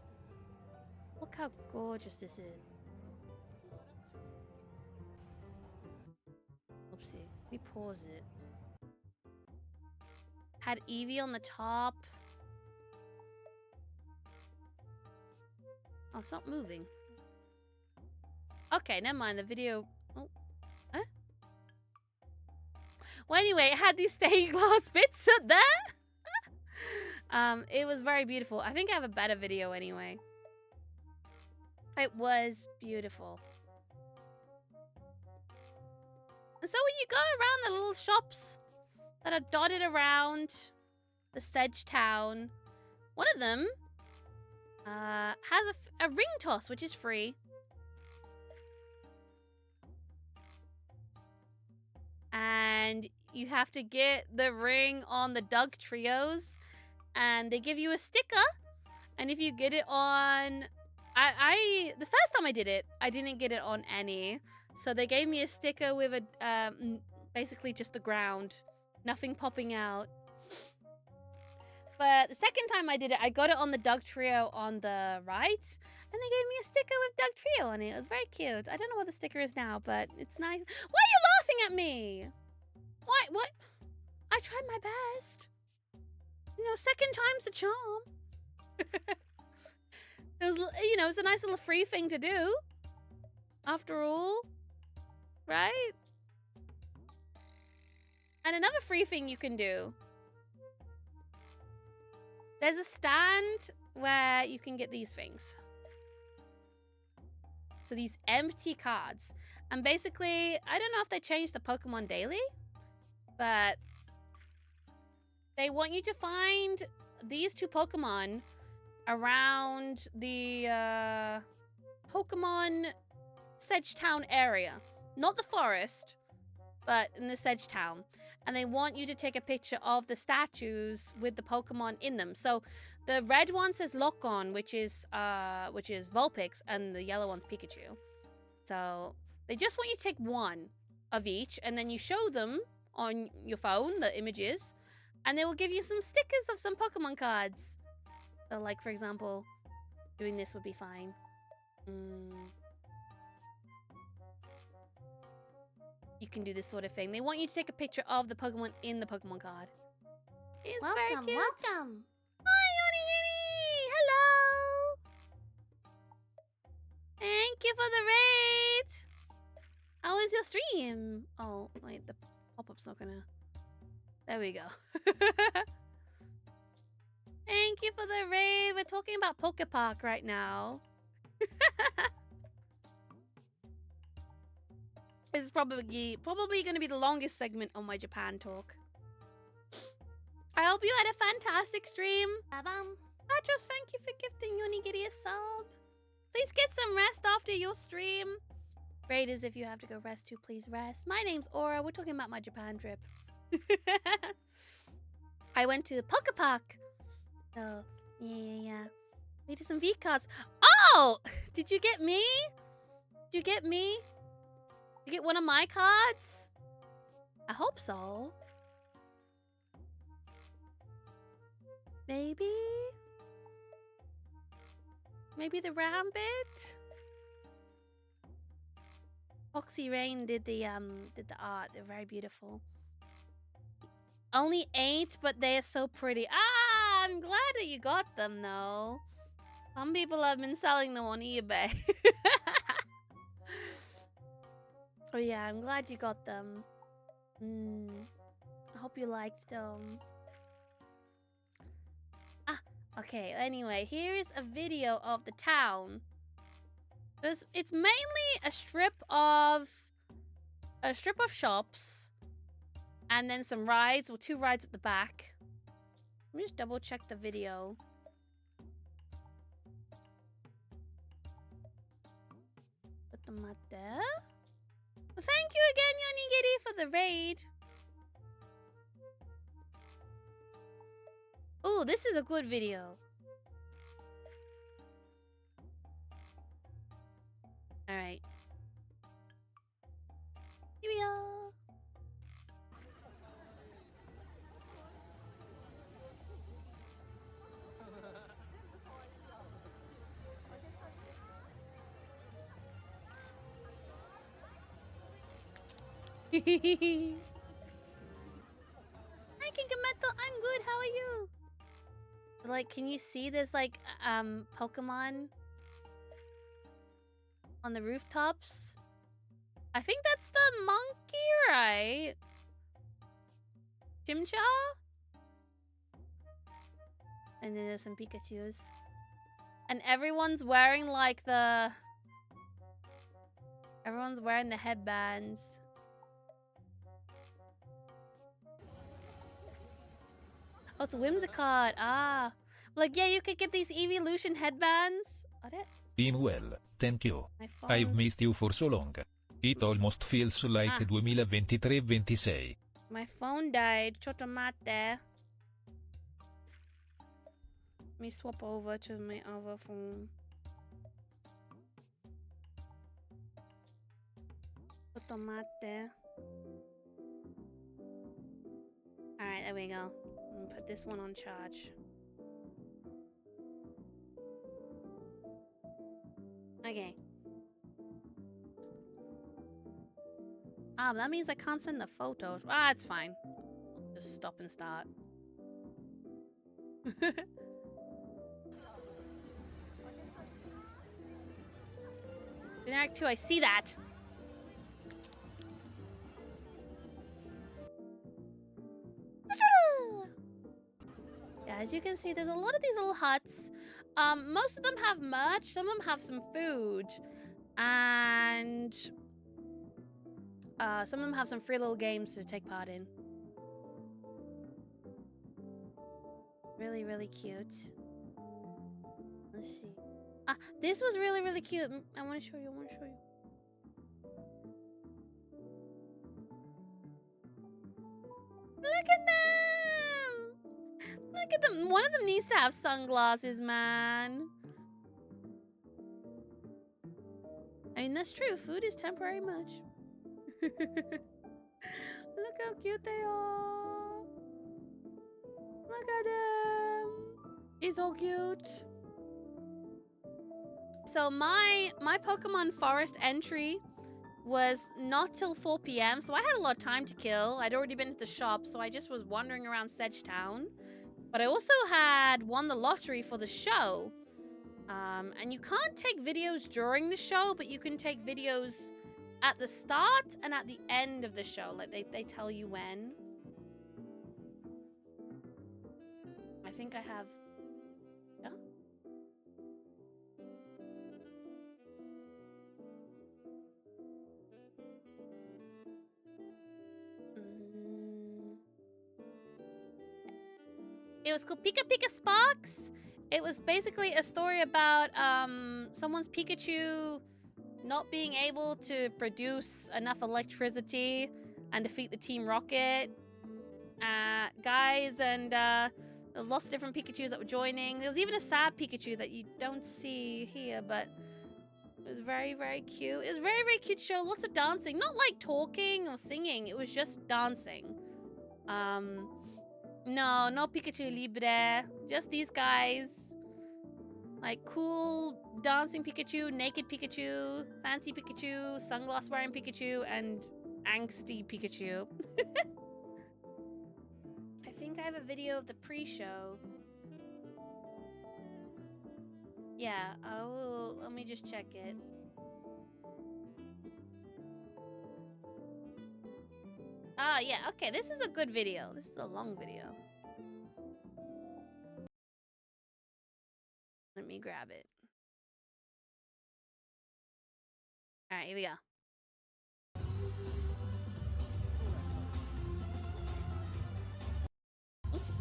Look how gorgeous this is. Oopsie, let me pause it. Had Eevee on the top. Oh, stop moving. Okay, never mind. The video. Oh, huh? Well, anyway, it had these stained glass bits up there. It was very beautiful. I think I have a better video anyway. It was beautiful. And so when you go around the little shops that are dotted around the Sedge Town, one of them has a ring toss, which is free. And you have to get the ring on the Dugtrios, and they give you a sticker. And if you get it on, the first time I did it, I didn't get it on any. So they gave me a sticker with a basically just the ground, nothing popping out. But the second time I did it, I got it on the Dugtrio on the right, and they gave me a sticker with Dugtrio on it. It was very cute. I don't know what the sticker is now, but it's nice. Why are you laughing at me? What? I tried my best. You know, second time's the charm. It was, it was a nice little free thing to do. After all, right? And another free thing you can do. There's a stand where you can get these things. So these empty cards. And basically, I don't know if they changed the Pokemon Daily, but they want you to find these two Pokemon around the Pokemon Sedge Town area. Not the forest, but in the Sedge Town. And they want you to take a picture of the statues with the Pokemon in them. So the red one says Lock-On, which is Vulpix, and the yellow one's Pikachu. So they just want you to take one of each, and then you show them on your phone, the images, and they will give you some stickers of some Pokemon cards. So like, for example, doing this would be fine. You can do this sort of thing. They want you to take a picture of the Pokemon in the Pokemon card. It's very cute. Welcome. Hi, Yoni Yini. Hello. Thank you for the raid. How was your stream? Oh, wait, the pop-up's not gonna... There we go. Thank you for the raid. We're talking about Poke Park right now. This is probably going to be the longest segment on my Japan talk. I hope you had a fantastic stream. Ba-bum. Patros, thank you for gifting Yonigiri a sub. Please get some rest after your stream. Raiders, if you have to go rest too, please rest. My name's Aura. We're talking about my Japan trip. I went to Poke Park. So, yeah. We did some V cards. Oh! Did you get me? Did you get me? Did you get one of my cards? I hope so. Maybe? Maybe the Rambit? Foxy Rain did the art. They're very beautiful. Only 8, but they are so pretty. Ah, I'm glad that you got them though. Some people have been selling them on eBay. Oh yeah, I'm glad you got them. I hope you liked them. Ah, okay. Anyway, here's a video of the town. It's mainly a strip of shops, and then some rides, or 2 rides at the back. Let me just double check the video. Put them out there. Well, thank you again, Yonigiri, for the raid. Oh, this is a good video. All right. Here we go. Hi, Kinkameto. I'm good. How are you? Like, can you see there's like Pokemon on the rooftops? I think that's the monkey, right? Chimcha? And then there's some Pikachus. And everyone's wearing like the... Everyone's wearing the headbands. Oh, it's Whimsicott. Ah. Like, yeah, you could get these Evolution headbands. Are it? Been well, thank you. My I've phone's- missed you for so long. It almost feels like 2023-26. My phone died. Chotomate. Let me swap over to my other phone. Chotomate. Alright, there we go. I'm gonna put this one on charge. Okay. Ah, but that means I can't send the photos. Ah, it's fine. Just stop and start. Generic 2, I see that. Yeah, as you can see, there's a lot of these little huts. Most of them have merch. Some of them have some food. And... some of them have some free little games to take part in. Really, really cute. Let's see. Ah, this was really, really cute. I want to show you. Look at them! Look at them. One of them needs to have sunglasses, man. I mean, that's true. Food is temporary much. Look how cute they are. Look at them. He's so cute. So my Pokemon Forest entry was not till 4 p.m. So I had a lot of time to kill. I'd already been to the shop, so I just was wandering around Sedge Town. But I also had won the lottery for the show. And you can't take videos during the show, but you can take videos at the start and at the end of the show. Like, they tell you when. I think I have It was called Pika Pika Sparks. It was basically a story about someone's Pikachu not being able to produce enough electricity and defeat the Team Rocket guys, and there was lots of different Pikachus that were joining. There was even a sad Pikachu that you don't see here, but it was very, very cute. It was a very, very cute show. Lots of dancing. Not like talking or singing. It was just dancing. No Pikachu Libre. Just these guys. Like cool dancing Pikachu, naked Pikachu, fancy Pikachu, sunglass wearing Pikachu, and angsty Pikachu. I think I have a video of the pre-show. Yeah, I will. Let me just check it. Ah, yeah, okay, this is a good video. This is a long video. Let me grab it. All right, here we go. Oops.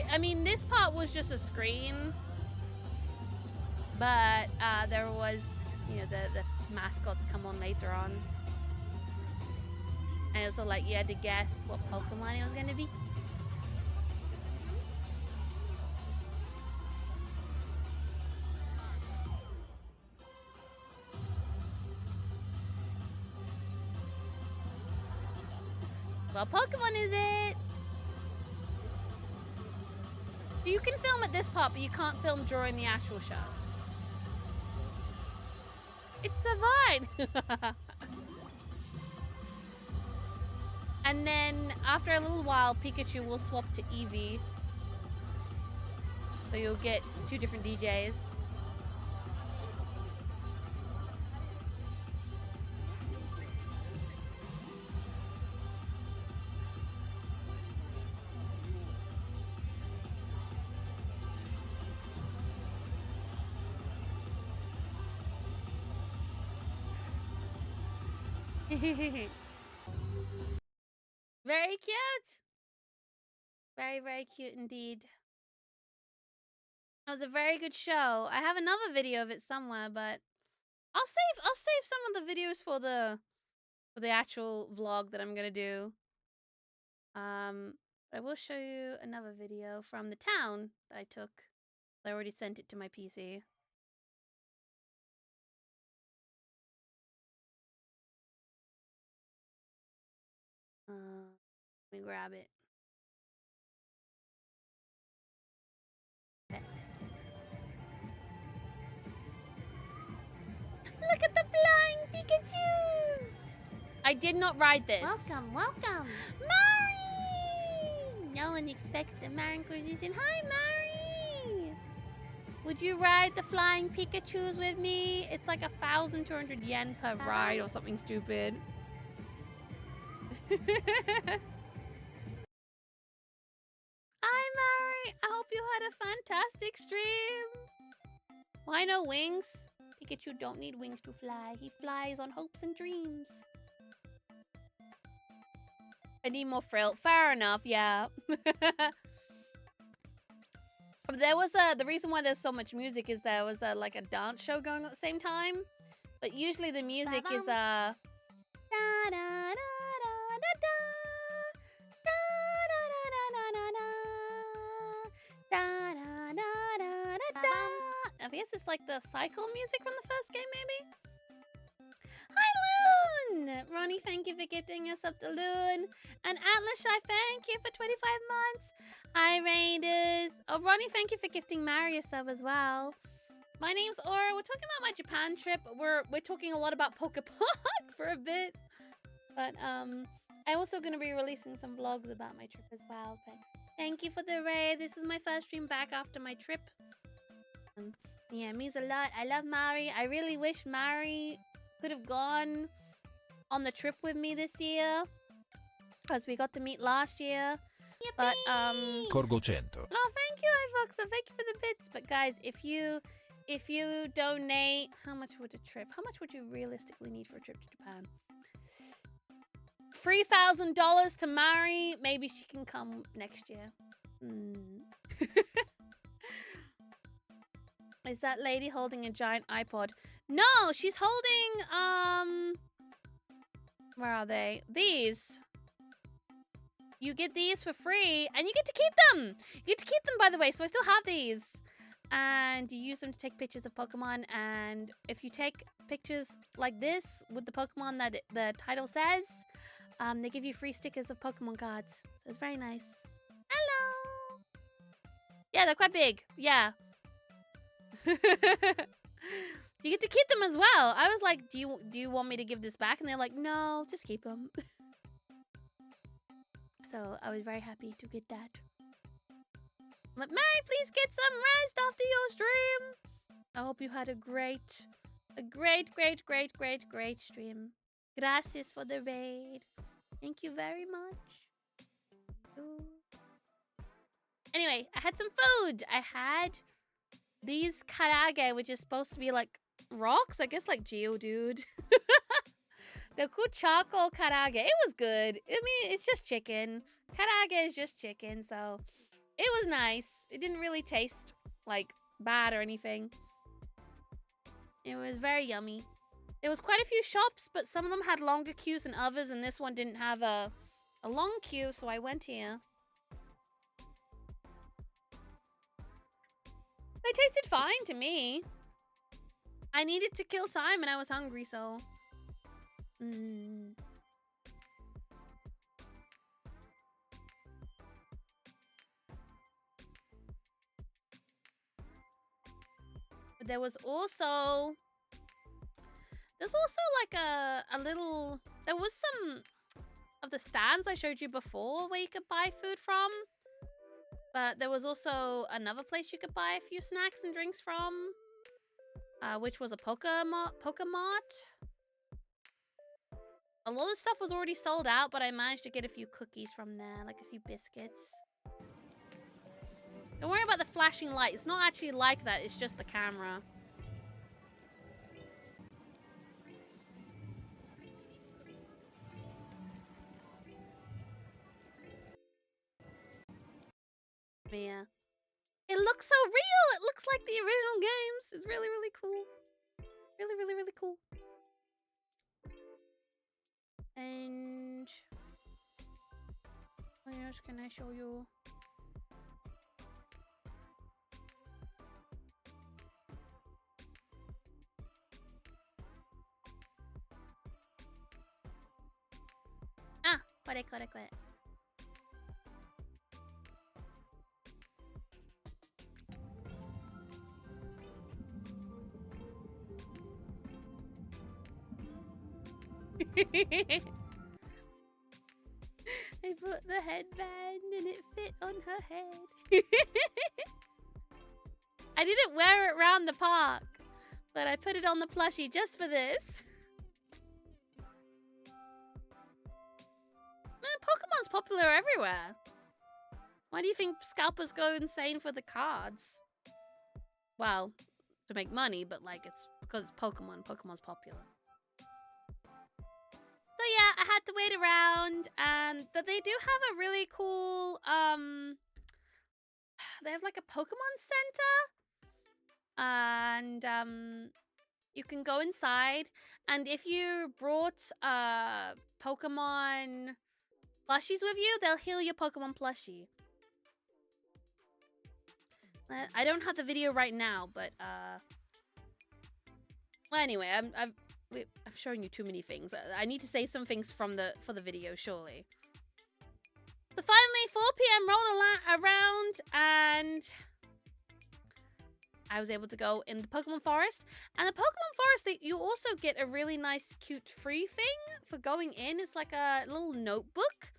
I mean, this part was just a screen, but there was, you know, the mascots come on later on. And it was all like you had to guess what Pokemon it was going to be. What Pokemon is it? You can film at this part, but you can't film during the actual show. It's Savine! And then, after a little while, Pikachu will swap to Eevee. So you'll get 2 different DJs. Very cute. Very, very cute indeed. It was a very good show. I have another video of it somewhere, but I'll save some of the videos for the actual vlog that I'm gonna do. I will show you another video from the town that I took. I already sent it to my PC. Let me grab it. Okay. Look at the flying Pikachus! I did not ride this. Welcome, welcome. Mari! No one expects the Mari Inquisition. Hi, Mari! Would you ride the flying Pikachus with me? It's like 1,200 yen per ride or something stupid. Hi, Mari! I hope you had a fantastic stream. Why no wings? Pikachu don't need wings to fly. He flies on hopes and dreams. I need more frill. Fair enough, yeah. There was the reason why there's so much music is there was like a dance show going at the same time. But usually the music is da da da da da da I guess it's like the cycle music from the first game, maybe? Hi, Loon! Ronnie, thank you for gifting us up to Loon. And Atlas Shy, thank you for 25 months. Hi, Raiders. Oh, Ronnie, thank you for gifting Mari a sub as well. My name's Aura. We're talking about my Japan trip. We're talking a lot about Pokepod for a bit. But I'm also going to be releasing some vlogs about my trip as well. But thank you for the raid. This is my first stream back after my trip. Yeah, it means a lot. I love Mari. I really wish Mari could have gone on the trip with me this year. because we got to meet last year. Yippee! But Corgo 100. oh, thank you, iFox. Thank you for the bits. But guys, if you donate, how much would a trip? How much would you realistically need for a trip to Japan? $3,000 to Mari. Maybe she can come next year. Is that lady holding a giant iPod? No, she's holding where are they? These. You get these for free and you get to keep them. You get to keep them, by the way. So I still have these. And you use them to take pictures of Pokemon. And if you take pictures like this with the Pokemon that the title says, they give you free stickers of Pokemon cards. So it's very nice. Hello. Yeah, they're quite big. Yeah. You get to keep them as well. I was like, do you want me to give this back? And they're like, no, just keep them. So I was very happy to get that. But Mary, please get some rest after your stream. I hope you had a great stream. Gracias for the raid. Thank you very much. Ooh. Anyway, I had some food. I had these karage, which is supposed to be like rocks. I guess like Geodude. They're called charcoal karage. It was good. I mean, it's just chicken. Karage is just chicken, so it was nice. It didn't really taste like bad or anything. It was very yummy. There was quite a few shops, but some of them had longer queues than others, and this one didn't have a long queue, so I went here. They tasted fine to me. I needed to kill time, and I was hungry, so... But there was also like a little, there was some of the stands I showed you before where you could buy food from, but there was also another place you could buy a few snacks and drinks from, which was a Pokemart. A lot of stuff was already sold out, but I managed to get a few cookies from there, like a few biscuits. Don't worry about the flashing light. It's not actually like that. It's just the camera. But yeah. It looks so real. It looks like the original games. It's really, really cool. Really, really, really cool. And what else can I show you? Ah, got it. I put the headband and it fit on her head. I didn't wear it around the park, but I put it on the plushie just for this. Pokemon's popular everywhere. Why do you think scalpers go insane for the cards? Well, to make money, but like it's because it's Pokemon. Pokemon's popular. So yeah, I had to wait around, but they do have a really cool, they have like a Pokemon Center, and you can go inside, and if you brought Pokemon plushies with you, they'll heal your Pokemon plushie. I don't have the video right now, but well, anyway, I've shown you too many things. I need to say some things for the video, surely. So finally, 4 p.m. rolled around, and I was able to go in the Pokemon Forest. And the Pokemon Forest, you also get a really nice, cute free thing for going in. It's like a little notebook,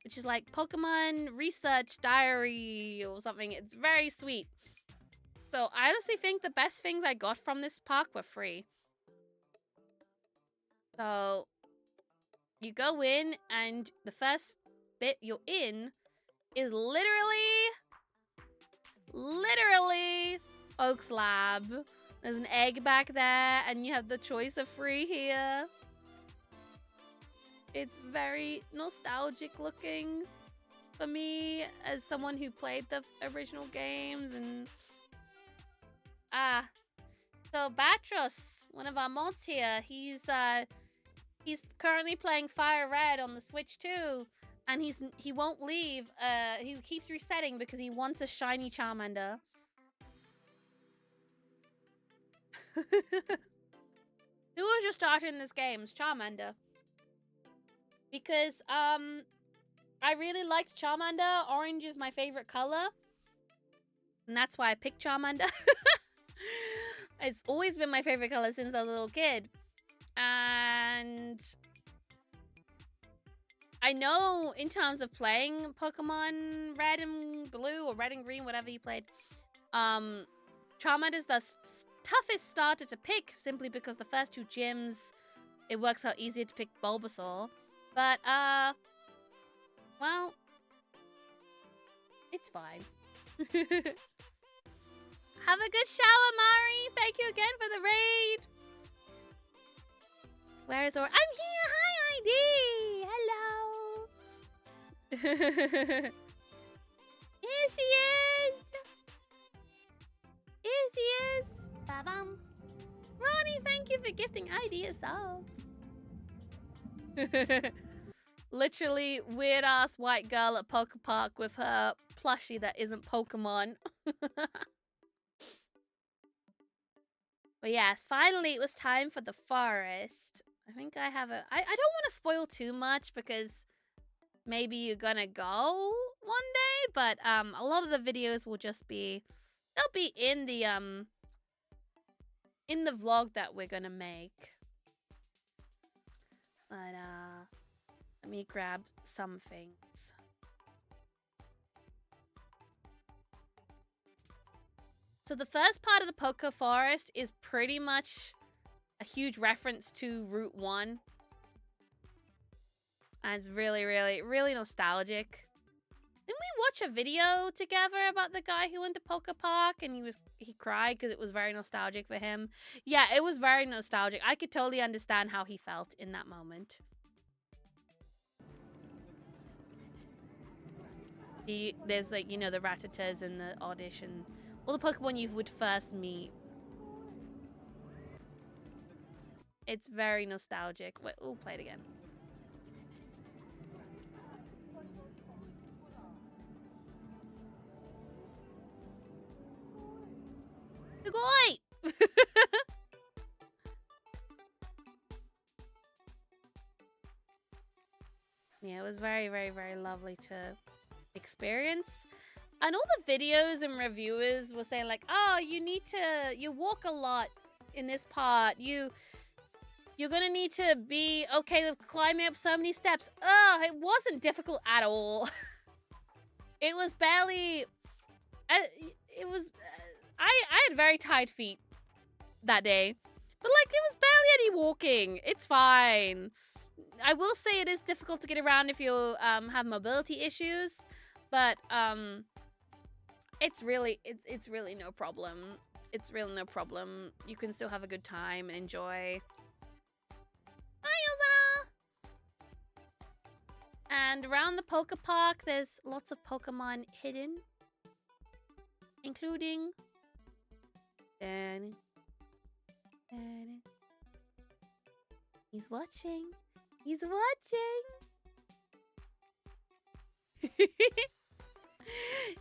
which is like Pokemon Research Diary or something. It's very sweet. So I honestly think the best things I got from this park were free. So you go in, and the first bit you're in is literally Oak's lab. There's an egg back there, and you have the choice of free here. It's very nostalgic looking for me as someone who played the original games. And so Batros, one of our mods here, he's currently playing Fire Red on the Switch too, and he won't leave. He keeps resetting because he wants a shiny Charmander. Who was just starting this game? It's Charmander. Because I really liked Charmander. Orange is my favorite color, and that's why I picked Charmander. It's always been my favorite color since I was a little kid. And I know in terms of playing Pokemon Red and Blue or Red and Green, whatever you played, Charmander's the toughest starter to pick simply because the first two gyms, it works out easier to pick Bulbasaur. But, well, it's fine. Have a good shower, Mari. Thank you again for the raid. Where is Aura? I'm here. Hi, ID. Hello. Here she is. Here she is. Ba-bum. Ronnie, thank you for gifting ID a sub. Literally weird-ass white girl at Poke Park with her plushie that isn't Pokemon. But yes, finally it was time for the forest. I think I have a... I don't want to spoil too much because maybe you're gonna go one day, but a lot of the videos will just be... They'll be in the vlog that we're gonna make. But let me grab some things. So the first part of the Poke Forest is pretty much a huge reference to Route 1. And it's really, really, really nostalgic. Didn't we watch a video together about the guy who went to Poke Park and he cried because it was very nostalgic for him? Yeah, it was very nostalgic. I could totally understand how he felt in that moment. There's like, you know, the Rattatas and the Oddish and all the Pokemon you would first meet. It's very nostalgic. Wait, we'll play it again. Sugoi! Yeah, it was very, very, very lovely to experience. And all the videos and reviewers were saying like, oh, you walk a lot in this part. You're gonna need to be okay with climbing up so many steps. Oh, it wasn't difficult at all. It was barely, I had very tired feet that day. But like, it was barely any walking. It's fine. I will say it is difficult to get around if you have mobility issues. But it's really no problem. It's really no problem. You can still have a good time and enjoy. Hi, Elsa! And around the Poke Park, there's lots of Pokemon hidden. Including... He's watching. He's watching.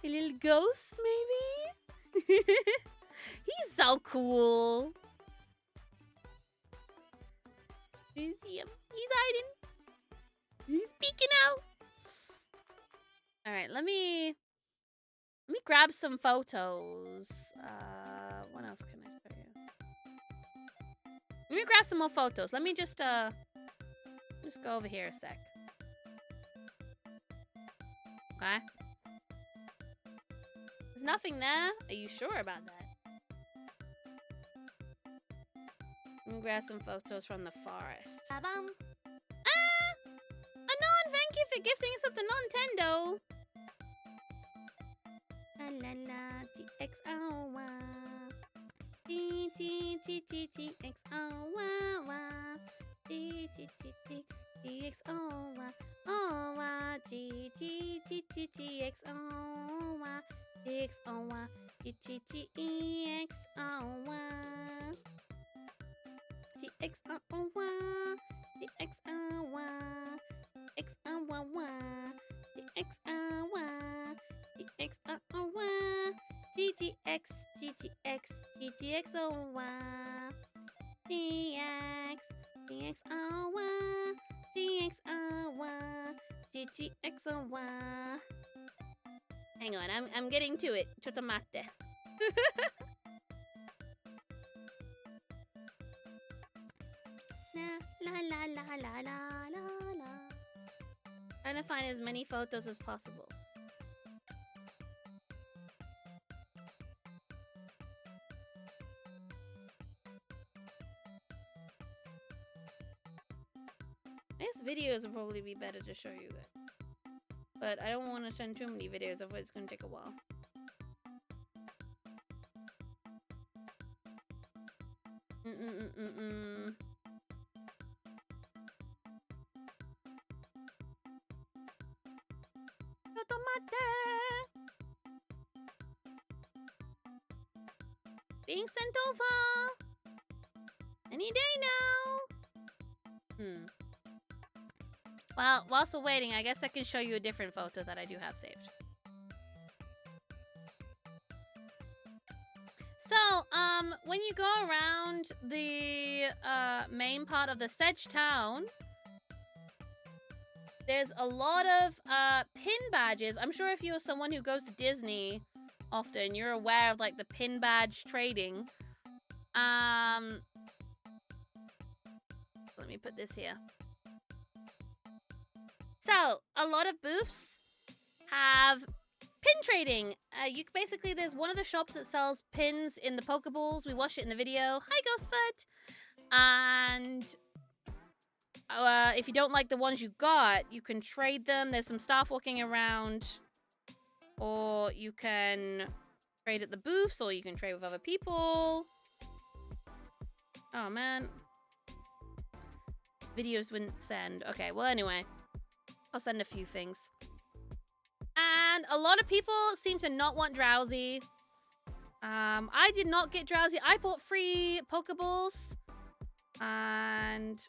A little ghost, maybe? He's so cool. You see him? He's hiding. He's peeking out. All right, let me grab some photos. What else can I show you? Let me grab some more photos. Let me just go over here a sec. Okay. There's nothing there. Are you sure about that? Let me grab some photos from the forest. Ba-bum. Anon, thank you Perfect gifting is up to Nintendo. La la la, TXOY. T T T T T X O Y Y. T T T T T X O Y. O Y T T T T T X O Y. T X O Y. T T T E X O Y. T X O Y. T X O Y. X O Y Y. T X O Y. T X O Y. TTX, TTX, TTXOY, TX, TXOY, TXOY, TTXOY. Hang on, I'm getting to it. Chotomate. La la la la la la la la. Trying to find as many photos as possible. I guess videos would probably be better to show you guys. But I don't want to send too many videos, otherwise it's going to take a while. Being sent over! Any day now! Well, whilst we're waiting, I guess I can show you a different photo that I do have saved. So, when you go around the main part of the Sedge Town, there's a lot of pin badges. I'm sure if you're someone who goes to Disney often, you're aware of like the pin badge trading. Let me put this here. So, a lot of booths have pin trading. Basically, there's one of the shops that sells pins in the Pokeballs. We watched it in the video. Hi, Ghostfoot! And if you don't like the ones you got, you can trade them. There's some staff walking around. Or you can trade at the booths, or you can trade with other people. Oh, man. Videos wouldn't send. Okay, well, anyway. I'll send a few things. And a lot of people seem to not want Drowsy. I did not get Drowsy. I bought free Pokeballs. And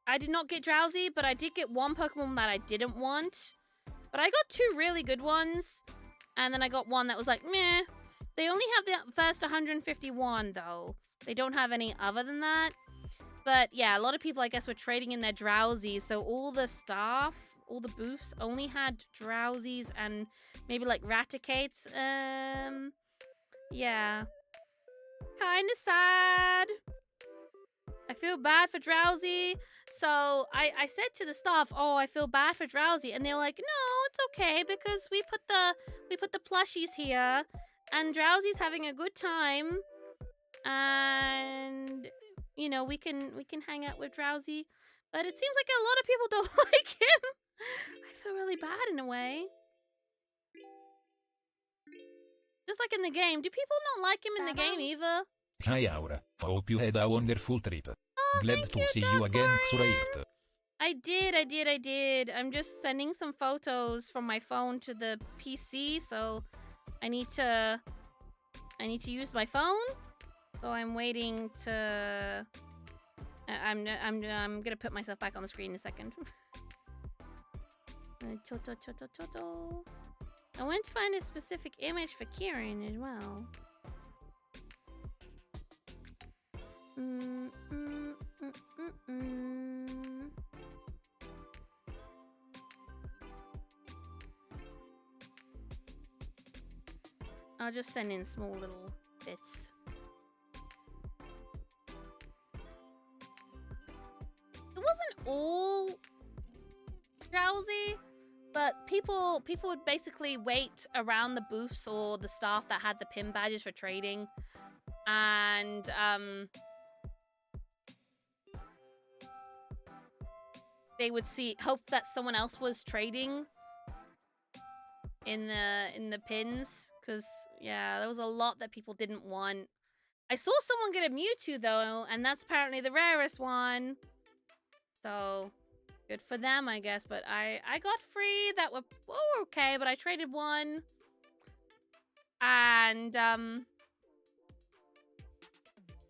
I did not get Drowsy, but I did get one Pokemon that I didn't want. But I got two really good ones. And then I got one that was like, meh. They only have the first 151, though. They don't have any other than that. But yeah, a lot of people, I guess, were trading in their Drowsies. So all the staff, all the booths only had Drowsies and maybe like Raticates. Yeah. Kind of sad. I feel bad for Drowsy. So I said to the staff, oh, I feel bad for Drowsy. And they're like, no, it's okay because we put the plushies here. And Drowsy's having a good time. And you know, we can hang out with Drowsy, but it seems like a lot of people don't like him. I feel really bad in a way. Just like in the game. Do people not like him in the game either? Hi Aura, hope you had a wonderful trip. Oh, Glad to see you again, Xurairt. I did. I'm just sending some photos from my phone to the PC, so I need to use my phone. So I'm waiting to... I'm gonna put myself back on the screen in a second. Toto. I want to find a specific image for Kieran as well. I'll just send in small little bits. It wasn't all Drowsy, but people would basically wait around the booths or the staff that had the pin badges for trading, and they would hope that someone else was trading in the pins, because yeah, there was a lot that people didn't want. I saw someone get a Mewtwo though, and that's apparently the rarest one. So good for them, I guess. But I got 3 that were okay, but I traded 1. And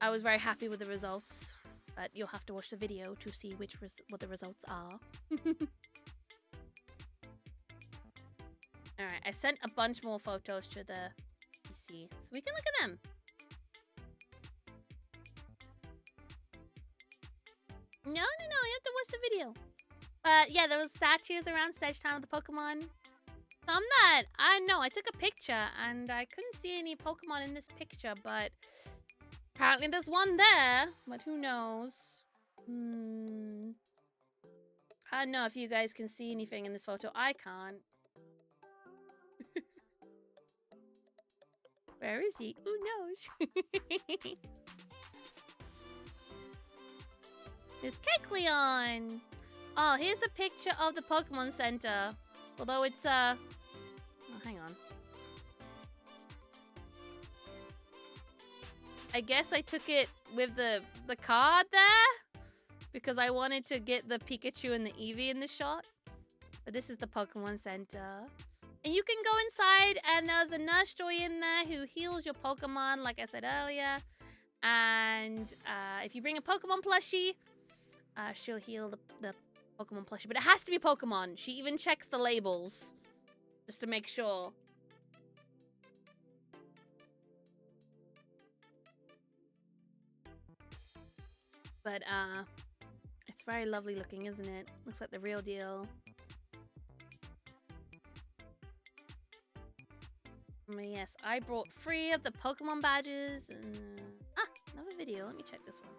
I was very happy with the results. But you'll have to watch the video to see what the results are. Alright, I sent a bunch more photos to the PC, so we can look at them. No, you have to watch the video. But yeah, there was statues around Sedge Town of the Pokemon. Some that, I know, I took a picture and I couldn't see any Pokemon in this picture, but apparently there's one there, but who knows? I don't know if you guys can see anything in this photo. I can't. Where is he? Who knows? There's Kecleon! Oh, here's a picture of the Pokemon Center. Although it's, oh, hang on. I guess I took it with the card there, because I wanted to get the Pikachu and the Eevee in the shot. But this is the Pokemon Center. And you can go inside, and there's a Nurse Joy in there who heals your Pokemon, like I said earlier. And if you bring a Pokemon plushie, she'll heal the Pokemon plushie. But it has to be Pokemon. She even checks the labels, just to make sure. But, it's very lovely looking, isn't it? Looks like the real deal. Yes, I brought 3 of the Pokemon badges. And, another video. Let me check this one.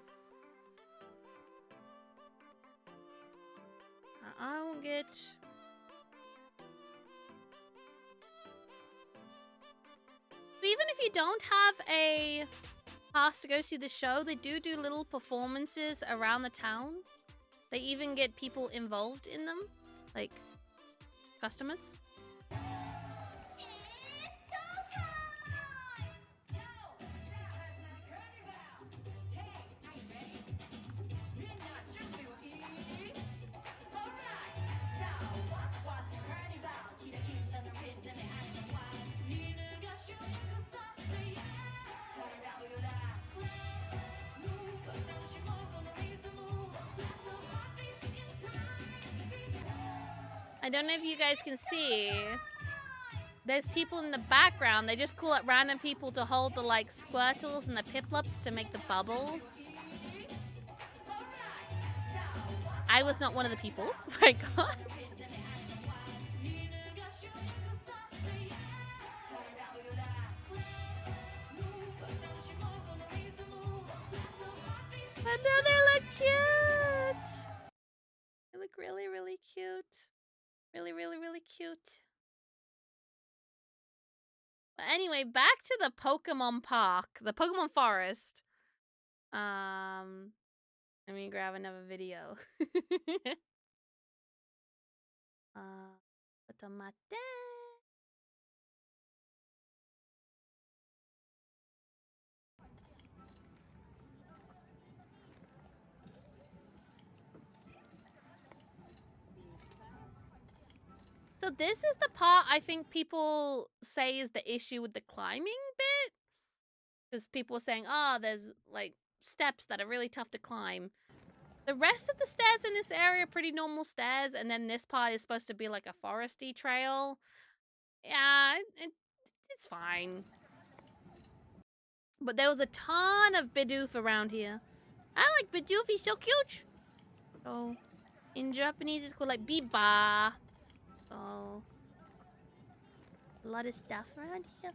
I won't get... But even if you don't have a pass to go see the show, they do little performances around the town. They even get people involved in them, like customers. I don't know if you guys can see. There's people in the background. They just call up random people to hold the like Squirtles and the Piplups to make the bubbles. I was not one of the people. Oh my god. But now they look cute. They look really, really cute. Really, really, really cute. But anyway, back to the Pokemon Park, the Pokemon Forest. Let me grab another video. Automate. So this is the part I think people say is the issue with the climbing bit. Because people are saying, there's like steps that are really tough to climb. The rest of the stairs in this area are pretty normal stairs. And then this part is supposed to be like a foresty trail. Yeah, it's fine. But there was a ton of Bidoof around here. I like Bidoof, he's so cute. So, in Japanese it's called like Biba. So, a lot of stuff around here.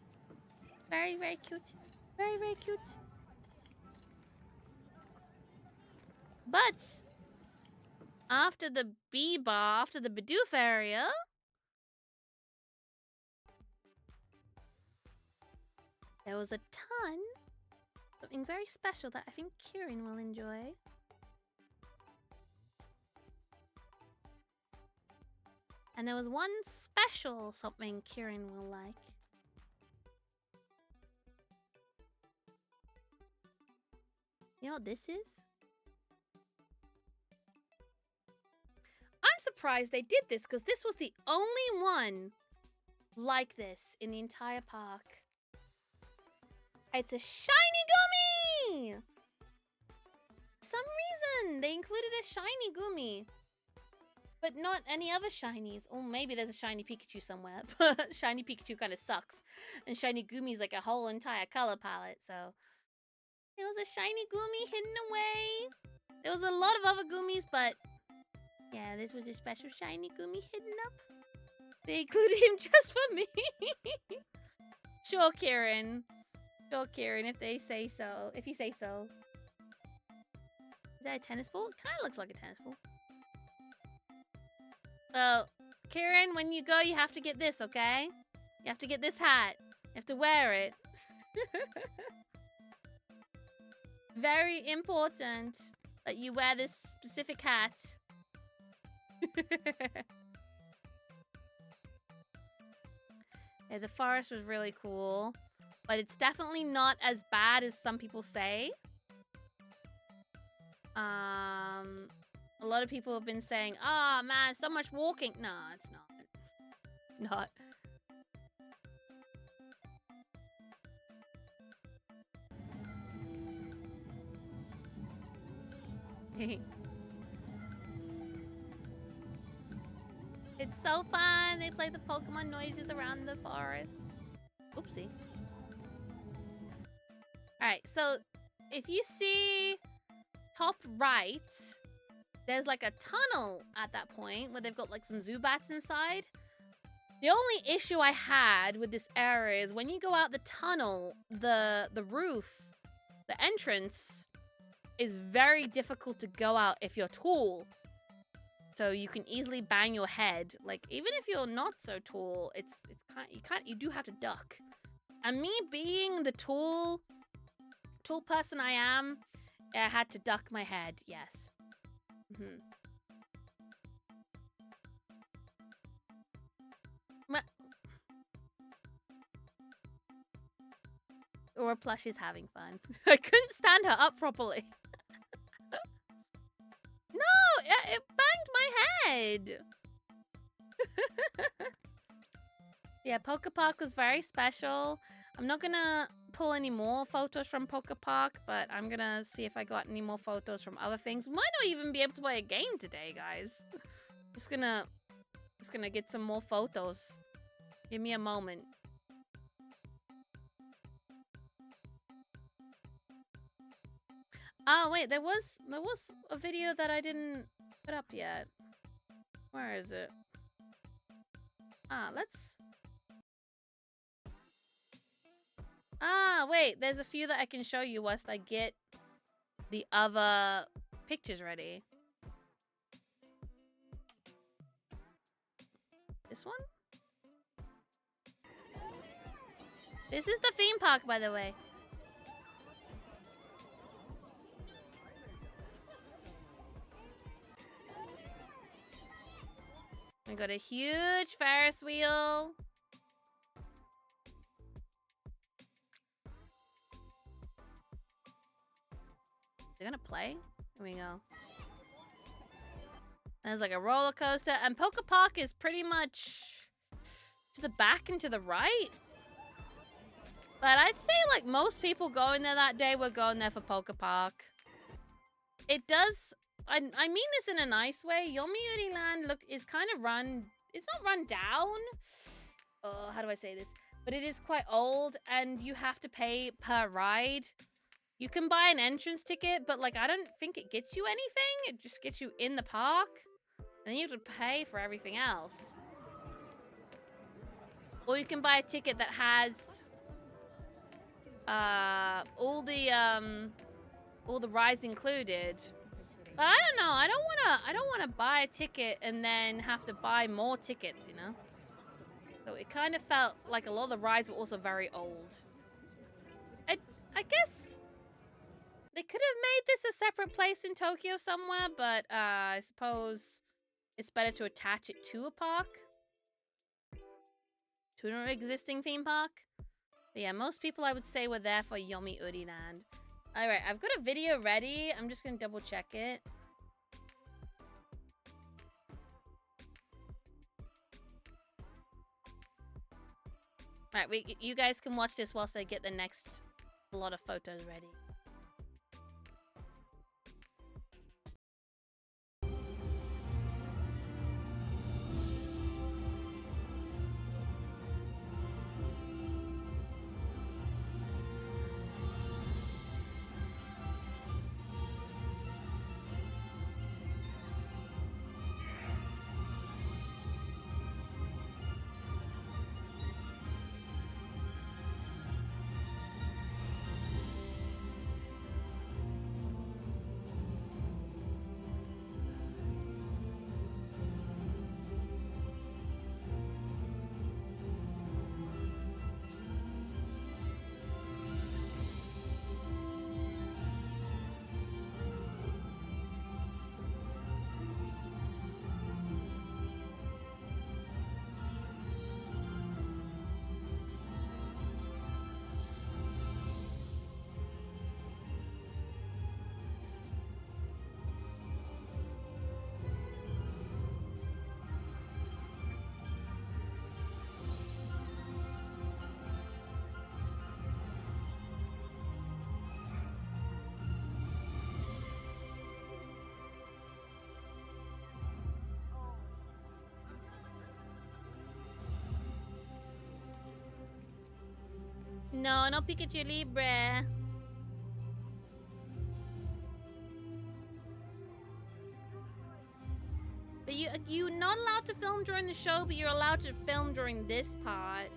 Very, very cute. Very, very cute. But, after the Biba, after the Bidoof area, there was a ton. Something very special that I think Kieran will enjoy. And there was one special something Kieran will like. You know what this is? I'm surprised they did this because this was the only one like this in the entire park. It's a shiny gummy! For some reason, they included a shiny gummy. But not any other shinies. Or maybe there's a shiny Pikachu somewhere. But shiny Pikachu kind of sucks. And shiny Gummy's like a whole entire color palette, so... There was a shiny Gummy hidden away. There was a lot of other Gummies, but... Yeah, this was a special shiny Gummy hidden up. They included him just for me. Sure, Kieran. Sure, Kieran, if they say so. If you say so. Is that a tennis ball? It kind of looks like a tennis ball. Well, Kieran, when you go, you have to get this, okay? You have to get this hat. You have to wear it. Very important that you wear this specific hat. Yeah, the forest was really cool. But it's definitely not as bad as some people say. A lot of people have been saying, "Ah, man, so much walking." No, it's not. It's not. It's so fun. They play the Pokemon noises around the forest. Oopsie. Alright, so if you see top right, there's like a tunnel at that point where they've got like some Zubats inside. The only issue I had with this area is when you go out the tunnel, the roof, the entrance is very difficult to go out if you're tall. So you can easily bang your head. Like even if you're not so tall, it's kind you do have to duck. And me being the tall person I am, I had to duck my head. Yes. Or Plush is having fun. I couldn't stand her up properly. No, it banged my head. Yeah, Poke Park was very special. I'm not gonna pull any more photos from Poke Park, but I'm gonna see if I got any more photos from other things. Might not even be able to play a game today, guys. Just gonna get some more photos. Give me a moment. Oh wait, there was a video that I didn't put up yet. Where is it? Let's... wait, there's a few that I can show you whilst I get the other pictures ready. This one? This is the theme park, by the way. I got a huge Ferris wheel. They're gonna play? Here we go. There's like a roller coaster, and Poke Park is pretty much to the back and to the right. But I'd say like most people going there that day were going there for Poke Park. It does... I mean this in a nice way. Yomiuri Land is kind of run... It's not run down. Oh, how do I say this? But it is quite old, and you have to pay per ride. You can buy an entrance ticket, but like I don't think it gets you anything. It just gets you in the park. Then you have to pay for everything else. Or you can buy a ticket that has all the rides included. But I don't know. I don't wanna buy a ticket and then have to buy more tickets, you know? So it kind of felt like a lot of the rides were also very old. I guess they could have made this a separate place in Tokyo somewhere, but I suppose it's better to attach it to a park, to an existing theme park. But yeah, most people I would say were there for Yomiuri Land. All right, I've got a video ready. I'm just gonna double check it. All right, you guys can watch this whilst I get the next lot of photos ready. No, no Pikachu Libre. But you're not allowed to film during the show, but you're allowed to film during this part.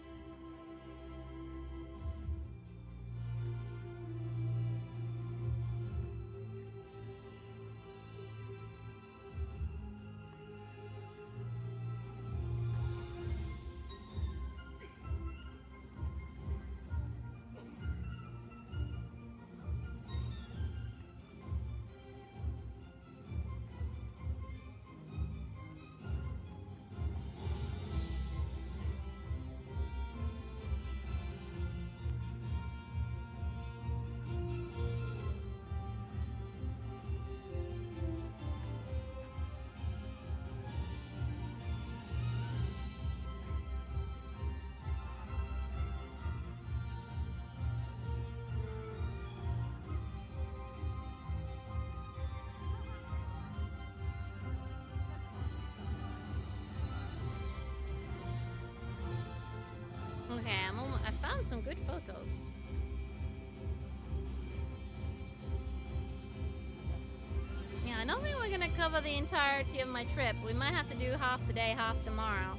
Okay, I found some good photos. Yeah, I don't think we're gonna cover the entirety of my trip. We might have to do half today, half tomorrow.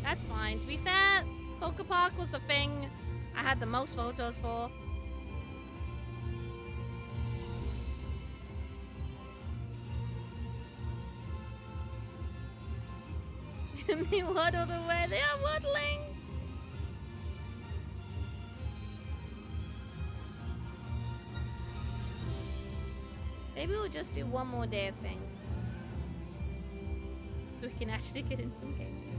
That's fine. To be fair, Poke Park was the thing I had the most photos for. They waddled away. They are waddling. Maybe we'll just do one more day of things. So we can actually get in some games.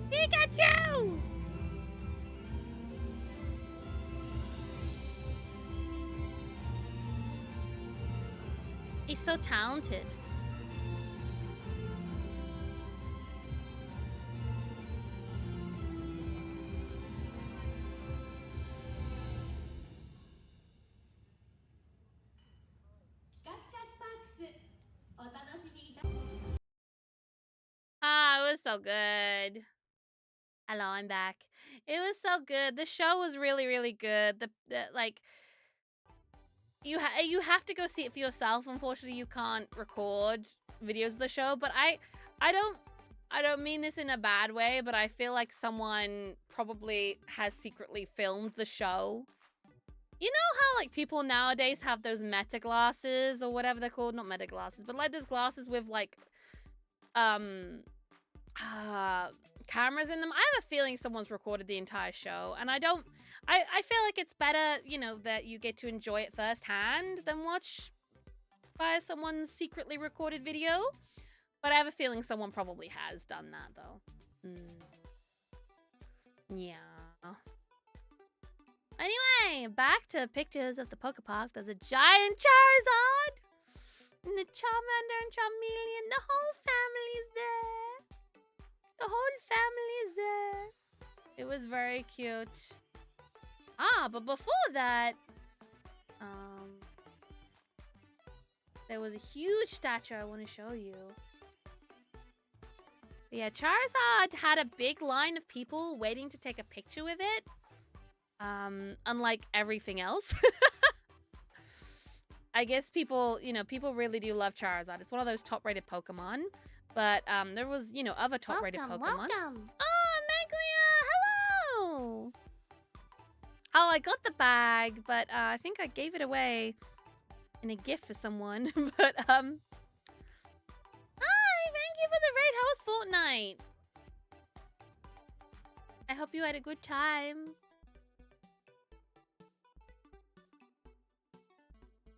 Pikachu! He's so talented. Ah, it was so good. Hello, I'm back. It was so good. The show was really, really good. The like, you have to go see it for yourself. Unfortunately, you can't record videos of the show. But I don't mean this in a bad way. But I feel like someone probably has secretly filmed the show. You know how like people nowadays have those meta glasses or whatever they're called, not meta glasses, but like those glasses with like cameras in them. I have a feeling someone's recorded the entire show, and I feel like it's better, you know, that you get to enjoy it firsthand than watch by someone's secretly recorded video. But I have a feeling someone probably has done that, though. Yeah. Anyway, back to pictures of the Pokepark. There's a giant Charizard! And the Charmander and Charmeleon. The whole family's there. The whole family is there. It was very cute. But before that, there was a huge statue I want to show you. Yeah, Charizard had a big line of people waiting to take a picture with it. Unlike everything else. I guess people really do love Charizard. It's one of those top-rated Pokemon. But there was, other top-rated Pokemon. Welcome. Oh, Meglia, hello! Oh, I got the bag, but I think I gave it away in a gift for someone. But, hi, thank you for the raid. How was Fortnite? I hope you had a good time.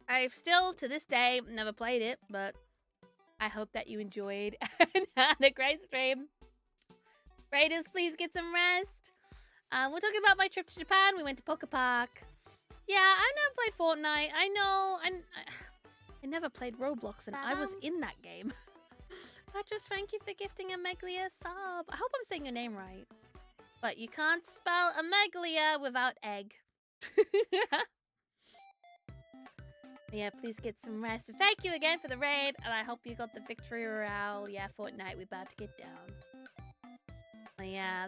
I've still, to this day, never played it, but I hope that you enjoyed and had a great stream. Raiders, please get some rest. We're talking about my trip to Japan. We went to Pokepark. Yeah, I never played Fortnite. I know. I never played Roblox, and I was in that game. Patros, thank you for gifting a Meglia sub. I hope I'm saying your name right. But you can't spell a Meglia without egg. Yeah, please get some rest. And thank you again for the raid, and I hope you got the victory royale. Yeah, Fortnite, we're about to get down. Yeah,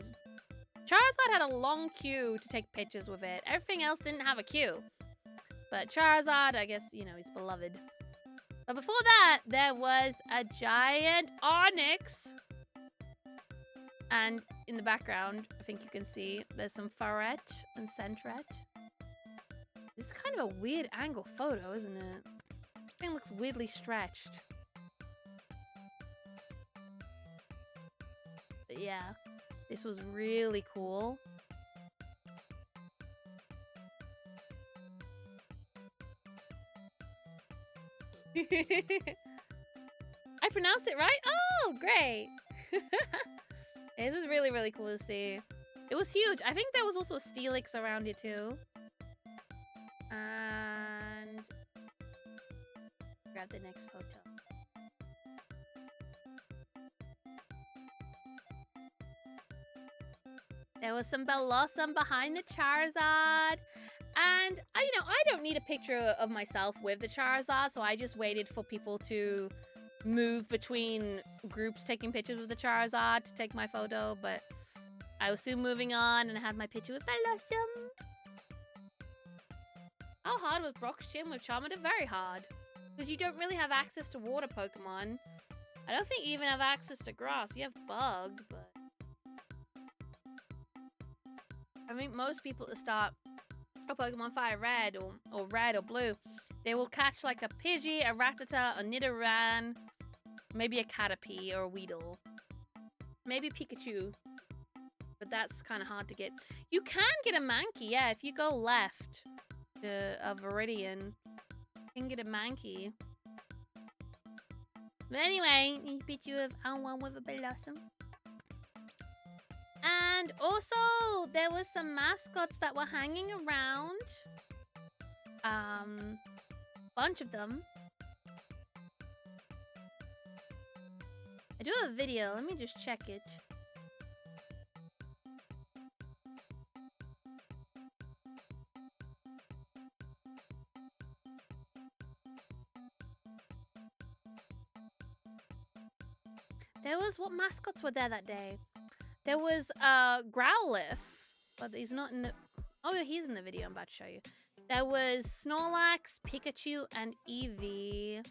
Charizard had a long queue to take pictures with it. Everything else didn't have a queue. But Charizard, I guess, he's beloved. But before that, there was a giant Onyx. And in the background, I think you can see, there's some Farret and Sentret. This is kind of a weird angle photo, isn't it? This thing looks weirdly stretched. But yeah, this was really cool. I pronounced it right? Oh, great. This is really, really cool to see. It was huge. I think there was also a Steelix around it too. And grab the next photo. There was some Bellossom behind the Charizard. And, I don't need a picture of myself with the Charizard, so I just waited for people to move between groups taking pictures with the Charizard to take my photo, but I was soon moving on and I had my picture with Bellossom. How hard was Brock's gym with Charmander? Very hard. Because you don't really have access to water Pokemon. I don't think you even have access to grass. You have Bug, but... I think most people at the start of Pokemon Fire Red or Red or Blue, they will catch like a Pidgey, a Rattata, a Nidoran, maybe a Caterpie or a Weedle. Maybe Pikachu. But that's kind of hard to get. You can get a Mankey, yeah, if you go left to Viridian. You can get a Mankey. But anyway, you beat you with one with a Bellossom. And also, there was some mascots that were hanging around. Bunch of them. I do have a video. Let me just check it. What mascots were there that day? There was Growlithe, but he's not in the... Oh, he's in the video I'm about to show you. There was Snorlax, Pikachu, and Eevee.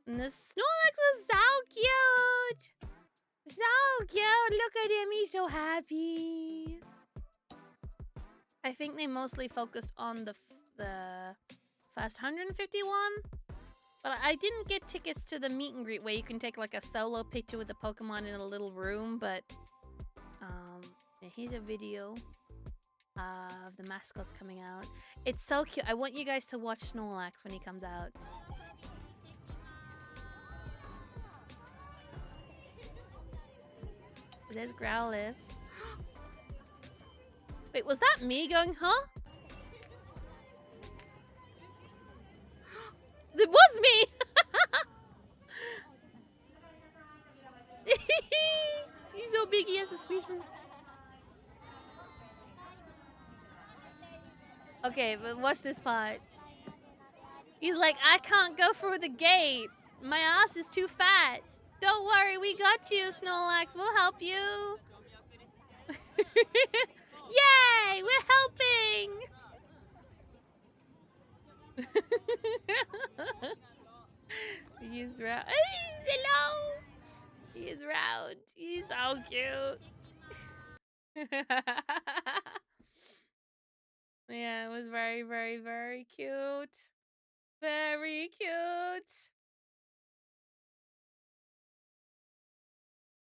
And the Snorlax was so cute! So cute! Look at him, he's so happy! I think they mostly focused on the first 151. But I didn't get tickets to the meet and greet where you can take like a solo picture with the Pokemon in a little room, but here's a video of the mascots coming out. It's so cute. I want you guys to watch Snorlax when he comes out. There's Growlithe. Wait, was that me going, huh? It was me! He's so big, he has a squeeze room. Okay, but watch this part. He's like, I can't go through the gate. My ass is too fat. Don't worry, we got you, Snorlax. We'll help you. Yay, we're helping. He's round. Hello. He's round. He's so cute. Yeah, it was very, very, very cute. Very cute.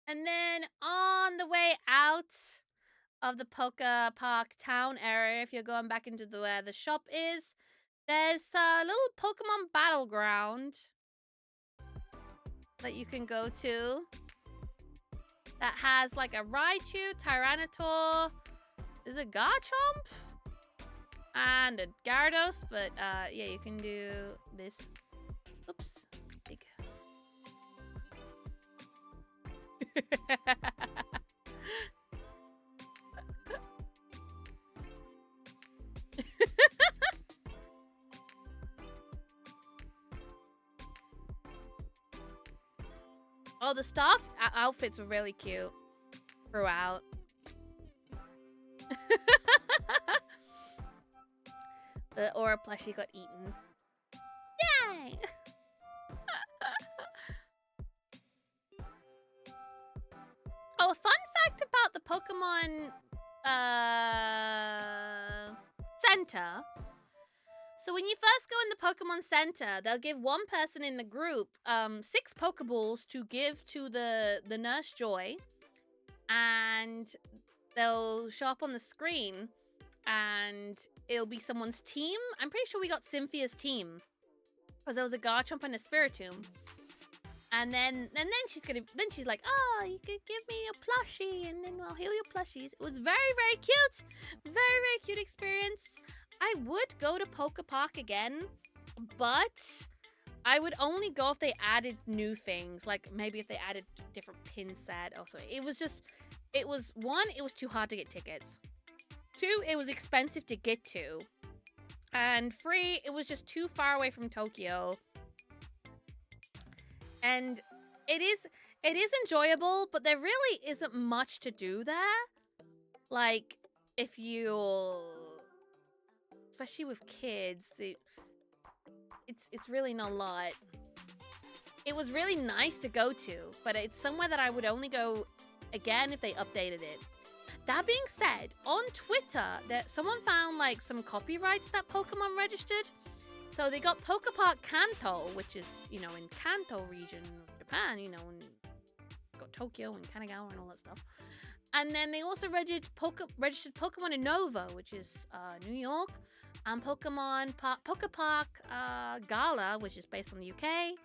And then on the way out of the Poke Park town area, if you're going back into where the shop is, there's a little Pokemon battleground that you can go to that has like a Raichu, Tyranitar, there's a Garchomp, and a Gyarados, but yeah, you can do this. Oops. Big. Oh, the staff outfits were really cute throughout. The Aura plushie got eaten. Yay! Oh, a fun fact about the Pokemon Center. So when you first go in the Pokemon Center, they'll give one person in the group 6 Pokeballs to give to the Nurse Joy. And they'll show up on the screen. And it'll be someone's team. I'm pretty sure we got Cynthia's team. Because there was a Garchomp and a Spiritomb. And then she's like, oh, you could give me a plushie and then I'll heal your plushies. It was very, very cute. Very, very cute experience. I would go to Poke Park again, but I would only go if they added new things. Like maybe if they added different pin set or something. It was too hard to get tickets. 2, it was expensive to get to. And 3, it was just too far away from Tokyo. And it is enjoyable, but there really isn't much to do there. Like, if you, especially with kids, it's really not a lot. It was really nice to go to, but it's somewhere that I would only go again if they updated it. That being said, on Twitter, someone found like some copyrights that Pokemon registered. So they got Poke Park Kanto, which is, in Kanto region of Japan, and got Tokyo and Kanagawa and all that stuff. And then they also registered Pokemon Unova, which is New York, and Poke Park Gala, which is based on the UK.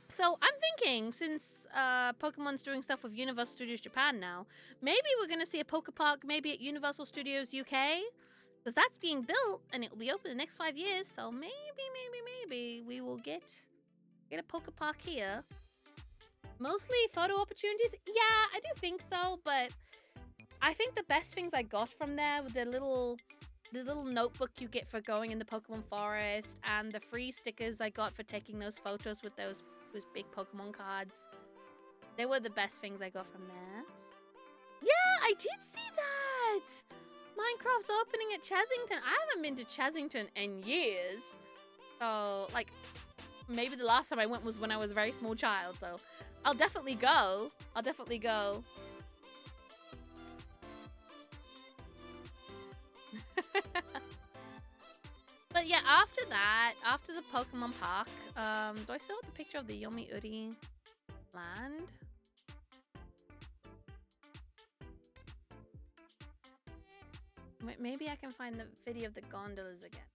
So I'm thinking, since Pokemon's doing stuff with Universal Studios Japan now, maybe we're going to see a Poke Park maybe at Universal Studios UK. Because that's being built and it will be open in the next 5 years. So maybe we will get a Poke Park here. Mostly photo opportunities. Yeah, I do think so. But I think the best things I got from there were the little notebook you get for going in the Pokemon Forest. And the free stickers I got for taking those photos with those big Pokemon cards. They were the best things I got from there. Yeah, I did see that! Minecraft's opening at Chasington. I haven't been to Chasington in years. So, like, maybe the last time I went was when I was a very small child. So, I'll definitely go. But yeah, after that, after the Pokemon Park, do I still have the picture of the Yomiuri land? Maybe I can find the video of the gondolas again.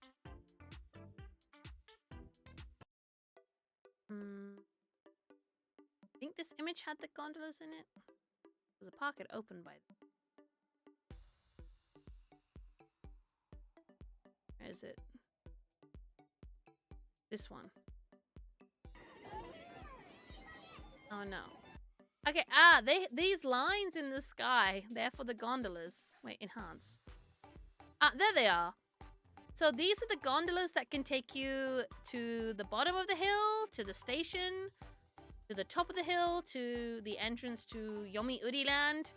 I think this image had the gondolas in it. There's a pocket open by. Where is it? This one. Oh no. Okay, these lines in the sky, they're for the gondolas. Wait, enhance. There they are. So these are the gondolas that can take you to the bottom of the hill, to the station, to the top of the hill, to the entrance to Yomiuri Land.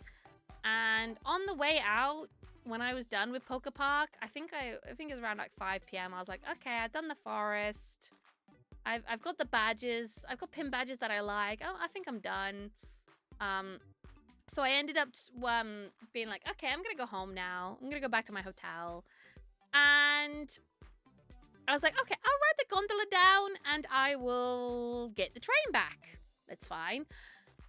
And on the way out, when I was done with Poke Park, I think it was around like 5 p.m. I was like, okay, I've done the forest. I've got the badges. I've got pin badges that I like. Oh, I think I'm done. So I ended up being like, okay, I'm gonna go home now. I'm gonna go back to my hotel. And I was like, okay, I'll ride the gondola down and I will get the train back. That's fine.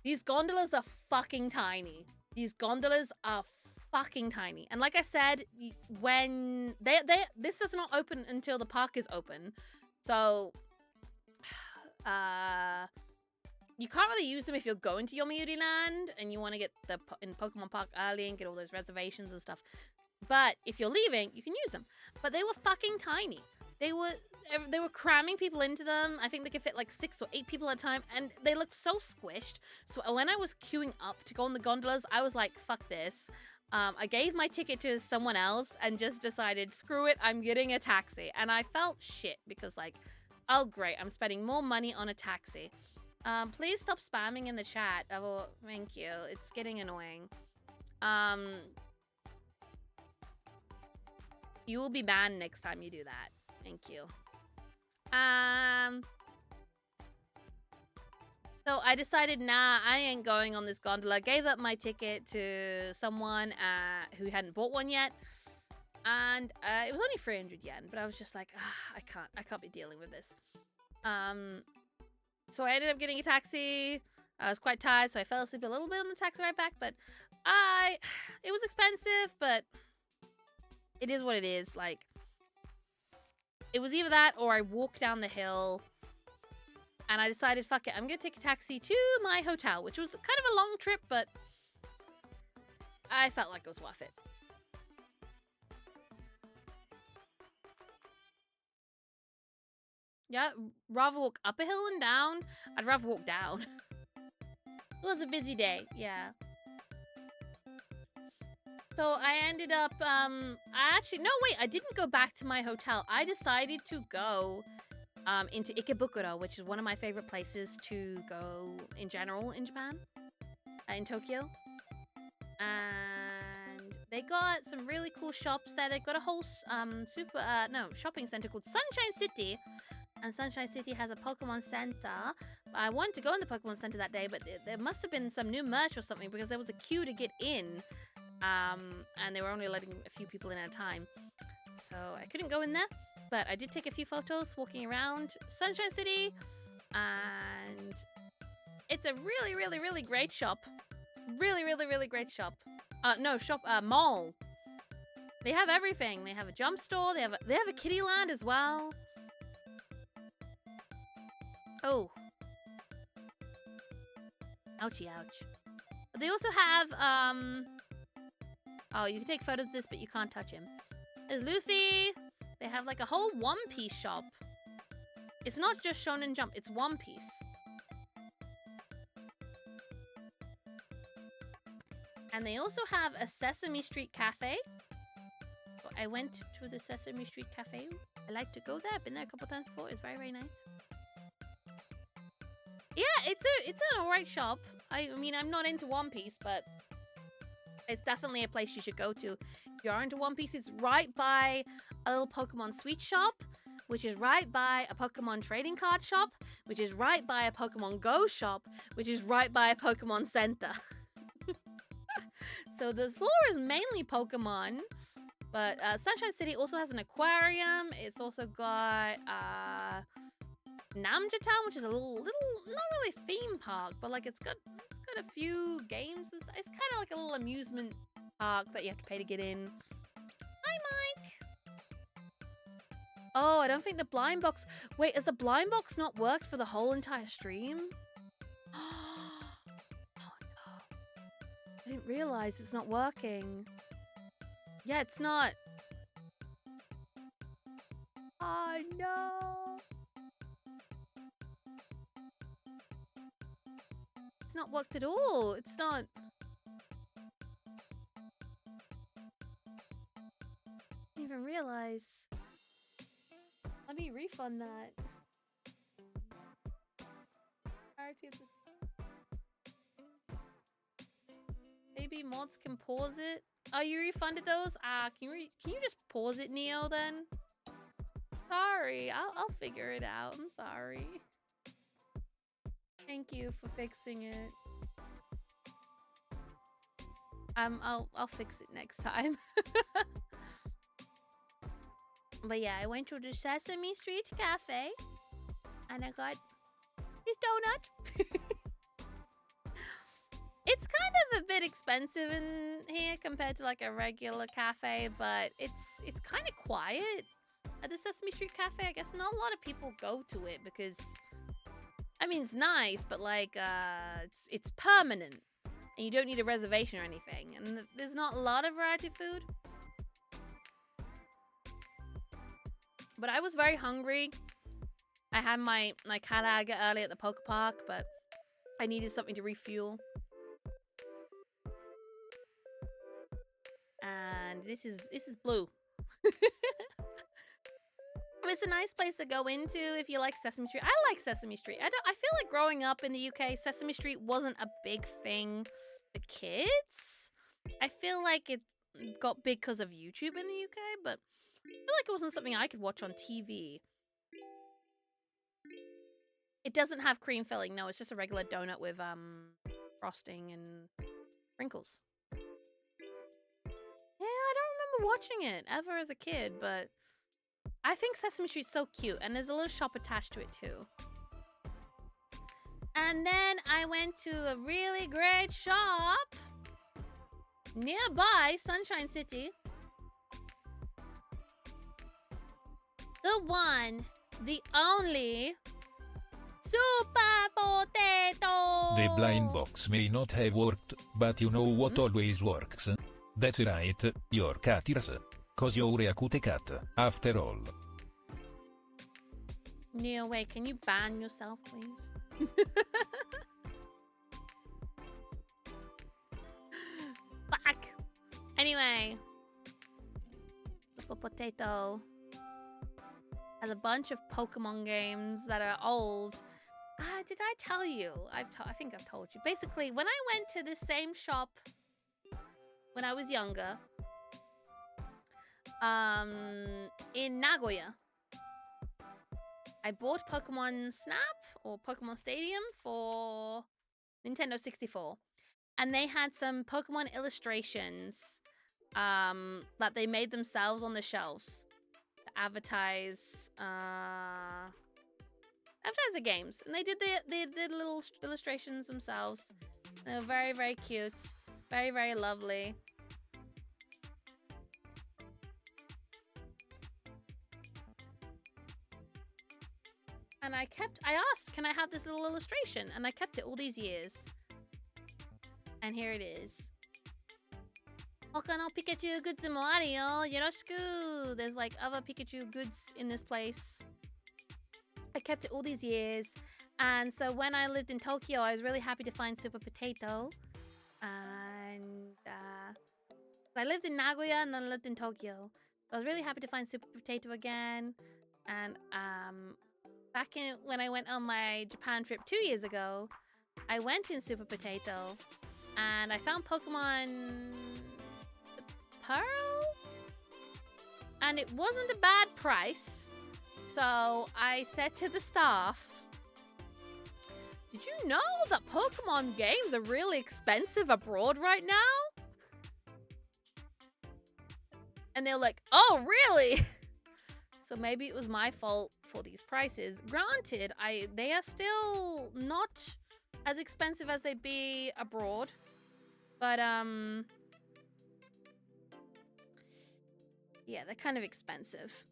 These gondolas are fucking tiny. These gondolas are fucking tiny. And like I said, when this does not open until the park is open. So you can't really use them if you're going to Yomiuri Land and you want to get in Pokemon Park early and get all those reservations and stuff. But if you're leaving, you can use them. But they were fucking tiny. They were cramming people into them. I think they could fit like 6 or 8 people at a time, and they looked so squished. So when I was queuing up to go on the gondolas, I was like, fuck this. I gave my ticket to someone else and just decided, screw it, I'm getting a taxi. And I felt shit because like, oh great, I'm spending more money on a taxi. Please stop spamming in the chat. Oh, thank you. It's getting annoying. You will be banned next time you do that. Thank you. So I decided, nah, I ain't going on this gondola. Gave up my ticket to someone who hadn't bought one yet. And it was only 300 yen, but I was just like, I can't be dealing with this. So I ended up getting a taxi. I was quite tired, so I fell asleep a little bit on the taxi ride back, but it was expensive, but it is what it is. Like, it was either that or I walked down the hill and I decided, fuck it, I'm gonna take a taxi to my hotel, which was kind of a long trip, but I felt like it was worth it. Yeah, rather walk up a hill and down. I'd rather walk down. It was a busy day, yeah. So I ended up, I didn't go back to my hotel. I decided to go into Ikebukuro, which is one of my favorite places to go in general in Japan, in Tokyo. And they got some really cool shops there. They've got a whole shopping center called Sunshine City. And Sunshine City has a Pokemon Center. I wanted to go in the Pokemon Center that day, but there must have been some new merch or something because there was a queue to get in. And they were only letting a few people in at a time. So I couldn't go in there. But I did take a few photos walking around Sunshine City. And it's a really, really, really great shop. Really, really, really great shop. Mall. They have everything. They have a jump store. They have a Kitty Land as well. Oh. Ouchie, ouch. But they also have, oh, you can take photos of this, but you can't touch him. There's Luffy. They have like a whole One Piece shop. It's not just Shonen Jump, it's One Piece. And they also have a Sesame Street Cafe. So I went to the Sesame Street Cafe. I like to go there. I've been there a couple times before. It's very, very nice. Yeah, it's an alright shop. I mean, I'm not into One Piece, but it's definitely a place you should go to. If you are into One Piece, it's right by a little Pokemon Sweet Shop, which is right by a Pokemon Trading Card Shop, which is right by a Pokemon Go Shop, which is right by a Pokemon Center. So the floor is mainly Pokemon, but Sunshine City also has an aquarium. It's also got Namja Town, which is a little, not really theme park, but like it's got a few games and stuff. It's kind of like a little amusement park that you have to pay to get in. Hi, Mike. Oh, I don't think the blind box. Wait, has the blind box not worked for the whole entire stream? Oh no. realize it's not working. Yeah, it's not. Oh no. It's not worked at all. It's not. I didn't even realize. Let me refund that. Maybe mods can pause it. Oh, you refunded those? Can you just pause it, Neo? Then. Sorry, I'll figure it out. I'm sorry. Thank you for fixing it. I'll fix it next time. But yeah, I went to the Sesame Street Cafe and I got this donut. It's kind of a bit expensive in here compared to like a regular cafe, but it's kind of quiet at the Sesame Street Cafe. I guess not a lot of people go to it because, I mean, it's nice, but like it's permanent and you don't need a reservation or anything. And there's not a lot of variety of food. But I was very hungry. I had my Calaga early at the Poke Park, but I needed something to refuel. And this is blue. It's a nice place to go into if you like Sesame Street. I like Sesame Street. I feel like growing up in the UK, Sesame Street wasn't a big thing for kids. I feel like it got big because of YouTube in the UK, but I feel like it wasn't something I could watch on TV. It doesn't have cream filling. No, it's just a regular donut with frosting and sprinkles. Yeah, I don't remember watching it ever as a kid, but I think Sesame Street's so cute, and there's a little shop attached to it too. And then I went to a really great shop nearby Sunshine City. The one, the only Super Potato! The blind box may not have worked, but you know what always works? That's right, your cat ears. 'Cause you're a cute cat, after all. Neo, wait, can you ban yourself, please? Fuck! Anyway. Super Potato has a bunch of Pokemon games that are old. Did I tell you? I think I've told you. Basically, when I went to this same shop when I was younger, in Nagoya, I bought Pokemon Snap or Pokemon Stadium for Nintendo 64, and they had some Pokemon illustrations that they made themselves on the shelves to advertise the games, and they did the little illustrations themselves. They were very, very cute, very, very lovely. And I asked, can I have this little illustration? And I kept it all these years. And here it is. Hoka no Pikachu goods mo aru yo, yoroshiku. There's like other Pikachu goods in this place. I kept it all these years. And so when I lived in Tokyo, I was really happy to find Super Potato. And I lived in Nagoya and then I lived in Tokyo. I was really happy to find Super Potato again. And back when I went on my Japan trip 2 years ago, I went in Super Potato and I found Pokemon Pearl, and it wasn't a bad price. So I said to the staff, did you know that Pokemon games are really expensive abroad right now? And they were like, oh, really? So maybe it was my fault for these prices. Granted, they are still not as expensive as they'd be abroad. But, yeah, they're kind of expensive.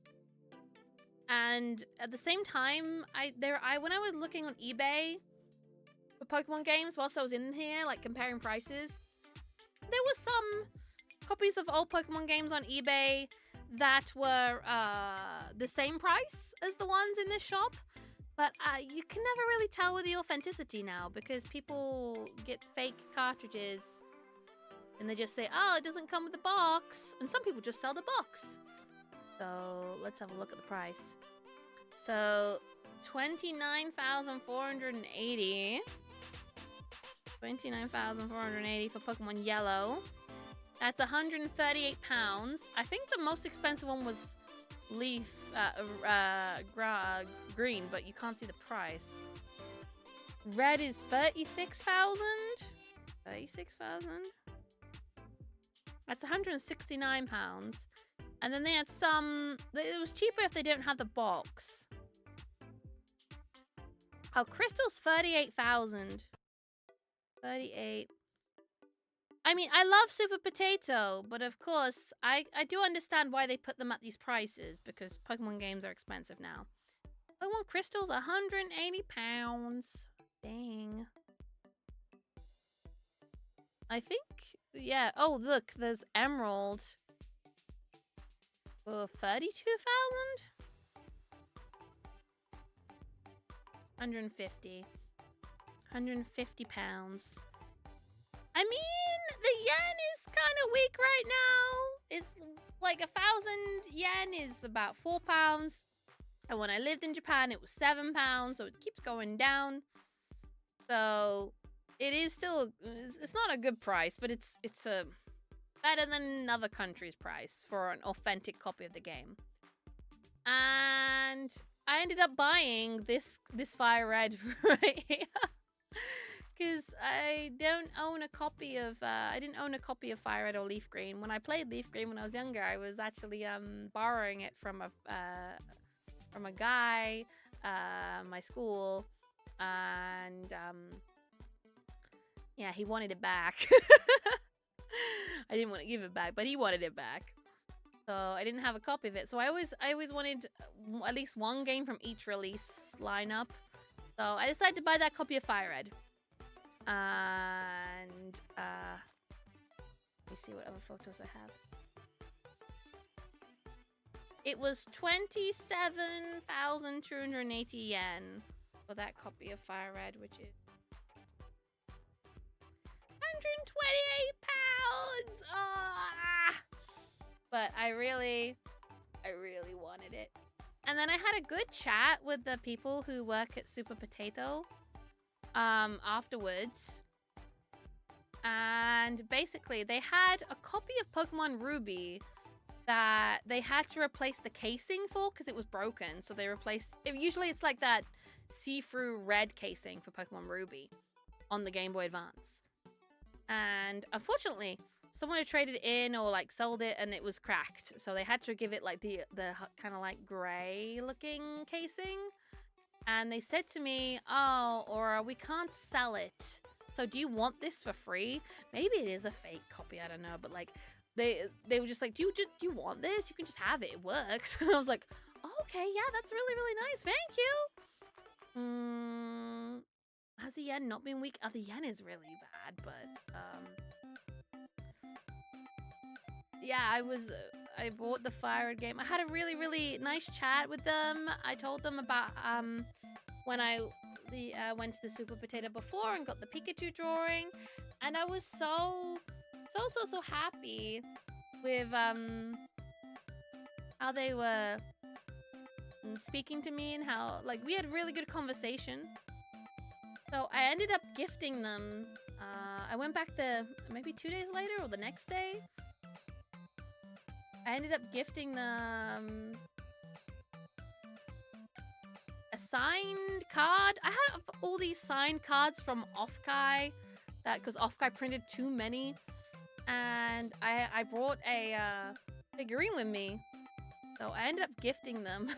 And at the same time, when I was looking on eBay for Pokemon games whilst I was in here, like comparing prices, there was some copies of old Pokemon games on eBay that were the same price as the ones in this shop, but you can never really tell with the authenticity now because people get fake cartridges and they just say, oh, it doesn't come with the box, and some people just sell the box. So let's have a look at the price. So 29,480. 29,480 for Pokemon Yellow. That's 138 pounds. I think the most expensive one was green, but you can't see the price. Red is 36,000. 36,000. That's 169 pounds. And then they had some. It was cheaper if they didn't have the box. Oh, Crystal's 38,000. 38. I mean, I love Super Potato, but of course, I do understand why they put them at these prices, because Pokemon games are expensive now. Pokemon Crystal's 180 pounds. Dang. I think, yeah. Oh, look, there's Emerald. For 32,000? 150. 150 pounds. I mean, the yen is kind of weak right now. It's like 1,000 yen is about 4 pounds. And when I lived in Japan, it was 7 pounds. So it keeps going down. So it is still, it's not a good price, but it's a better than another country's price for an authentic copy of the game. And I ended up buying this Fire Red right here. Because I don't own a copy of, I didn't own a copy of Fire Red or Leaf Green. When I played Leaf Green when I was younger, I was actually borrowing it from a guy, my school, and yeah, he wanted it back. I didn't want to give it back, but he wanted it back. So I didn't have a copy of it. So I always wanted at least one game from each release lineup. So I decided to buy that copy of Fire Red. And let me see what other photos I have. It was 27,280 yen for that copy of Fire Red, which is 128 pounds. But I really wanted it. And then I had a good chat with the people who work at Super Potato afterwards. And basically, they had a copy of Pokemon Ruby that they had to replace the casing for because it was broken. So they replaced it. Usually it's like that see-through red casing for Pokemon Ruby on the Game Boy Advance. And unfortunately, someone had traded it in or like sold it and it was cracked. So they had to give it like the kind of like gray looking casing. And they said to me, oh, Aura, we can't sell it. So do you want this for free? Maybe it is a fake copy. I don't know. But like they were just like, do you want this? You can just have it. It works. And I was like, oh, okay, yeah, that's really, really nice. Thank you. Has the yen not been weak? Oh, the yen is really bad, but yeah, I bought the Fire Red game. I had a really, really nice chat with them. I told them about when I went to the Super Potato before and got the Pikachu drawing, and I was so happy with how they were speaking to me and how like we had a really good conversation. So I ended up gifting them. I went back maybe 2 days later or the next day. I ended up gifting them a signed card. I had all these signed cards from Offkai, because Offkai printed too many, and I brought a figurine with me, so I ended up gifting them.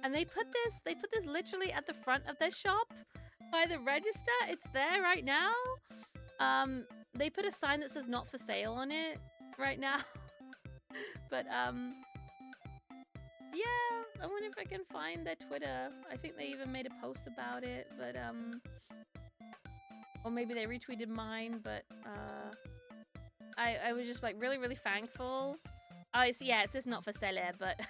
And they put this literally at the front of their shop by the register. It's there right now. They put a sign that says "not for sale" on it right now. But yeah, I wonder if I can find their Twitter. I think they even made a post about it, but or maybe they retweeted mine, but I was just like really, really thankful. Oh, it's, yeah, it says not for sale, but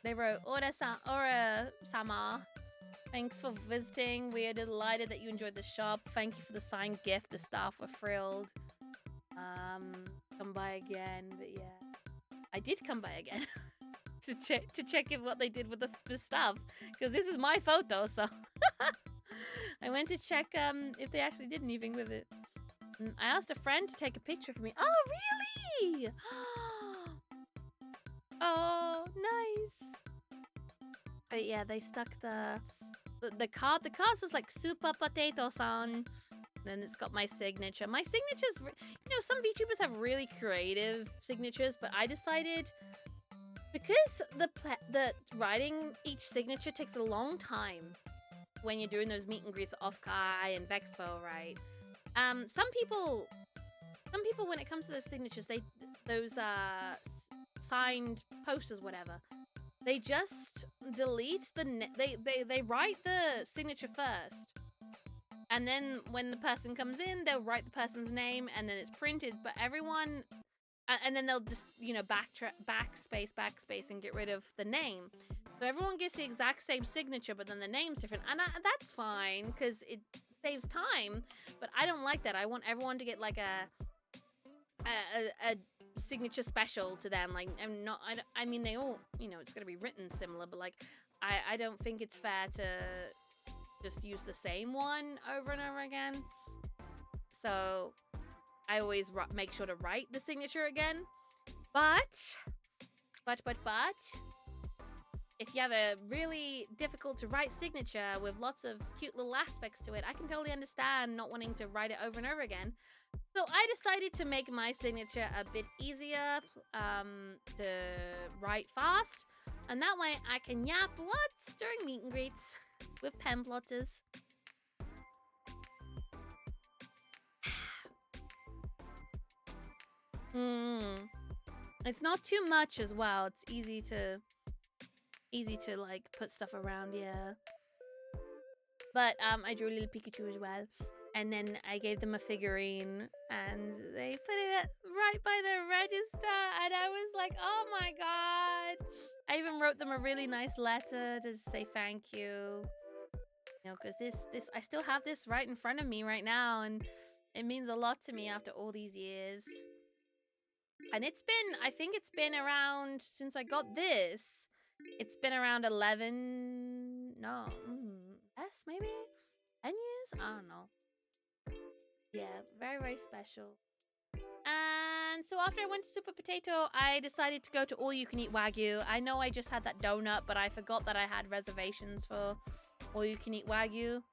they wrote Ora Sama. Thanks for visiting. We are delighted that you enjoyed the shop. Thank you for the signed gift. The staff were thrilled. Come by again. But yeah, I did come by again to check if what they did with the stuff, because this is my photo. So I went to check if they actually did anything with it. I asked a friend to take a picture for me. Oh, really? Oh, nice. But yeah, they stuck the card. The card says like Super Potato-san. Then it's got my signature. My signature's, you know, some VTubers have really creative signatures, but I decided because the writing each signature takes a long time when you're doing those meet and greets off Kai and Vexpo, right? Some people when it comes to those signatures, those signed posters, whatever, they just delete they write the signature first, and then when the person comes in, they'll write the person's name, and then it's printed. But everyone, and then they'll just, you know, backspace, and get rid of the name. So everyone gets the exact same signature, but then the name's different, and that's fine because it saves time. But I don't like that. I want everyone to get like a signature special to them. Like, I mean, they all, you know, it's gonna be written similar, but like, I don't think it's fair to just use the same one over and over again. So I always make sure to write the signature again. But if you have a really difficult to write signature with lots of cute little aspects to it, I can totally understand not wanting to write it over and over again. So I decided to make my signature a bit easier to write fast, and that way I can yap lots during meet and greets with pen plotters. It's not too much as well. It's easy to like put stuff around, yeah. But I drew a little Pikachu as well, and then I gave them a figurine, and they put it right by the register, and I was like, oh my god. I even wrote them a really nice letter to say thank you. You know, because this I still have this right in front of me right now, and it means a lot to me after all these years. And it's been, I think it's been around, since I got this, it's been around 11, no, less maybe? 10 years? I don't know. Yeah, very, very special. And so after I went to Super Potato, I decided to go to All You Can Eat Wagyu. I know I just had that donut, but I forgot that I had reservations for All You Can Eat Wagyu.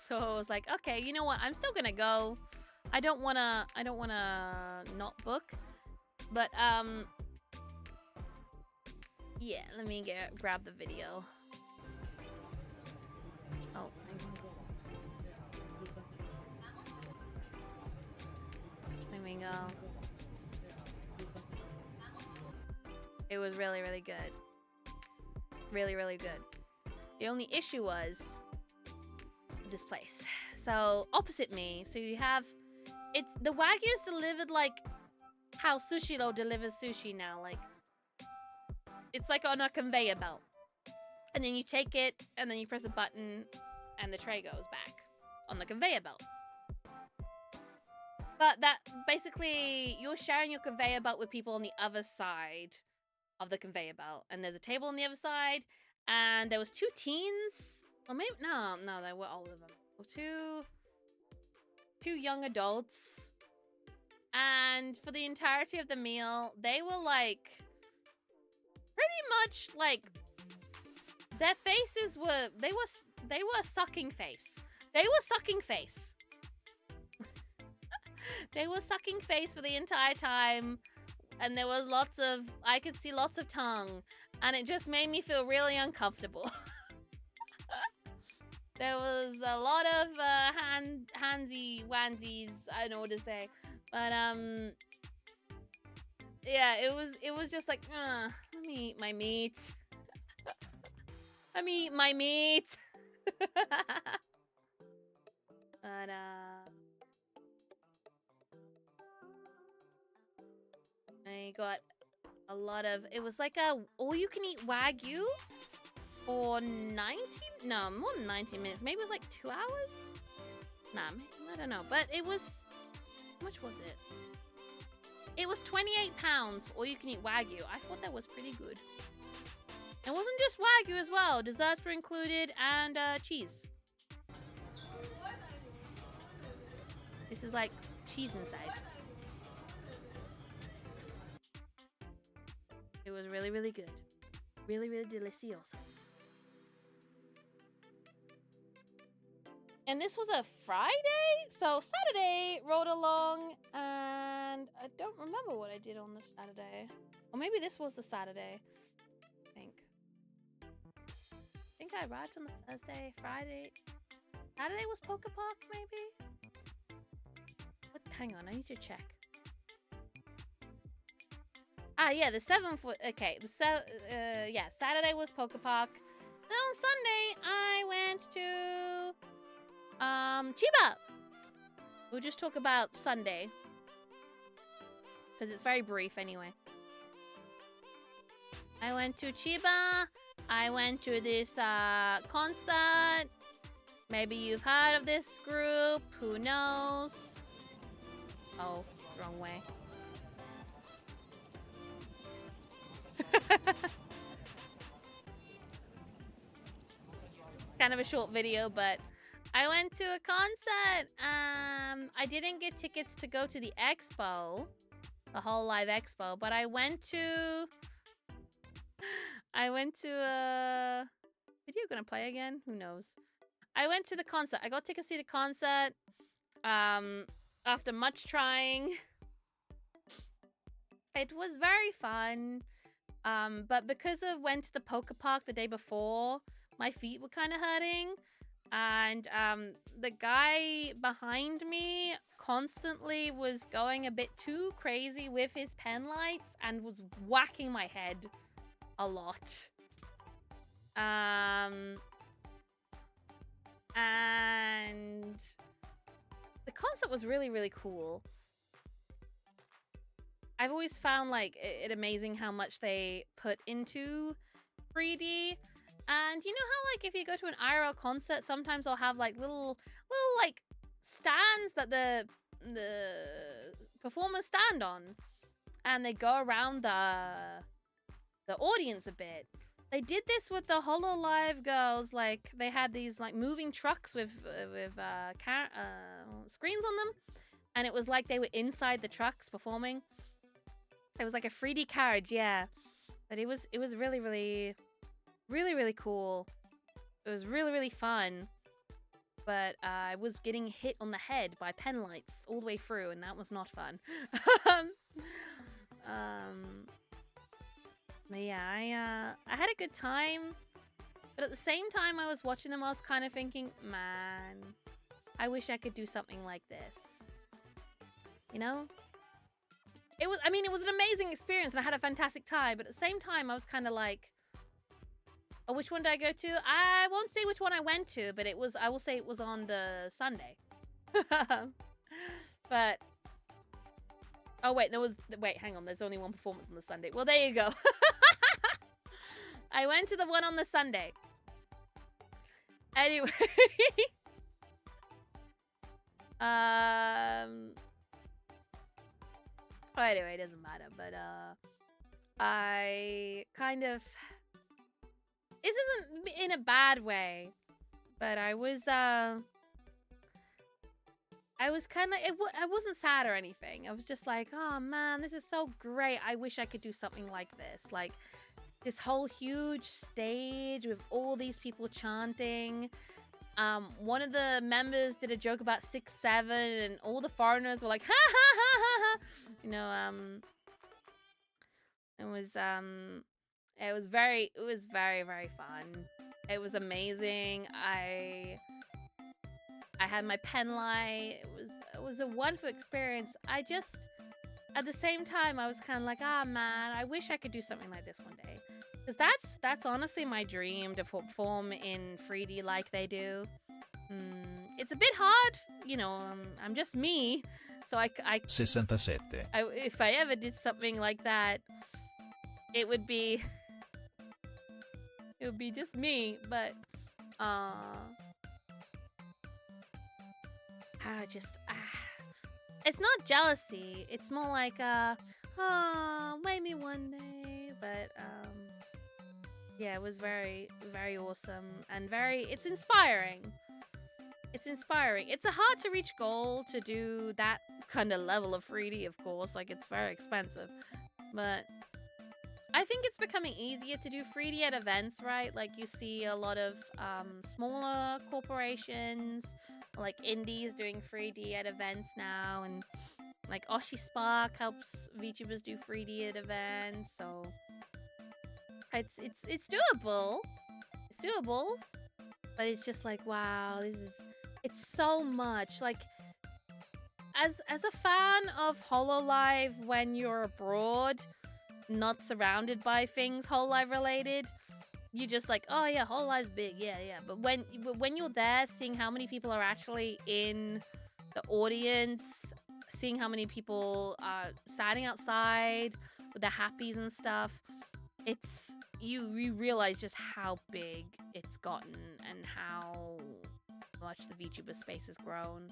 So I was like, okay, you know what? I'm still gonna go. I don't wanna not book. But yeah, let me grab the video. Oh, there we go. It was really, really good. Really, really good. The only issue was this place. So opposite me, so you have, it's the Wagyu's delivered like how Sushiro delivers sushi now. Like, it's like on a conveyor belt, and then you take it, and then you press a button, and the tray goes back on the conveyor belt. But that basically, you're sharing your conveyor belt with people on the other side of the conveyor belt, and there's a table on the other side, and there was two teens, or maybe no, they were older than two young adults. And for the entirety of the meal, they were like, pretty much like, their faces were, they were sucking face. They were sucking face. They were sucking face for the entire time. And there was I could see lots of tongue. And it just made me feel really uncomfortable. There was a lot of handsy-wansies, I don't know what to say. But yeah, it was just like, let me eat my meat. Let me eat my meat. But I got a lot of, it was like a all-you-can-eat Wagyu for 90, no, more than 90 minutes. Maybe it was like 2 hours? Nah, I don't know. But it was, how much was it? It was £28 for all-you-can-eat Wagyu. I thought that was pretty good. It wasn't just Wagyu as well. Desserts were included and cheese. This is like cheese inside. It was really, really good. Really, really delicioso. And this was a Friday? So Saturday rolled along and I don't remember what I did on the Saturday. Or maybe this was the Saturday, I think. I think I arrived on the Thursday, Friday. Saturday was Poker Park, maybe? What? Hang on, I need to check. Ah, yeah, the 7th was, okay, yeah, Saturday was Poker Park. And on Sunday, I went to, Chiba. We'll just talk about Sunday. Because it's very brief anyway. I went to Chiba. I went to this, concert. Maybe you've heard of this group. Who knows? Oh, it's the wrong way. Kind of a short video, but I went to a concert. I didn't get tickets to go to the expo, the whole live expo, but I went to video gonna play again? Who knows? I went to the concert. I got tickets to see the concert. After much trying. It was very fun. But because I went to the Poker Park the day before, my feet were kind of hurting. And the guy behind me constantly was going a bit too crazy with his pen lights and was whacking my head a lot. And the concert was really, really cool. I've always found like it amazing how much they put into 3D. And you know how like if you go to an IRL concert, sometimes they'll have like little like stands that the performers stand on, and they go around the audience a bit. They did this with the HoloLive girls. Like they had these like moving trucks with screens on them, and it was like they were inside the trucks performing. It was like a 3D carriage, yeah. But it was really, really, really, really cool. It was really, really fun. But I was getting hit on the head by pen lights all the way through, and that was not fun. But yeah, I had a good time. But at the same time I was watching them, I was kind of thinking, man, I wish I could do something like this. You know? It was an amazing experience and I had a fantastic time, but at the same time I was kind of like, oh, which one did I go to? I won't say which one I went to, but I will say it was on the Sunday. But oh wait, hang on, there's only one performance on the Sunday. Well, there you go. I went to the one on the Sunday. Anyway. Oh, anyway, it doesn't matter, but I kind of, this isn't in a bad way, but I was kind of, I wasn't sad or anything. I was just like, oh man, this is so great. I wish I could do something like this. Like this whole huge stage with all these people chanting. One of the members did a joke about 6'7", and all the foreigners were like, ha ha ha ha ha. You know, it was very, very fun. It was amazing. I had my pen light. It was a wonderful experience. I at the same time, I was kind of like, ah, man, I wish I could do something like this one day. Because that's honestly my dream, to perform in 3D like they do. It's a bit hard, you know, I'm just me. So I 67. if I ever did something like that, it would be just me. But it's not jealousy. It's more like maybe one day. But yeah, it was very, very awesome and it's inspiring. It's inspiring. It's a hard to reach goal to do that kind of level of 3D, of course. Like, it's very expensive. But I think it's becoming easier to do 3D at events, right? Like, you see a lot of smaller corporations, like indies, doing 3D at events now. And like Oshi Spark helps VTubers do 3D at events. So it's doable. It's doable. But it's just like, wow, it's so much. Like, as a fan of Hololive when you're abroad, not surrounded by things Hololive related, you just like, oh yeah, Hololive's big, yeah. But when you're there, seeing how many people are actually in the audience, seeing how many people are standing outside with their happies and stuff, you realize just how big it's gotten and how much the VTuber space has grown.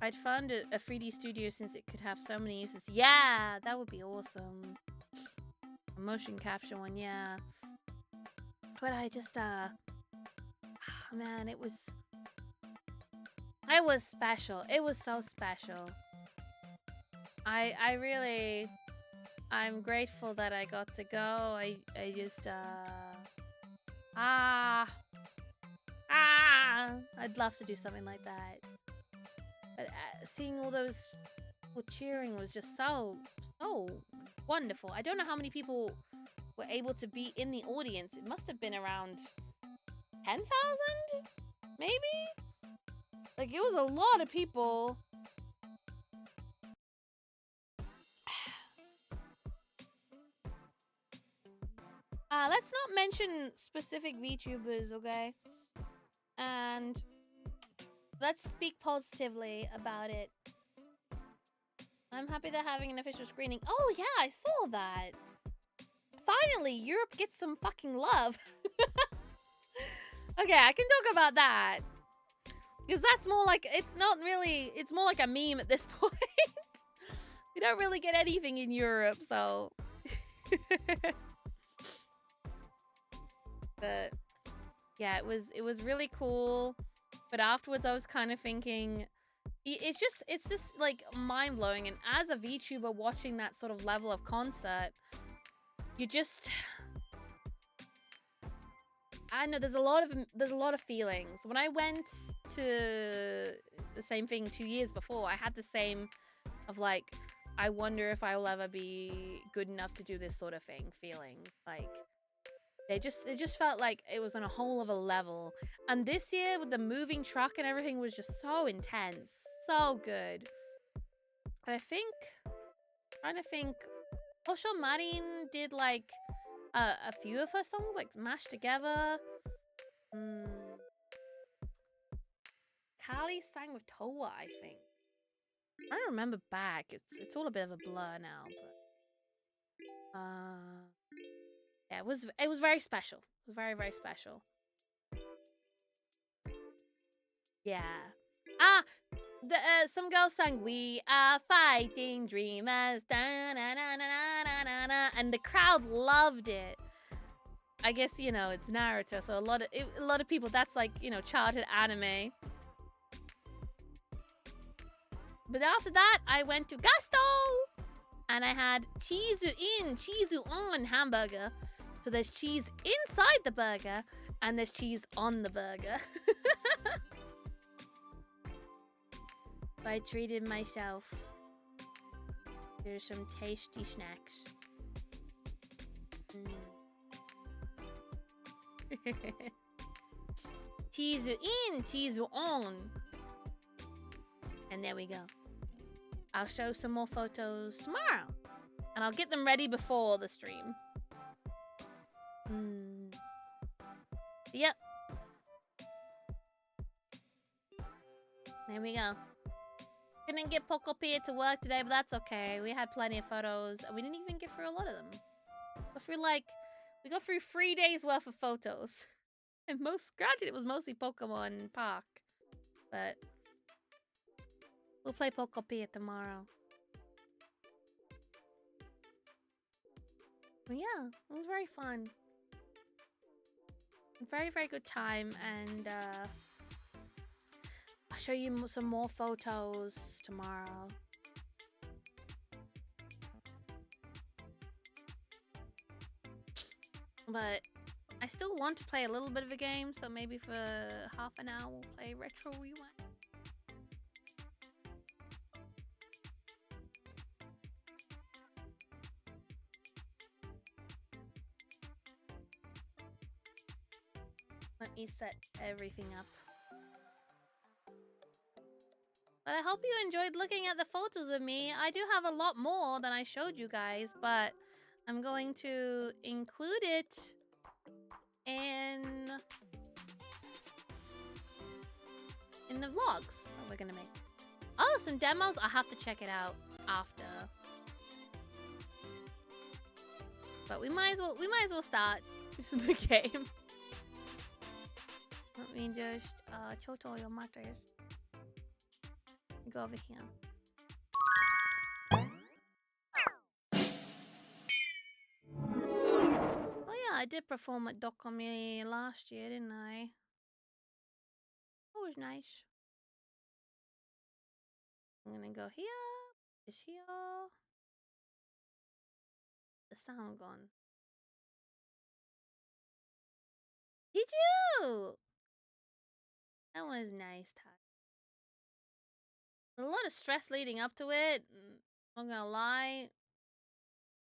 I'd fund a 3D studio since it could have so many uses. Yeah, that would be awesome. A motion capture one, yeah. But I just, man, it was special. It was so special. I'm grateful that I got to go. I just, I'd love to do something like that. But seeing all those people cheering was just so wonderful. I don't know how many people were able to be in the audience. It must have been around 10,000, maybe? Like, it was a lot of people. Let's not mention specific VTubers, okay? And let's speak positively about it. I'm happy they're having an official screening. Oh yeah, I saw that. Finally, Europe gets some fucking love. Okay, I can talk about that. Because that's more like, it's more like a meme at this point. We don't really get anything in Europe, so. But yeah, it was really cool. But afterwards, I was kind of thinking, it's just like mind blowing. And as a VTuber watching that sort of level of concert, you just, I know there's a lot of feelings. When I went to the same thing 2 years before, I had the same of like, I wonder if I will ever be good enough to do this sort of thing feelings. Like, it just felt like it was on a whole other level. And this year with the moving truck and everything was just so intense, so good. And trying to think, Osho Marin did like a few of her songs, like mashed together. Kali sang with Towa, I think. I don't remember back. It's all a bit of a blur now, but yeah, it was very special. It was very, very special. Yeah. Some girls sang "We Are Fighting Dreamers," and the crowd loved it. I guess, you know, it's Naruto, so a lot of people, that's like, you know, childhood anime. But after that, I went to Gusto, and I had chizu in, chizu on hamburger. So there's cheese inside the burger, and there's cheese on the burger. I treated myself. Here's some tasty snacks. Chizu in, chizu on. And there we go. I'll show some more photos tomorrow. And I'll get them ready before the stream. Yep. There we go. Couldn't get Pokopia to work today, but that's okay. We had plenty of photos. And we didn't even get through a lot of them. We got through 3 days worth of photos. And granted, it was mostly Pokemon Park. But we'll play Pokopia tomorrow. But yeah, it was very fun. Very, very good time. And I'll show you some more photos tomorrow. But I still want to play a little bit of a game, so maybe for half an hour we'll play Retro Rewind. Let me set everything up. But I hope you enjoyed looking at the photos of me. I do have a lot more than I showed you guys, but I'm going to include it in the vlogs that we're gonna make. Oh, some demos. I'll have to check it out after. But we might as well start the game. Let me just choto your matters. Go over here. Oh yeah, I did perform at Dokkomi last year, didn't I? That was nice. I'm gonna go here. Just here. The sound gone. Did you? That was nice, Ty. A lot of stress leading up to it, I'm not gonna lie.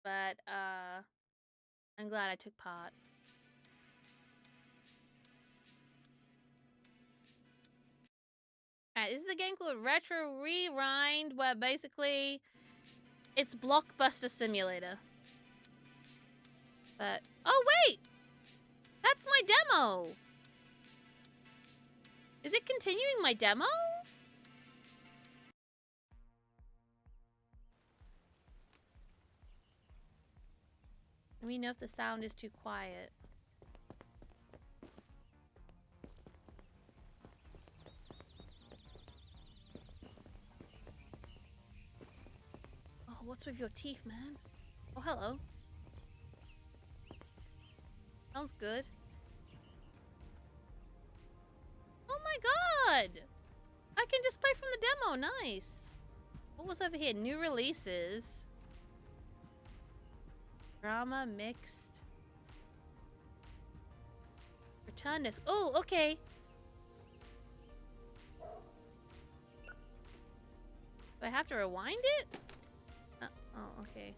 But I'm glad I took part. Alright, this is a game called Retro Rewind, where basically it's Blockbuster Simulator. But oh wait! That's my demo! Is it continuing my demo? Let me know if the sound is too quiet. Oh, what's with your teeth, man? Oh, hello. Sounds good. Oh my god! I can just play from the demo. Nice. What was over here? New releases. Drama mixed. Return disc. Oh, okay. Do I have to rewind it? Oh, okay.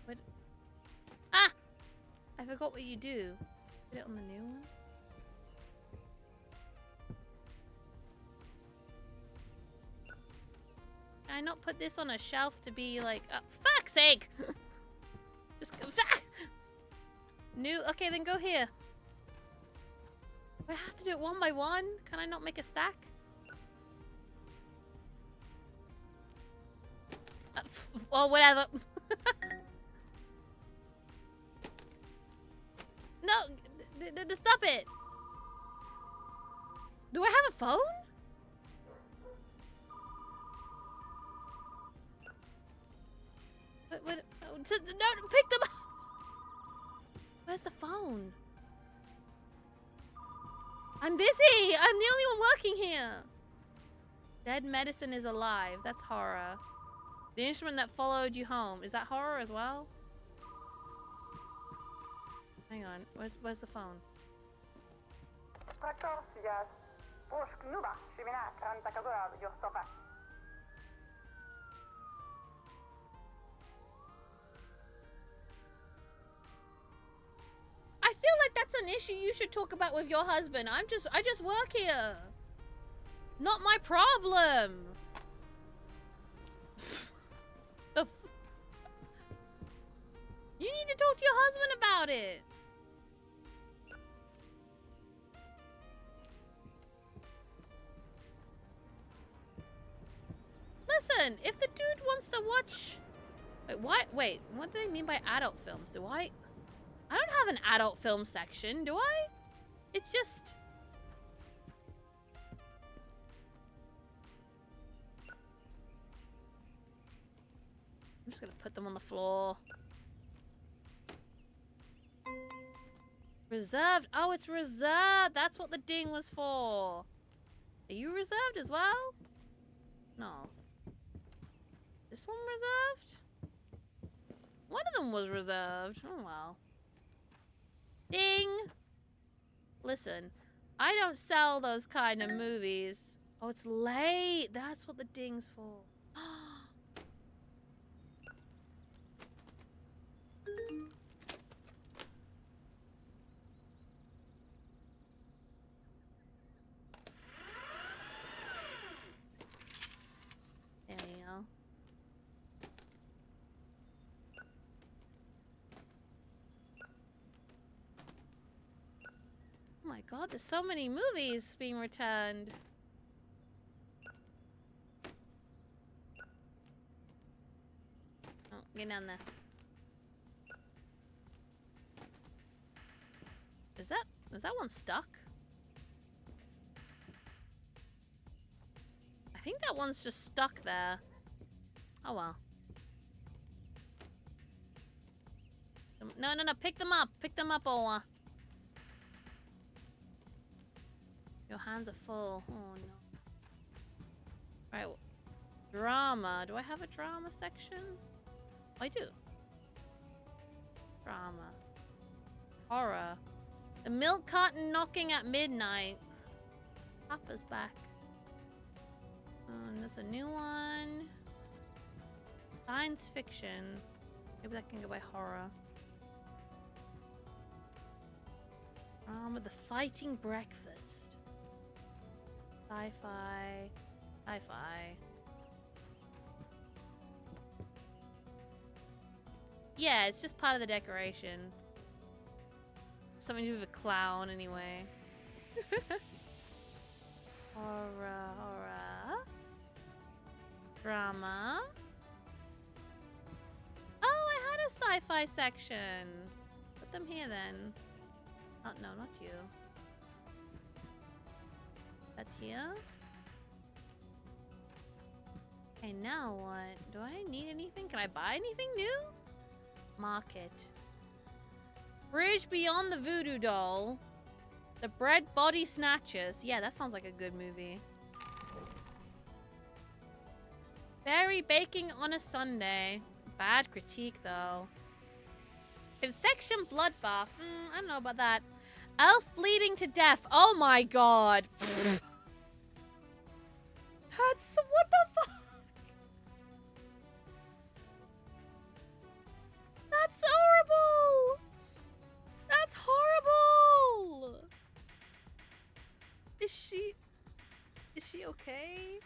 What? Ah! I forgot what you do. Put it on the new one. Can I not put this on a shelf to be like, fuck's sake! Just go back. New. Okay, then go here. Do I have to do it one by one? Can I not make a stack? Or whatever. No, stop it. Do I have a phone? What? No, pick them up. Where's the phone? I'm busy. I'm the only one working here. Dead medicine is alive. That's horror. The instrument that followed you home. Is that horror as well? Hang on. Where's the phone? I feel like that's an issue you should talk about with your husband. I just work here. Not my problem. You need to talk to your husband about it. Listen, if the dude wants to watch... Wait, what do they mean by adult films? I don't have an adult film section, do I? It's just... I'm just gonna put them on the floor. Reserved. Oh, it's reserved. That's what the ding was for. Are you reserved as well? No. This one reserved? One of them was reserved. Oh, well. Ding. Listen, I don't sell those kind of movies. Oh, it's late. That's what the ding's for. There you go. Oh my god, there's so many movies being returned. Oh, get down there. Is that one stuck? I think that one's just stuck there. Oh well. No, pick them up. Pick them up, Ola. Your hands are full. Oh no. Right. Drama. Do I have a drama section? Oh, I do. Drama. Horror. The milk carton knocking at midnight. Papa's back. And there's a new one. Science fiction. Maybe that can go by horror. The Fighting Breakfast. Sci-fi. Sci-fi. Yeah, it's just part of the decoration. Something to do with a clown, anyway. Horror. Drama. Oh, I had a sci-fi section. Put them here, then. Oh, no, not you. That here. Okay, now what? Do I need anything? Can I buy anything new? Market. Bridge Beyond the Voodoo Doll. The Bread Body Snatchers. Yeah, that sounds like a good movie. Berry Baking on a Sunday. Bad critique, though. Infection Bloodbath. I don't know about that. Elf Bleeding to Death. Oh my god. That's... what the fuck? That's horrible! That's horrible! Is she okay?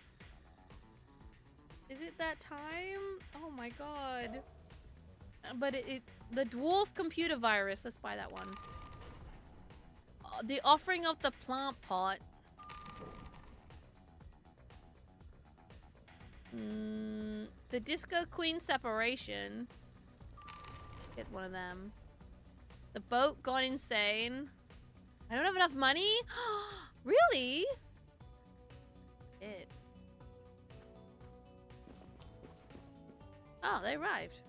Is it that time? Oh my god. But the dwarf computer virus, let's buy that one. The offering of the plant pot. The Disco Queen separation. Get one of them. The boat gone insane. I don't have enough money? Really? It. Oh, they arrived.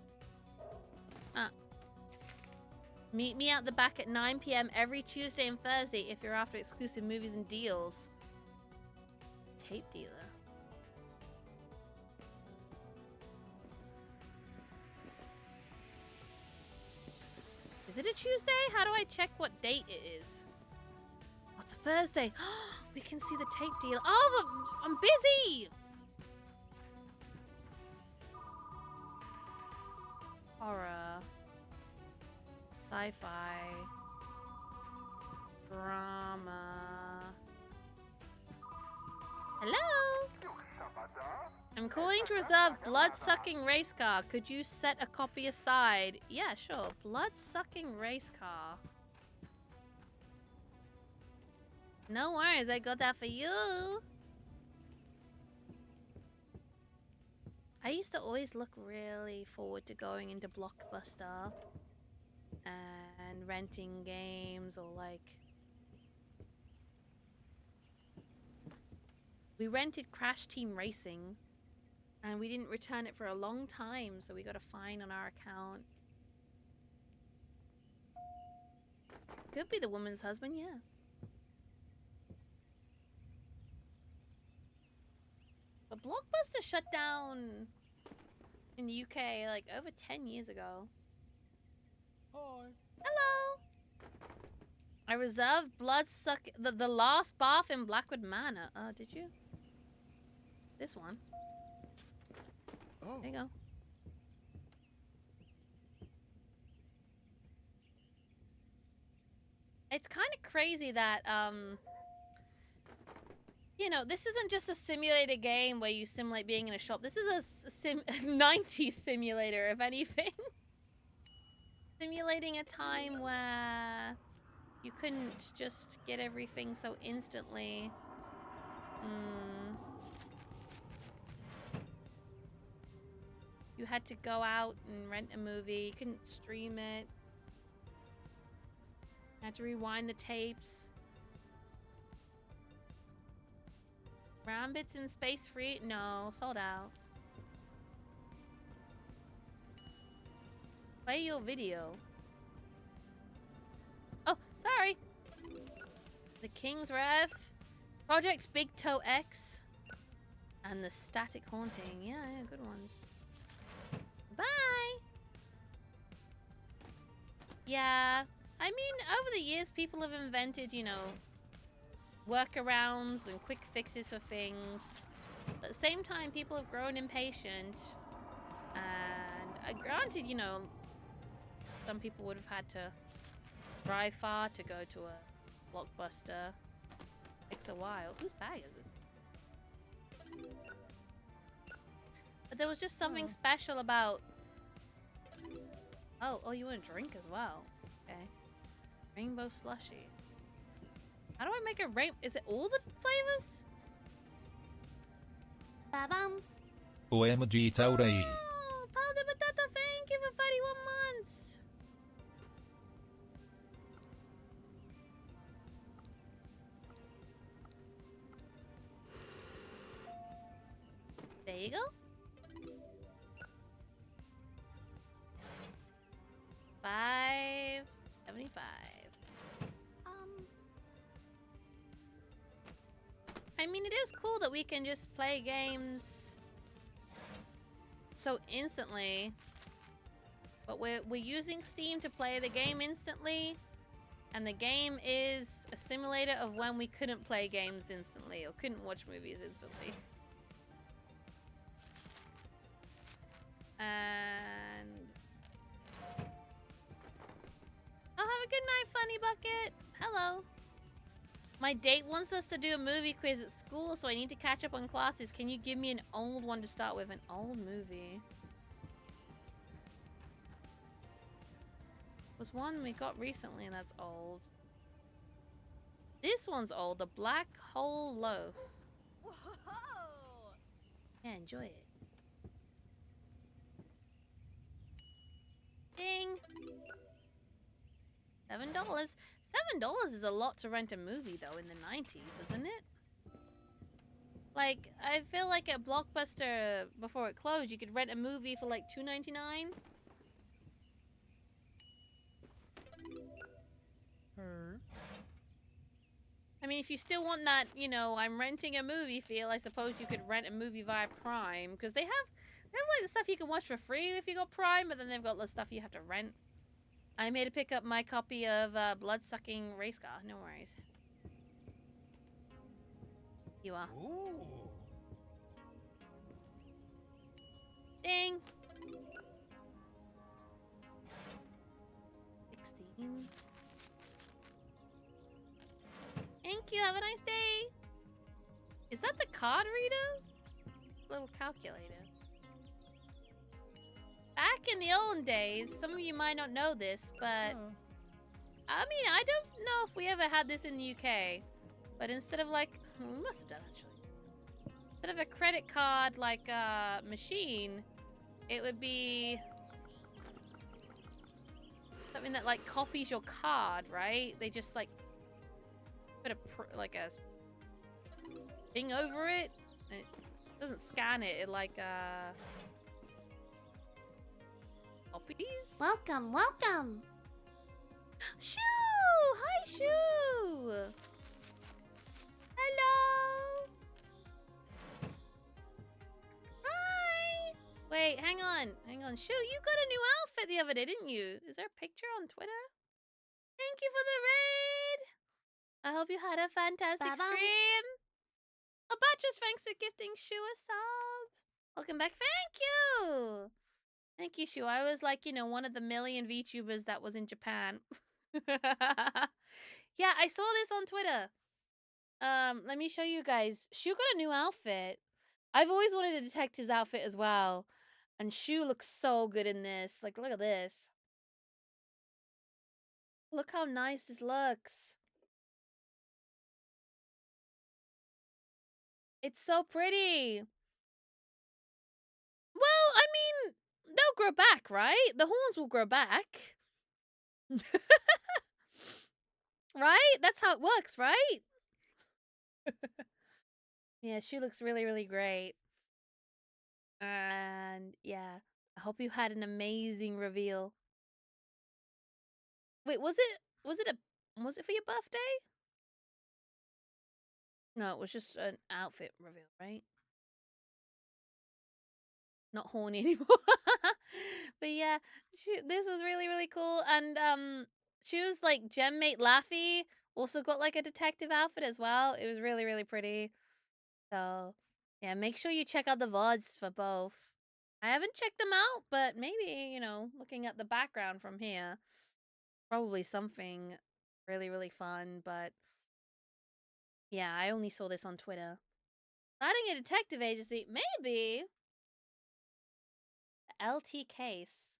Meet me out the back at 9 p.m. every Tuesday and Thursday if you're after exclusive movies and deals. Tape dealer. Is it a Tuesday? How do I check what date it is? Oh, it's a Thursday. We can see the tape dealer. Oh, I'm busy! Horror. Sci-fi. Drama. Hello? I'm calling to reserve blood-sucking race car. Could you set a copy aside? Yeah, sure. Blood-sucking race car. No worries, I got that for you. I used to always look really forward to going into Blockbuster and renting games, or like... We rented Crash Team Racing and we didn't return it for a long time, so we got a fine on our account. Could be the woman's husband, yeah. But Blockbuster shut down in the UK like over 10 years ago. Hi. Hello! I reserved the last bath in Blackwood Manor. Oh, did you? This one. Oh. There you go. It's kind of crazy that, you know, this isn't just a simulated game where you simulate being in a shop. This is a 90s simulator, if anything. Simulating a time where you couldn't just get everything so instantly. You had to go out and rent a movie. You couldn't stream it. Had to rewind the tapes. Rambits in Space Free? No, sold out. Play your video. Oh, sorry. The King's Rev. Project Big Toe X. And the Static Haunting. Yeah, good ones. Bye! Yeah. I mean, over the years, people have invented, you know, workarounds and quick fixes for things. At the same time, people have grown impatient. And granted, you know, some people would have had to drive far to go to a Blockbuster. Takes a while. Whose bag is this? But there was just something special about... Oh, you want a drink as well? Okay. Rainbow slushy. How do I make a rain? Is it all the flavors? Ba-bum. OMG Taurai. Oh, Pau de Batata, thank you for 31 months. There you go. 5.75. I mean, it is cool that we can just play games so instantly, but we're using Steam to play the game instantly, and the game is a simulator of when we couldn't play games instantly or couldn't watch movies instantly. And oh, have a good night, Funny Bucket. Hello. My date wants us to do a movie quiz at school, so I need to catch up on classes. Can you give me an old one to start with? An old movie. Was one we got recently, and that's old. This one's old. The Black Hole Loaf. Whoa! Yeah, enjoy it. Ding. $7. $7 is a lot to rent a movie, though, in the 90s, isn't it? Like, I feel like at Blockbuster, before it closed, you could rent a movie for like $2.99. I mean, if you still want that, you know, I'm renting a movie feel, I suppose you could rent a movie via Prime, because they have like the stuff you can watch for free if you got Prime, but then they've got the stuff you have to rent. I made to pick up my copy of Blood-Sucking Race Car. No worries. You are. Ooh. Ding. 16. Thank you. Have a nice day. Is that the card reader? little calculator. Back in the olden days, some of you might not know this, but Oh. I mean, I don't know if we ever had this in the UK, but instead of like, we must have done actually. Instead of a credit card like machine, it would be something that like copies your card, right? They just like put like a thing over it. It doesn't scan it. It like copies. Welcome, welcome. Shoo! Hi, Shoo! Hello! Hi! Wait, hang on. Hang on. Shoo, you got a new outfit the other day, didn't you? Is there a picture on Twitter? Thank you for the raid! I hope you had a fantastic Ba-bum. stream. Oh, Batras, thanks for gifting Shoo a sub. Welcome back. Thank you! Thank you, Shoo. I was like, you know, one of the million VTubers that was in Japan. Yeah, I saw this on Twitter. Let me show you guys. Shu got a new outfit. I've always wanted a detective's outfit as well. And Shu looks so good in this. Like, look at this. Look how nice this looks. It's so pretty. Well, I mean, they'll grow back, right? The horns will grow back. Right? That's how it works, right? Yeah, she looks really, really great. And yeah, I hope you had an amazing reveal. Wait, was it for your birthday? No, it was just an outfit reveal, right? Not horny anymore. But yeah, this was really, really cool. And she was like Gemmate Laffy also got like a detective outfit as well. It was really, really pretty. So yeah, make sure you check out the VODs for both. I haven't checked them out, but maybe, you know, looking at the background from here, probably something really, really fun. But yeah, I only saw this on Twitter. Starting a detective agency, maybe. The LT case.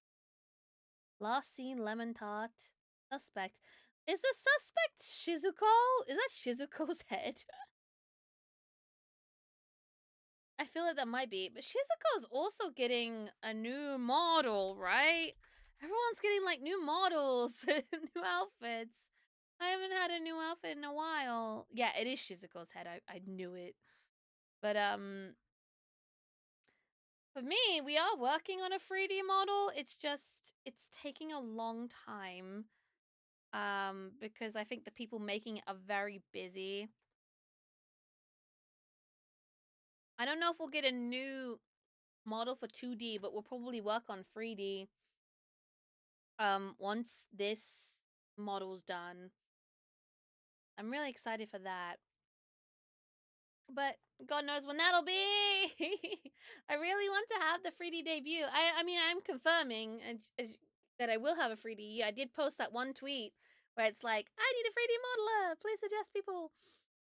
Last seen lemon tart. Suspect. Is the suspect Shizuko? Is that Shizuko's head? I feel like that might be. But Shizuko's also getting a new model, right? Everyone's getting like new models and new outfits. I haven't had a new outfit in a while. Yeah, it is Shizuko's head. I knew it. But for me, we are working on a 3D model. It's just it's taking a long time. Because I think the people making it are very busy. I don't know if we'll get a new model for 2D, but we'll probably work on 3D once this model's done. I'm really excited for that. But God knows when that'll be. I really want to have the 3D debut. I mean, I'm confirming that I will have a 3D. I did post that one tweet where it's like, I need a 3D modeler. Please suggest people.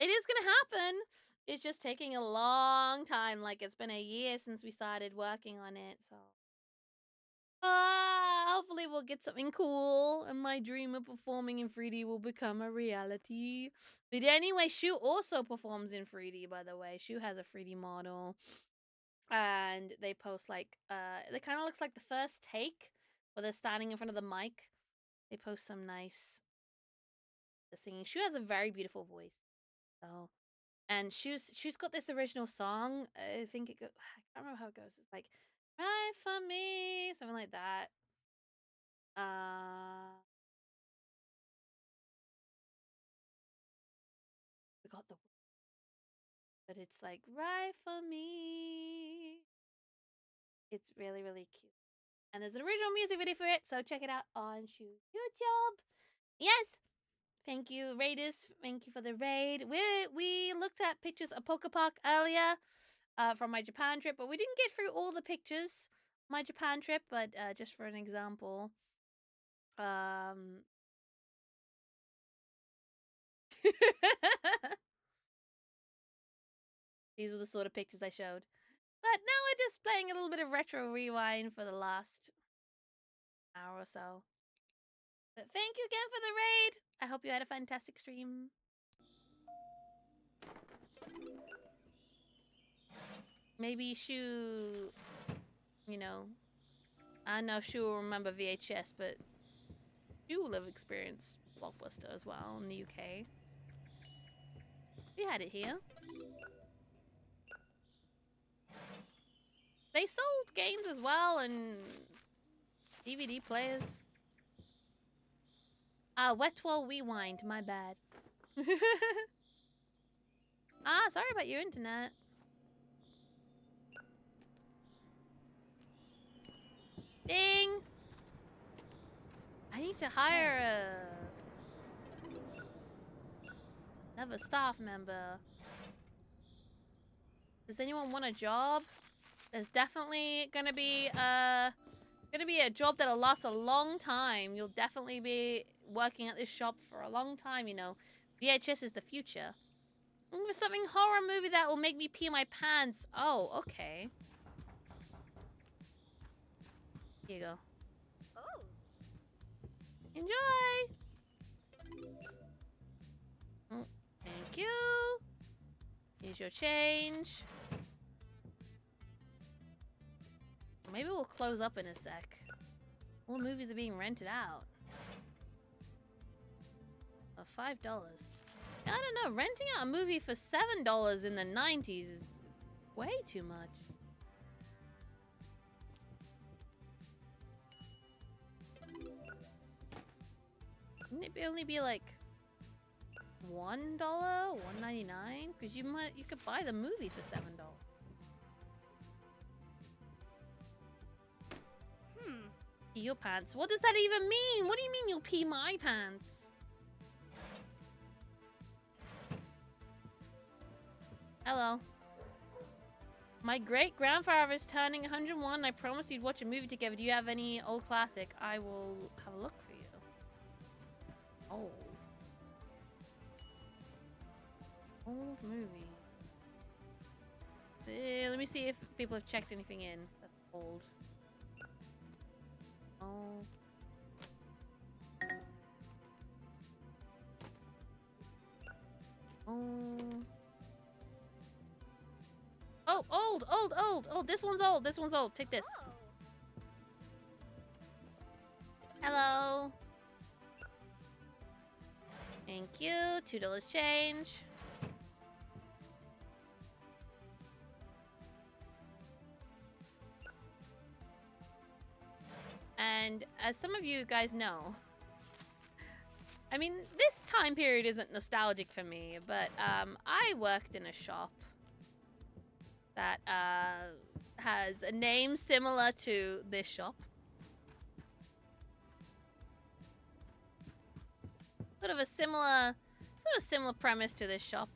It is going to happen. It's just taking a long time. Like, it's been a year since we started working on it. So, hopefully we'll get something cool and my dream of performing in 3D will become a reality. But anyway, Shu also performs in 3D, by the way. Shu has a 3D model. And they post like, it kind of looks like the first take where they're standing in front of the mic. They post some nice singing. Shu has a very beautiful voice. So, and she's got this original song. I think it go. I can't remember how it goes. It's like, "Right for me," something like that. Forgot the. But it's like, "Right for me." It's really, really cute. And there's an original music video for it, so check it out on YouTube. Yes. Thank you, Raiders. Thank you for the raid. We looked at pictures of Pokepark earlier. From my Japan trip, but we didn't get through all the pictures my Japan trip, but just for an example. These were the sort of pictures I showed. But now we're just playing a little bit of retro rewind for the last hour or so. But thank you again for the raid. I hope you had a fantastic stream. Maybe Shu, you know, I know Shu will remember VHS, but Shu will have experienced Blockbuster as well in the UK. We had it here. They sold games as well and DVD players. Wetwell Rewind, my bad. Sorry about your internet. Ding! I need to hire another staff member. Does anyone want a job? There's definitely gonna be a job that'll last a long time. You'll definitely be working at this shop for a long time, you know. VHS is the future. For something horror movie that will make me pee my pants. Oh, okay. Here you go. Oh. Enjoy! Thank you. Here's your change. Maybe we'll close up in a sec. All movies are being rented out. For $5. I don't know, renting out a movie for $7 in the 90s is way too much. Wouldn't it only be like $1, $1.99? Because you could buy the movie for $7. Pee your pants. What does that even mean? What do you mean you'll pee my pants? Hello. My great-grandfather is turning 101. I promised you'd watch a movie together. Do you have any old classic? I will have a look for you. Oh. Old movie. Let me see if people have checked anything in. That's old. Oh. Oh. Oh, old. This one's old. Take this. Oh. Hello. Thank you. $2 change. And as some of you guys know, I mean, this time period isn't nostalgic for me, but I worked in a shop that has a name similar to this shop. Sort of a similar premise to this shop.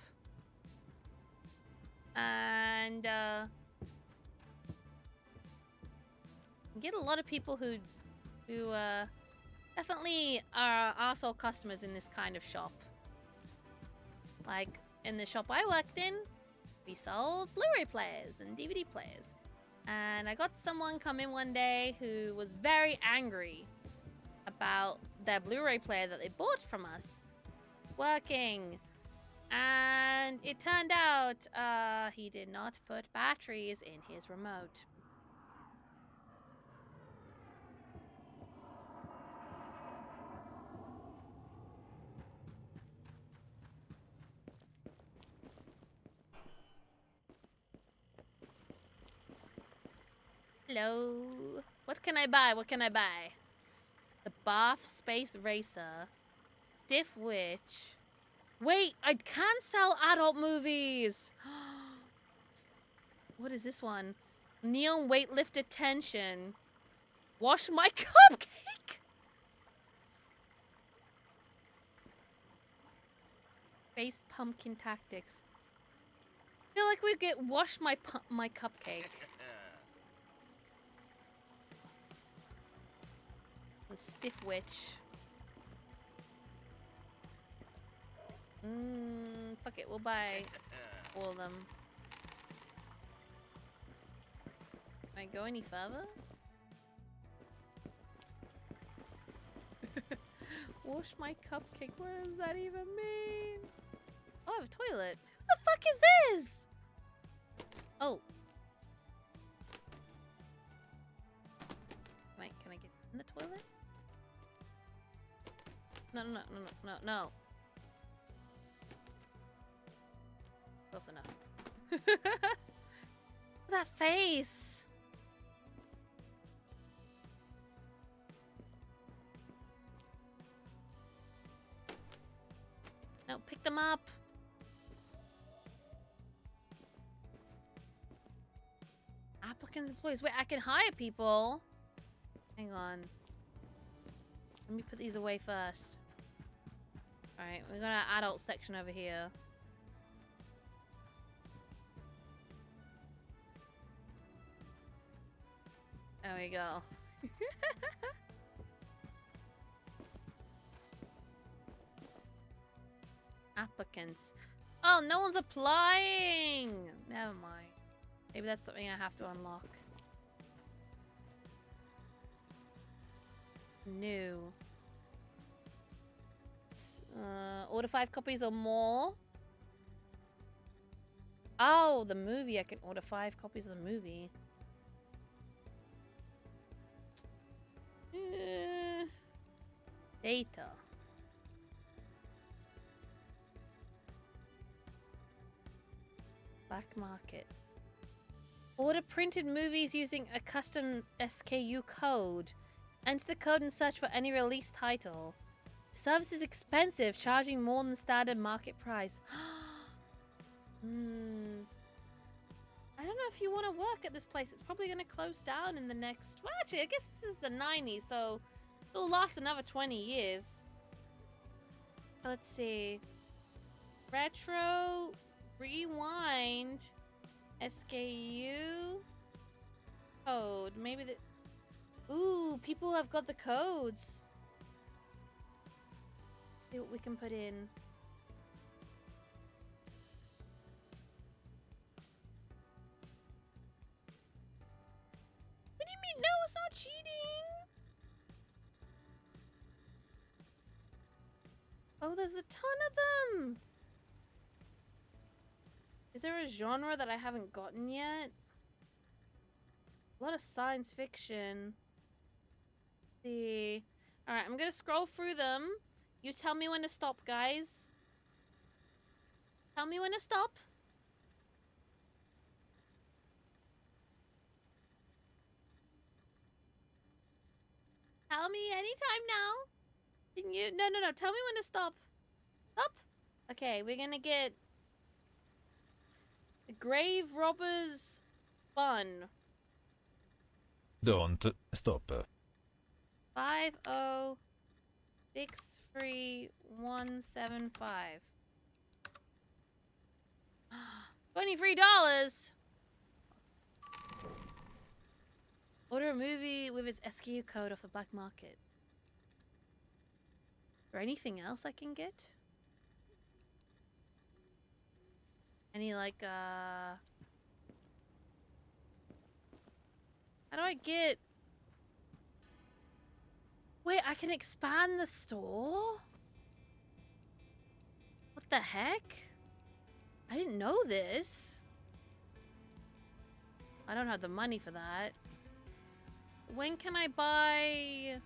And get a lot of people who definitely are arsehole customers in this kind of shop. Like in the shop I worked in, we sold Blu-ray players and DVD players. And I got someone come in one day who was very angry about their Blu-ray player that they bought from us working. And it turned out he did not put batteries in his remote. Hello. What can I buy? The Bath Space Racer. Stiff Witch. Wait, I can't sell adult movies. What is this one? Neon Weightlifter Tension. Wash My Cupcake. Space Pumpkin Tactics. I feel like we get Wash My Cupcake. And Stiff Witch. Fuck it, we'll buy all of them. Can I go any further? Wash my cupcake. What does that even mean? Oh, I have a toilet. Who the fuck is this? Oh. Can I get in the toilet? No. Close enough. That face. No, pick them up. Applicants, employees. Wait, I can hire people. Hang on. Let me put these away first. Alright, we got our adult section over here. There we go. Applicants. Oh, no one's applying! Never mind. Maybe that's something I have to unlock. New. Order 5 copies or more. Oh, the movie. I can order 5 copies of the movie. Data. Black market. Order printed movies using a custom SKU code. Enter the code and search for any release title. Service is expensive, charging more than standard market price. I don't know if you want to work at this place. It's probably going to close down in the next... Well, actually, I guess this is the 90s, so it'll last another 20 years. Let's see. Retro... Rewind... SKU... Code. Maybe the... Ooh, people have got the codes. See what we can put in. What do you mean? No, it's not cheating. Oh, there's a ton of them. Is there a genre that I haven't gotten yet? A lot of science fiction. Let's see. Alright, I'm gonna scroll through them. You tell me when to stop, guys. Tell me when to stop. Tell me anytime now. Can you? No. Tell me when to stop. Stop. Okay, we're gonna get the Grave Robbers Fun. Don't stop. 5063175. $23. Order a movie with its SKU code off the black market. Or anything else I can get? Any like how do I get... Wait, I can expand the store? What the heck? I didn't know this. I don't have the money for that. When can I buy...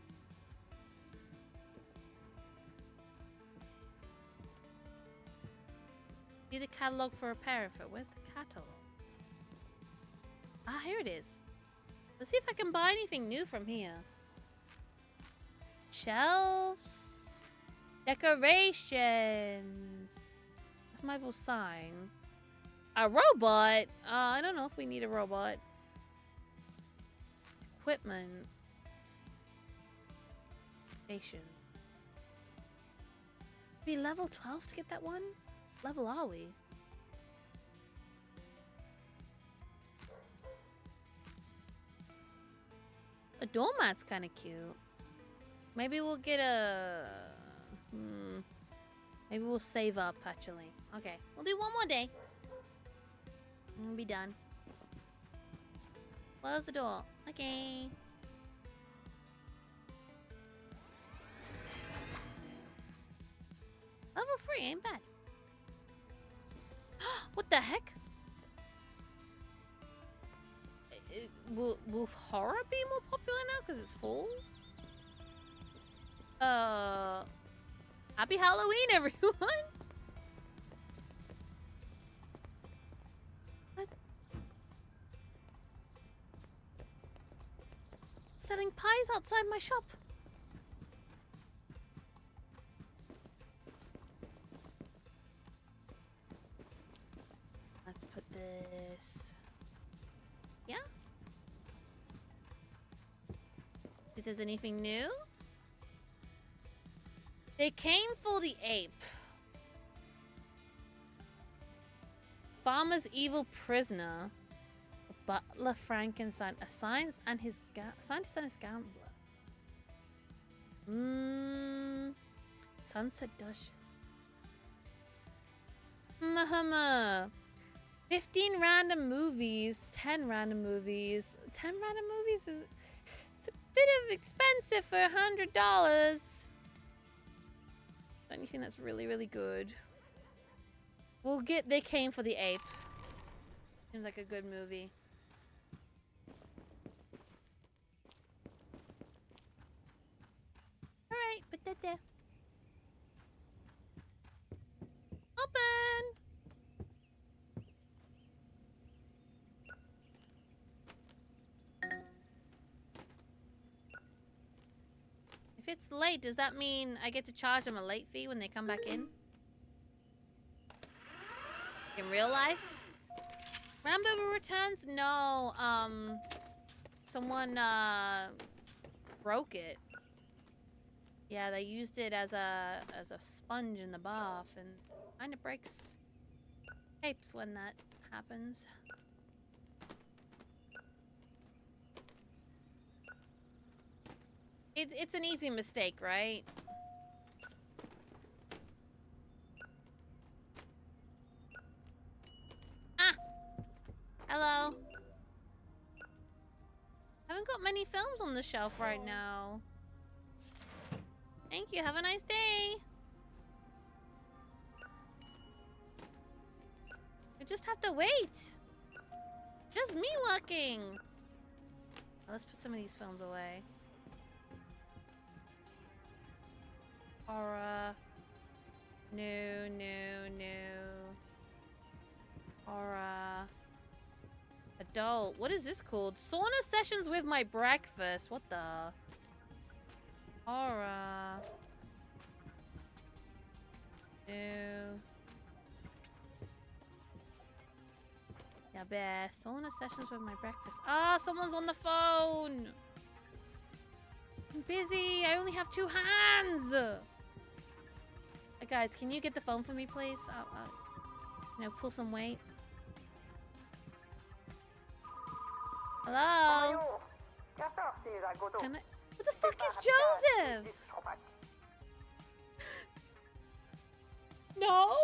Need a catalog for repair for it. Where's the catalog? Ah, here it is. Let's see if I can buy anything new from here. Shelves. Decorations. That's my little sign. A robot? I don't know if we need a robot. Equipment. Station. Be level 12 to get that one? Level are we? A doormat's kind of cute. Maybe we'll get a... Maybe we'll save up, actually. Okay, we'll do one more day. And we'll be done. Close the door. Okay. Level 3 ain't bad. What the heck? Will horror be more popular now because it's fall? Happy Halloween, everyone! What? Selling pies outside my shop. Let's put this. Yeah? If there's anything new? They came for the ape. Farmer's evil prisoner. Butler Frankenstein. A scientist and his gambler. Sunset Duchess. Mahama. 15 random movies. 10 random movies. 10 random movies is... It's a bit of expensive for $100. Anything that's really, really good. We'll get They Came for the Ape. Seems like a good movie. Alright, put that there. Open! If it's late, does that mean I get to charge them a late fee when they come back in? In real life? Rambo Returns? No, someone, broke it. Yeah, they used it as a sponge in the bath and kind of breaks tapes when that happens. It's an easy mistake, right? Ah! Hello. Haven't got many films on the shelf right now. Thank you. Have a nice day. I just have to wait. Just me working. Let's put some of these films away. Horror. No, no, no. Horror. Adult. What is this called? Sauna sessions with my breakfast. What the? Horror. No. Yeah, bear. Sauna sessions with my breakfast. Ah, someone's on the phone. I'm busy. I only have 2 hands. Guys, can you get the phone for me, please? You know, pull some weight. Hello? Can I... What the fuck is Joseph? No!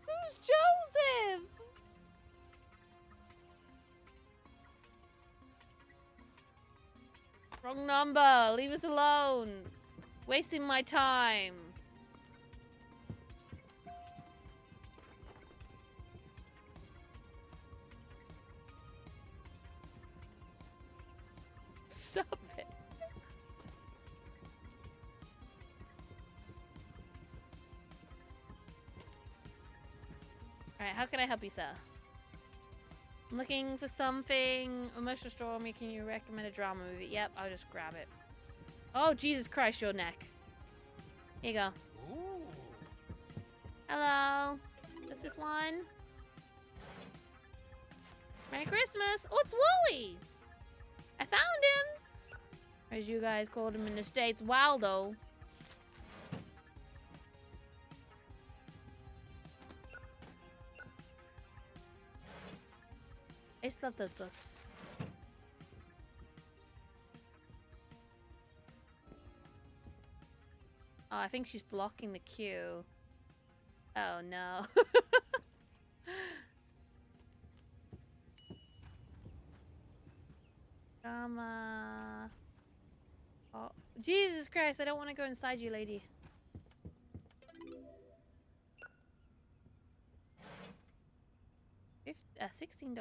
Who's Joseph? Wrong number. Leave us alone. Wasting my time. Stop it. Alright, how can I help you, sir? I'm looking for something. Emotional story. Can you recommend a drama movie? Yep, I'll just grab it. Oh, Jesus Christ, your neck. Here you go. Ooh. Hello. What's this one? Merry Christmas. Oh, it's Wooly. I found him. As you guys called him in the States, Waldo. I just love those books. Oh, I think she's blocking the queue. Oh, no. Drama. Oh, Jesus Christ, I don't want to go inside you, lady. $16.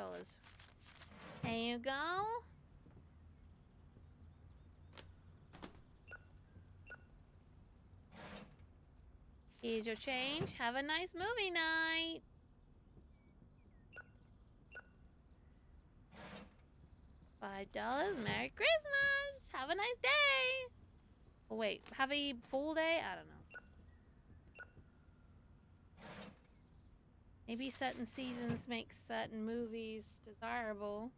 There you go. Here's your change. Have a nice movie night. $5. Merry Christmas. Have a nice day. Oh, wait. Have a full day? I don't know. Maybe certain seasons make certain movies desirable.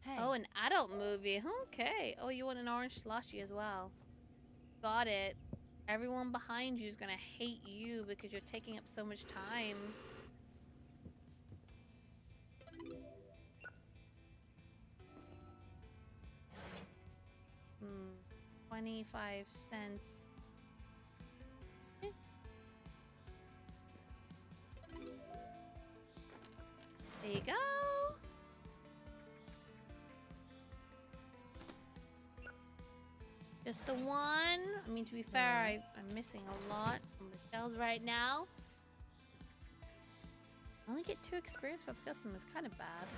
Hey. Oh, an adult movie. Okay. Oh, you want an orange slushy as well. Got it. Everyone behind you is gonna hate you because you're taking up so much time. Hmm. 25 cents. Eh. There you go. Just the one. I mean, to be fair, I'm missing a lot from the shelves right now. I only get 2 experience per customer. Is kind of bad.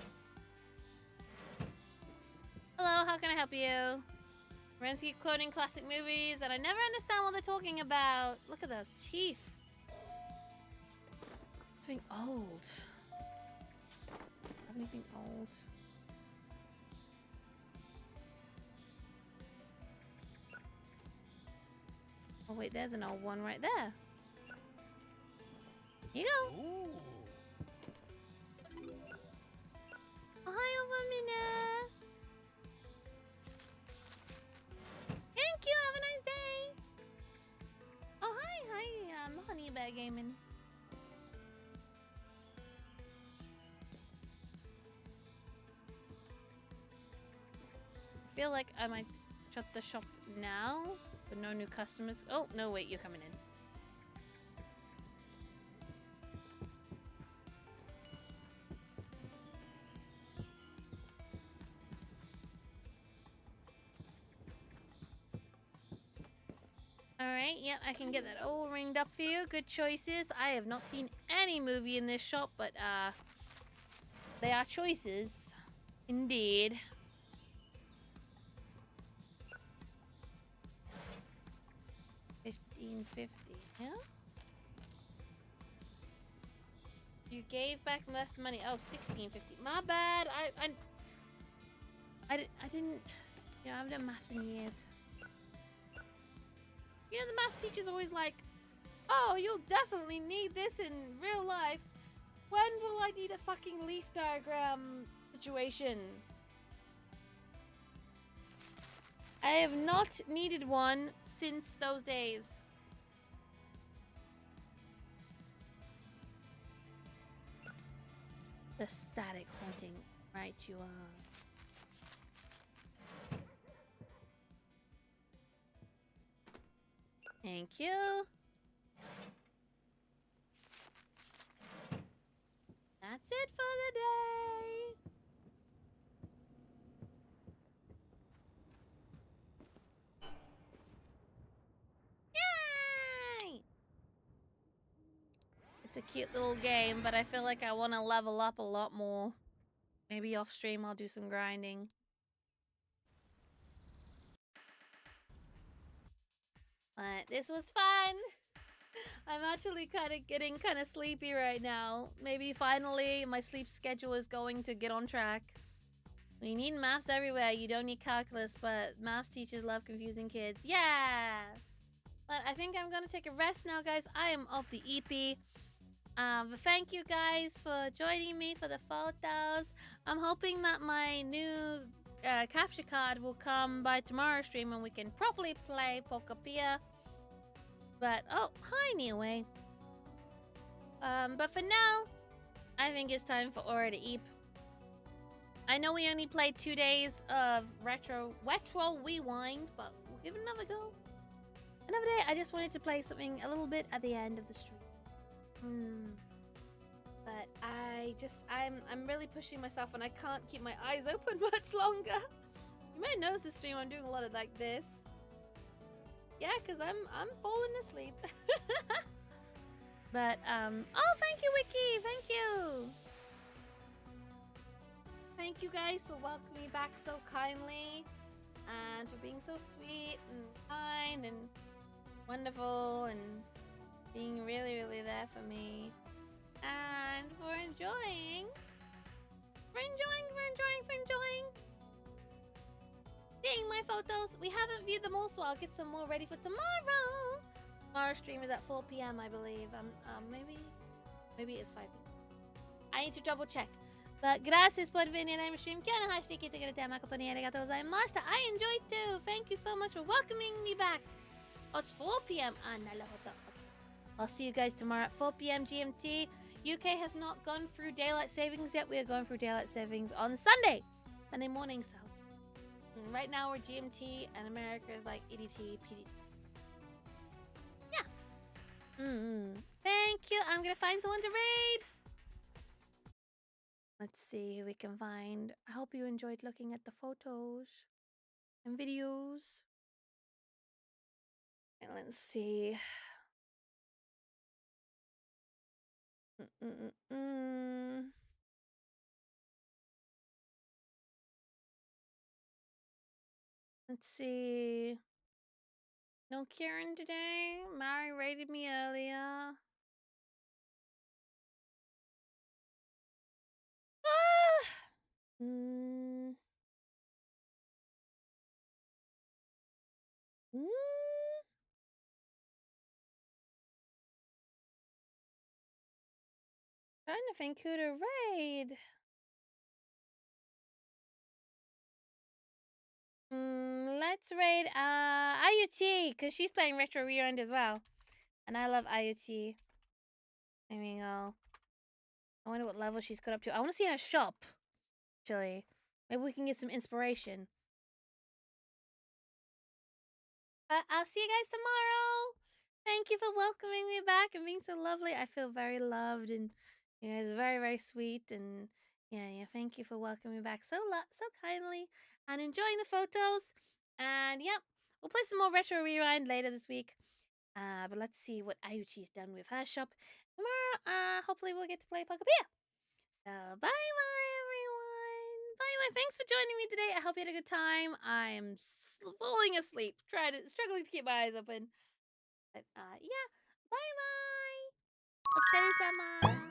Hello, how can I help you? Friends keep quoting classic movies, and I never understand what they're talking about. Look at those teeth. It's getting old. Have anything old? Oh wait, there's an old one right there. Here you go. Ooh. Oh, hi, Ovamina. Thank you. Have a nice day. Oh, hi, Honey Bear Gaming. I feel like I might shut the shop now, but no new customers. Oh no, wait, you're coming in. Alright, yep, I can get that all ringed up for you. Good choices. I have not seen any movie in this shop, but they are choices. Indeed. $15.50, yeah? You gave back less money. Oh, $16.50. My bad. I didn't, you know, I haven't done maths in years. You know, the math teacher's always like, oh, you'll definitely need this in real life. When will I need a fucking leaf diagram situation? I have not needed one since those days. The static haunting, right you are. Thank you. That's it for the day. Yay! It's a cute little game, but I feel like I want to level up a lot more. Maybe off stream I'll do some grinding. But this was fun. I'm actually getting kind of sleepy right now. Maybe finally my sleep schedule is going to get on track. We need maths everywhere. You don't need calculus, but maths teachers love confusing kids. Yeah! But I think I'm gonna take a rest now, guys. I am off the EP. But thank you guys for joining me for the photos. I'm hoping that my new capture card will come by tomorrow's stream and we can properly play Pokapia. But, oh, hi, Niue. But for now, I think it's time for Aura to Eep. I know we only played 2 days of Retro Rewind, but we'll give it another go. Another day, I just wanted to play something a little bit at the end of the stream. But I'm really pushing myself and I can't keep my eyes open much longer. You might notice this stream, I'm doing a lot of like this. Yeah, because I'm falling asleep. But, oh, thank you, Wiki, thank you. Thank you guys for welcoming me back so kindly and for being so sweet and kind and wonderful and being really, really there for me. And for enjoying seeing my photos. We haven't viewed them all, so I'll get some more ready for tomorrow. Tomorrow's stream is at 4 p.m. I believe. Maybe it's 5 p.m. I need to double check. But gracias por venir a mi stream. I enjoyed too. Thank you so much for welcoming me back. Oh, it's 4 p.m. I'll see you guys tomorrow at 4 p.m. GMT. UK has not gone through daylight savings yet. We are going through daylight savings on Sunday morning. So right now we're GMT and America is like EDT, PDT. Yeah. Thank you. I'm gonna find someone to raid. Let's see who we can find. I hope you enjoyed looking at the photos and videos. And let's see. Let's see. No Kieran today. Mari raided me earlier. Trying to think who to raid. Let's raid IoT, because she's playing Retro Rewind as well. And I love IoT. There we go. I wonder what level she's got up to. I want to see her shop, actually. Maybe we can get some inspiration. But I'll see you guys tomorrow. Thank you for welcoming me back and being so lovely. I feel very loved and you guys are very, very sweet. And yeah, thank you for welcoming me back so kindly and enjoying the photos. And yeah, we'll play some more Retro Rewind later this week. But let's see what Ayuchi's done with her shop. Tomorrow, hopefully we'll get to play Pokeball. So bye-bye, everyone. Bye-bye. Thanks for joining me today. I hope you had a good time. I'm falling asleep, struggling to keep my eyes open. But yeah, bye-bye. Otsukare-sama.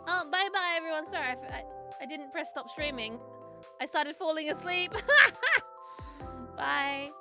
Oh, bye-bye, everyone. Sorry, I didn't press stop streaming. I started falling asleep. Bye.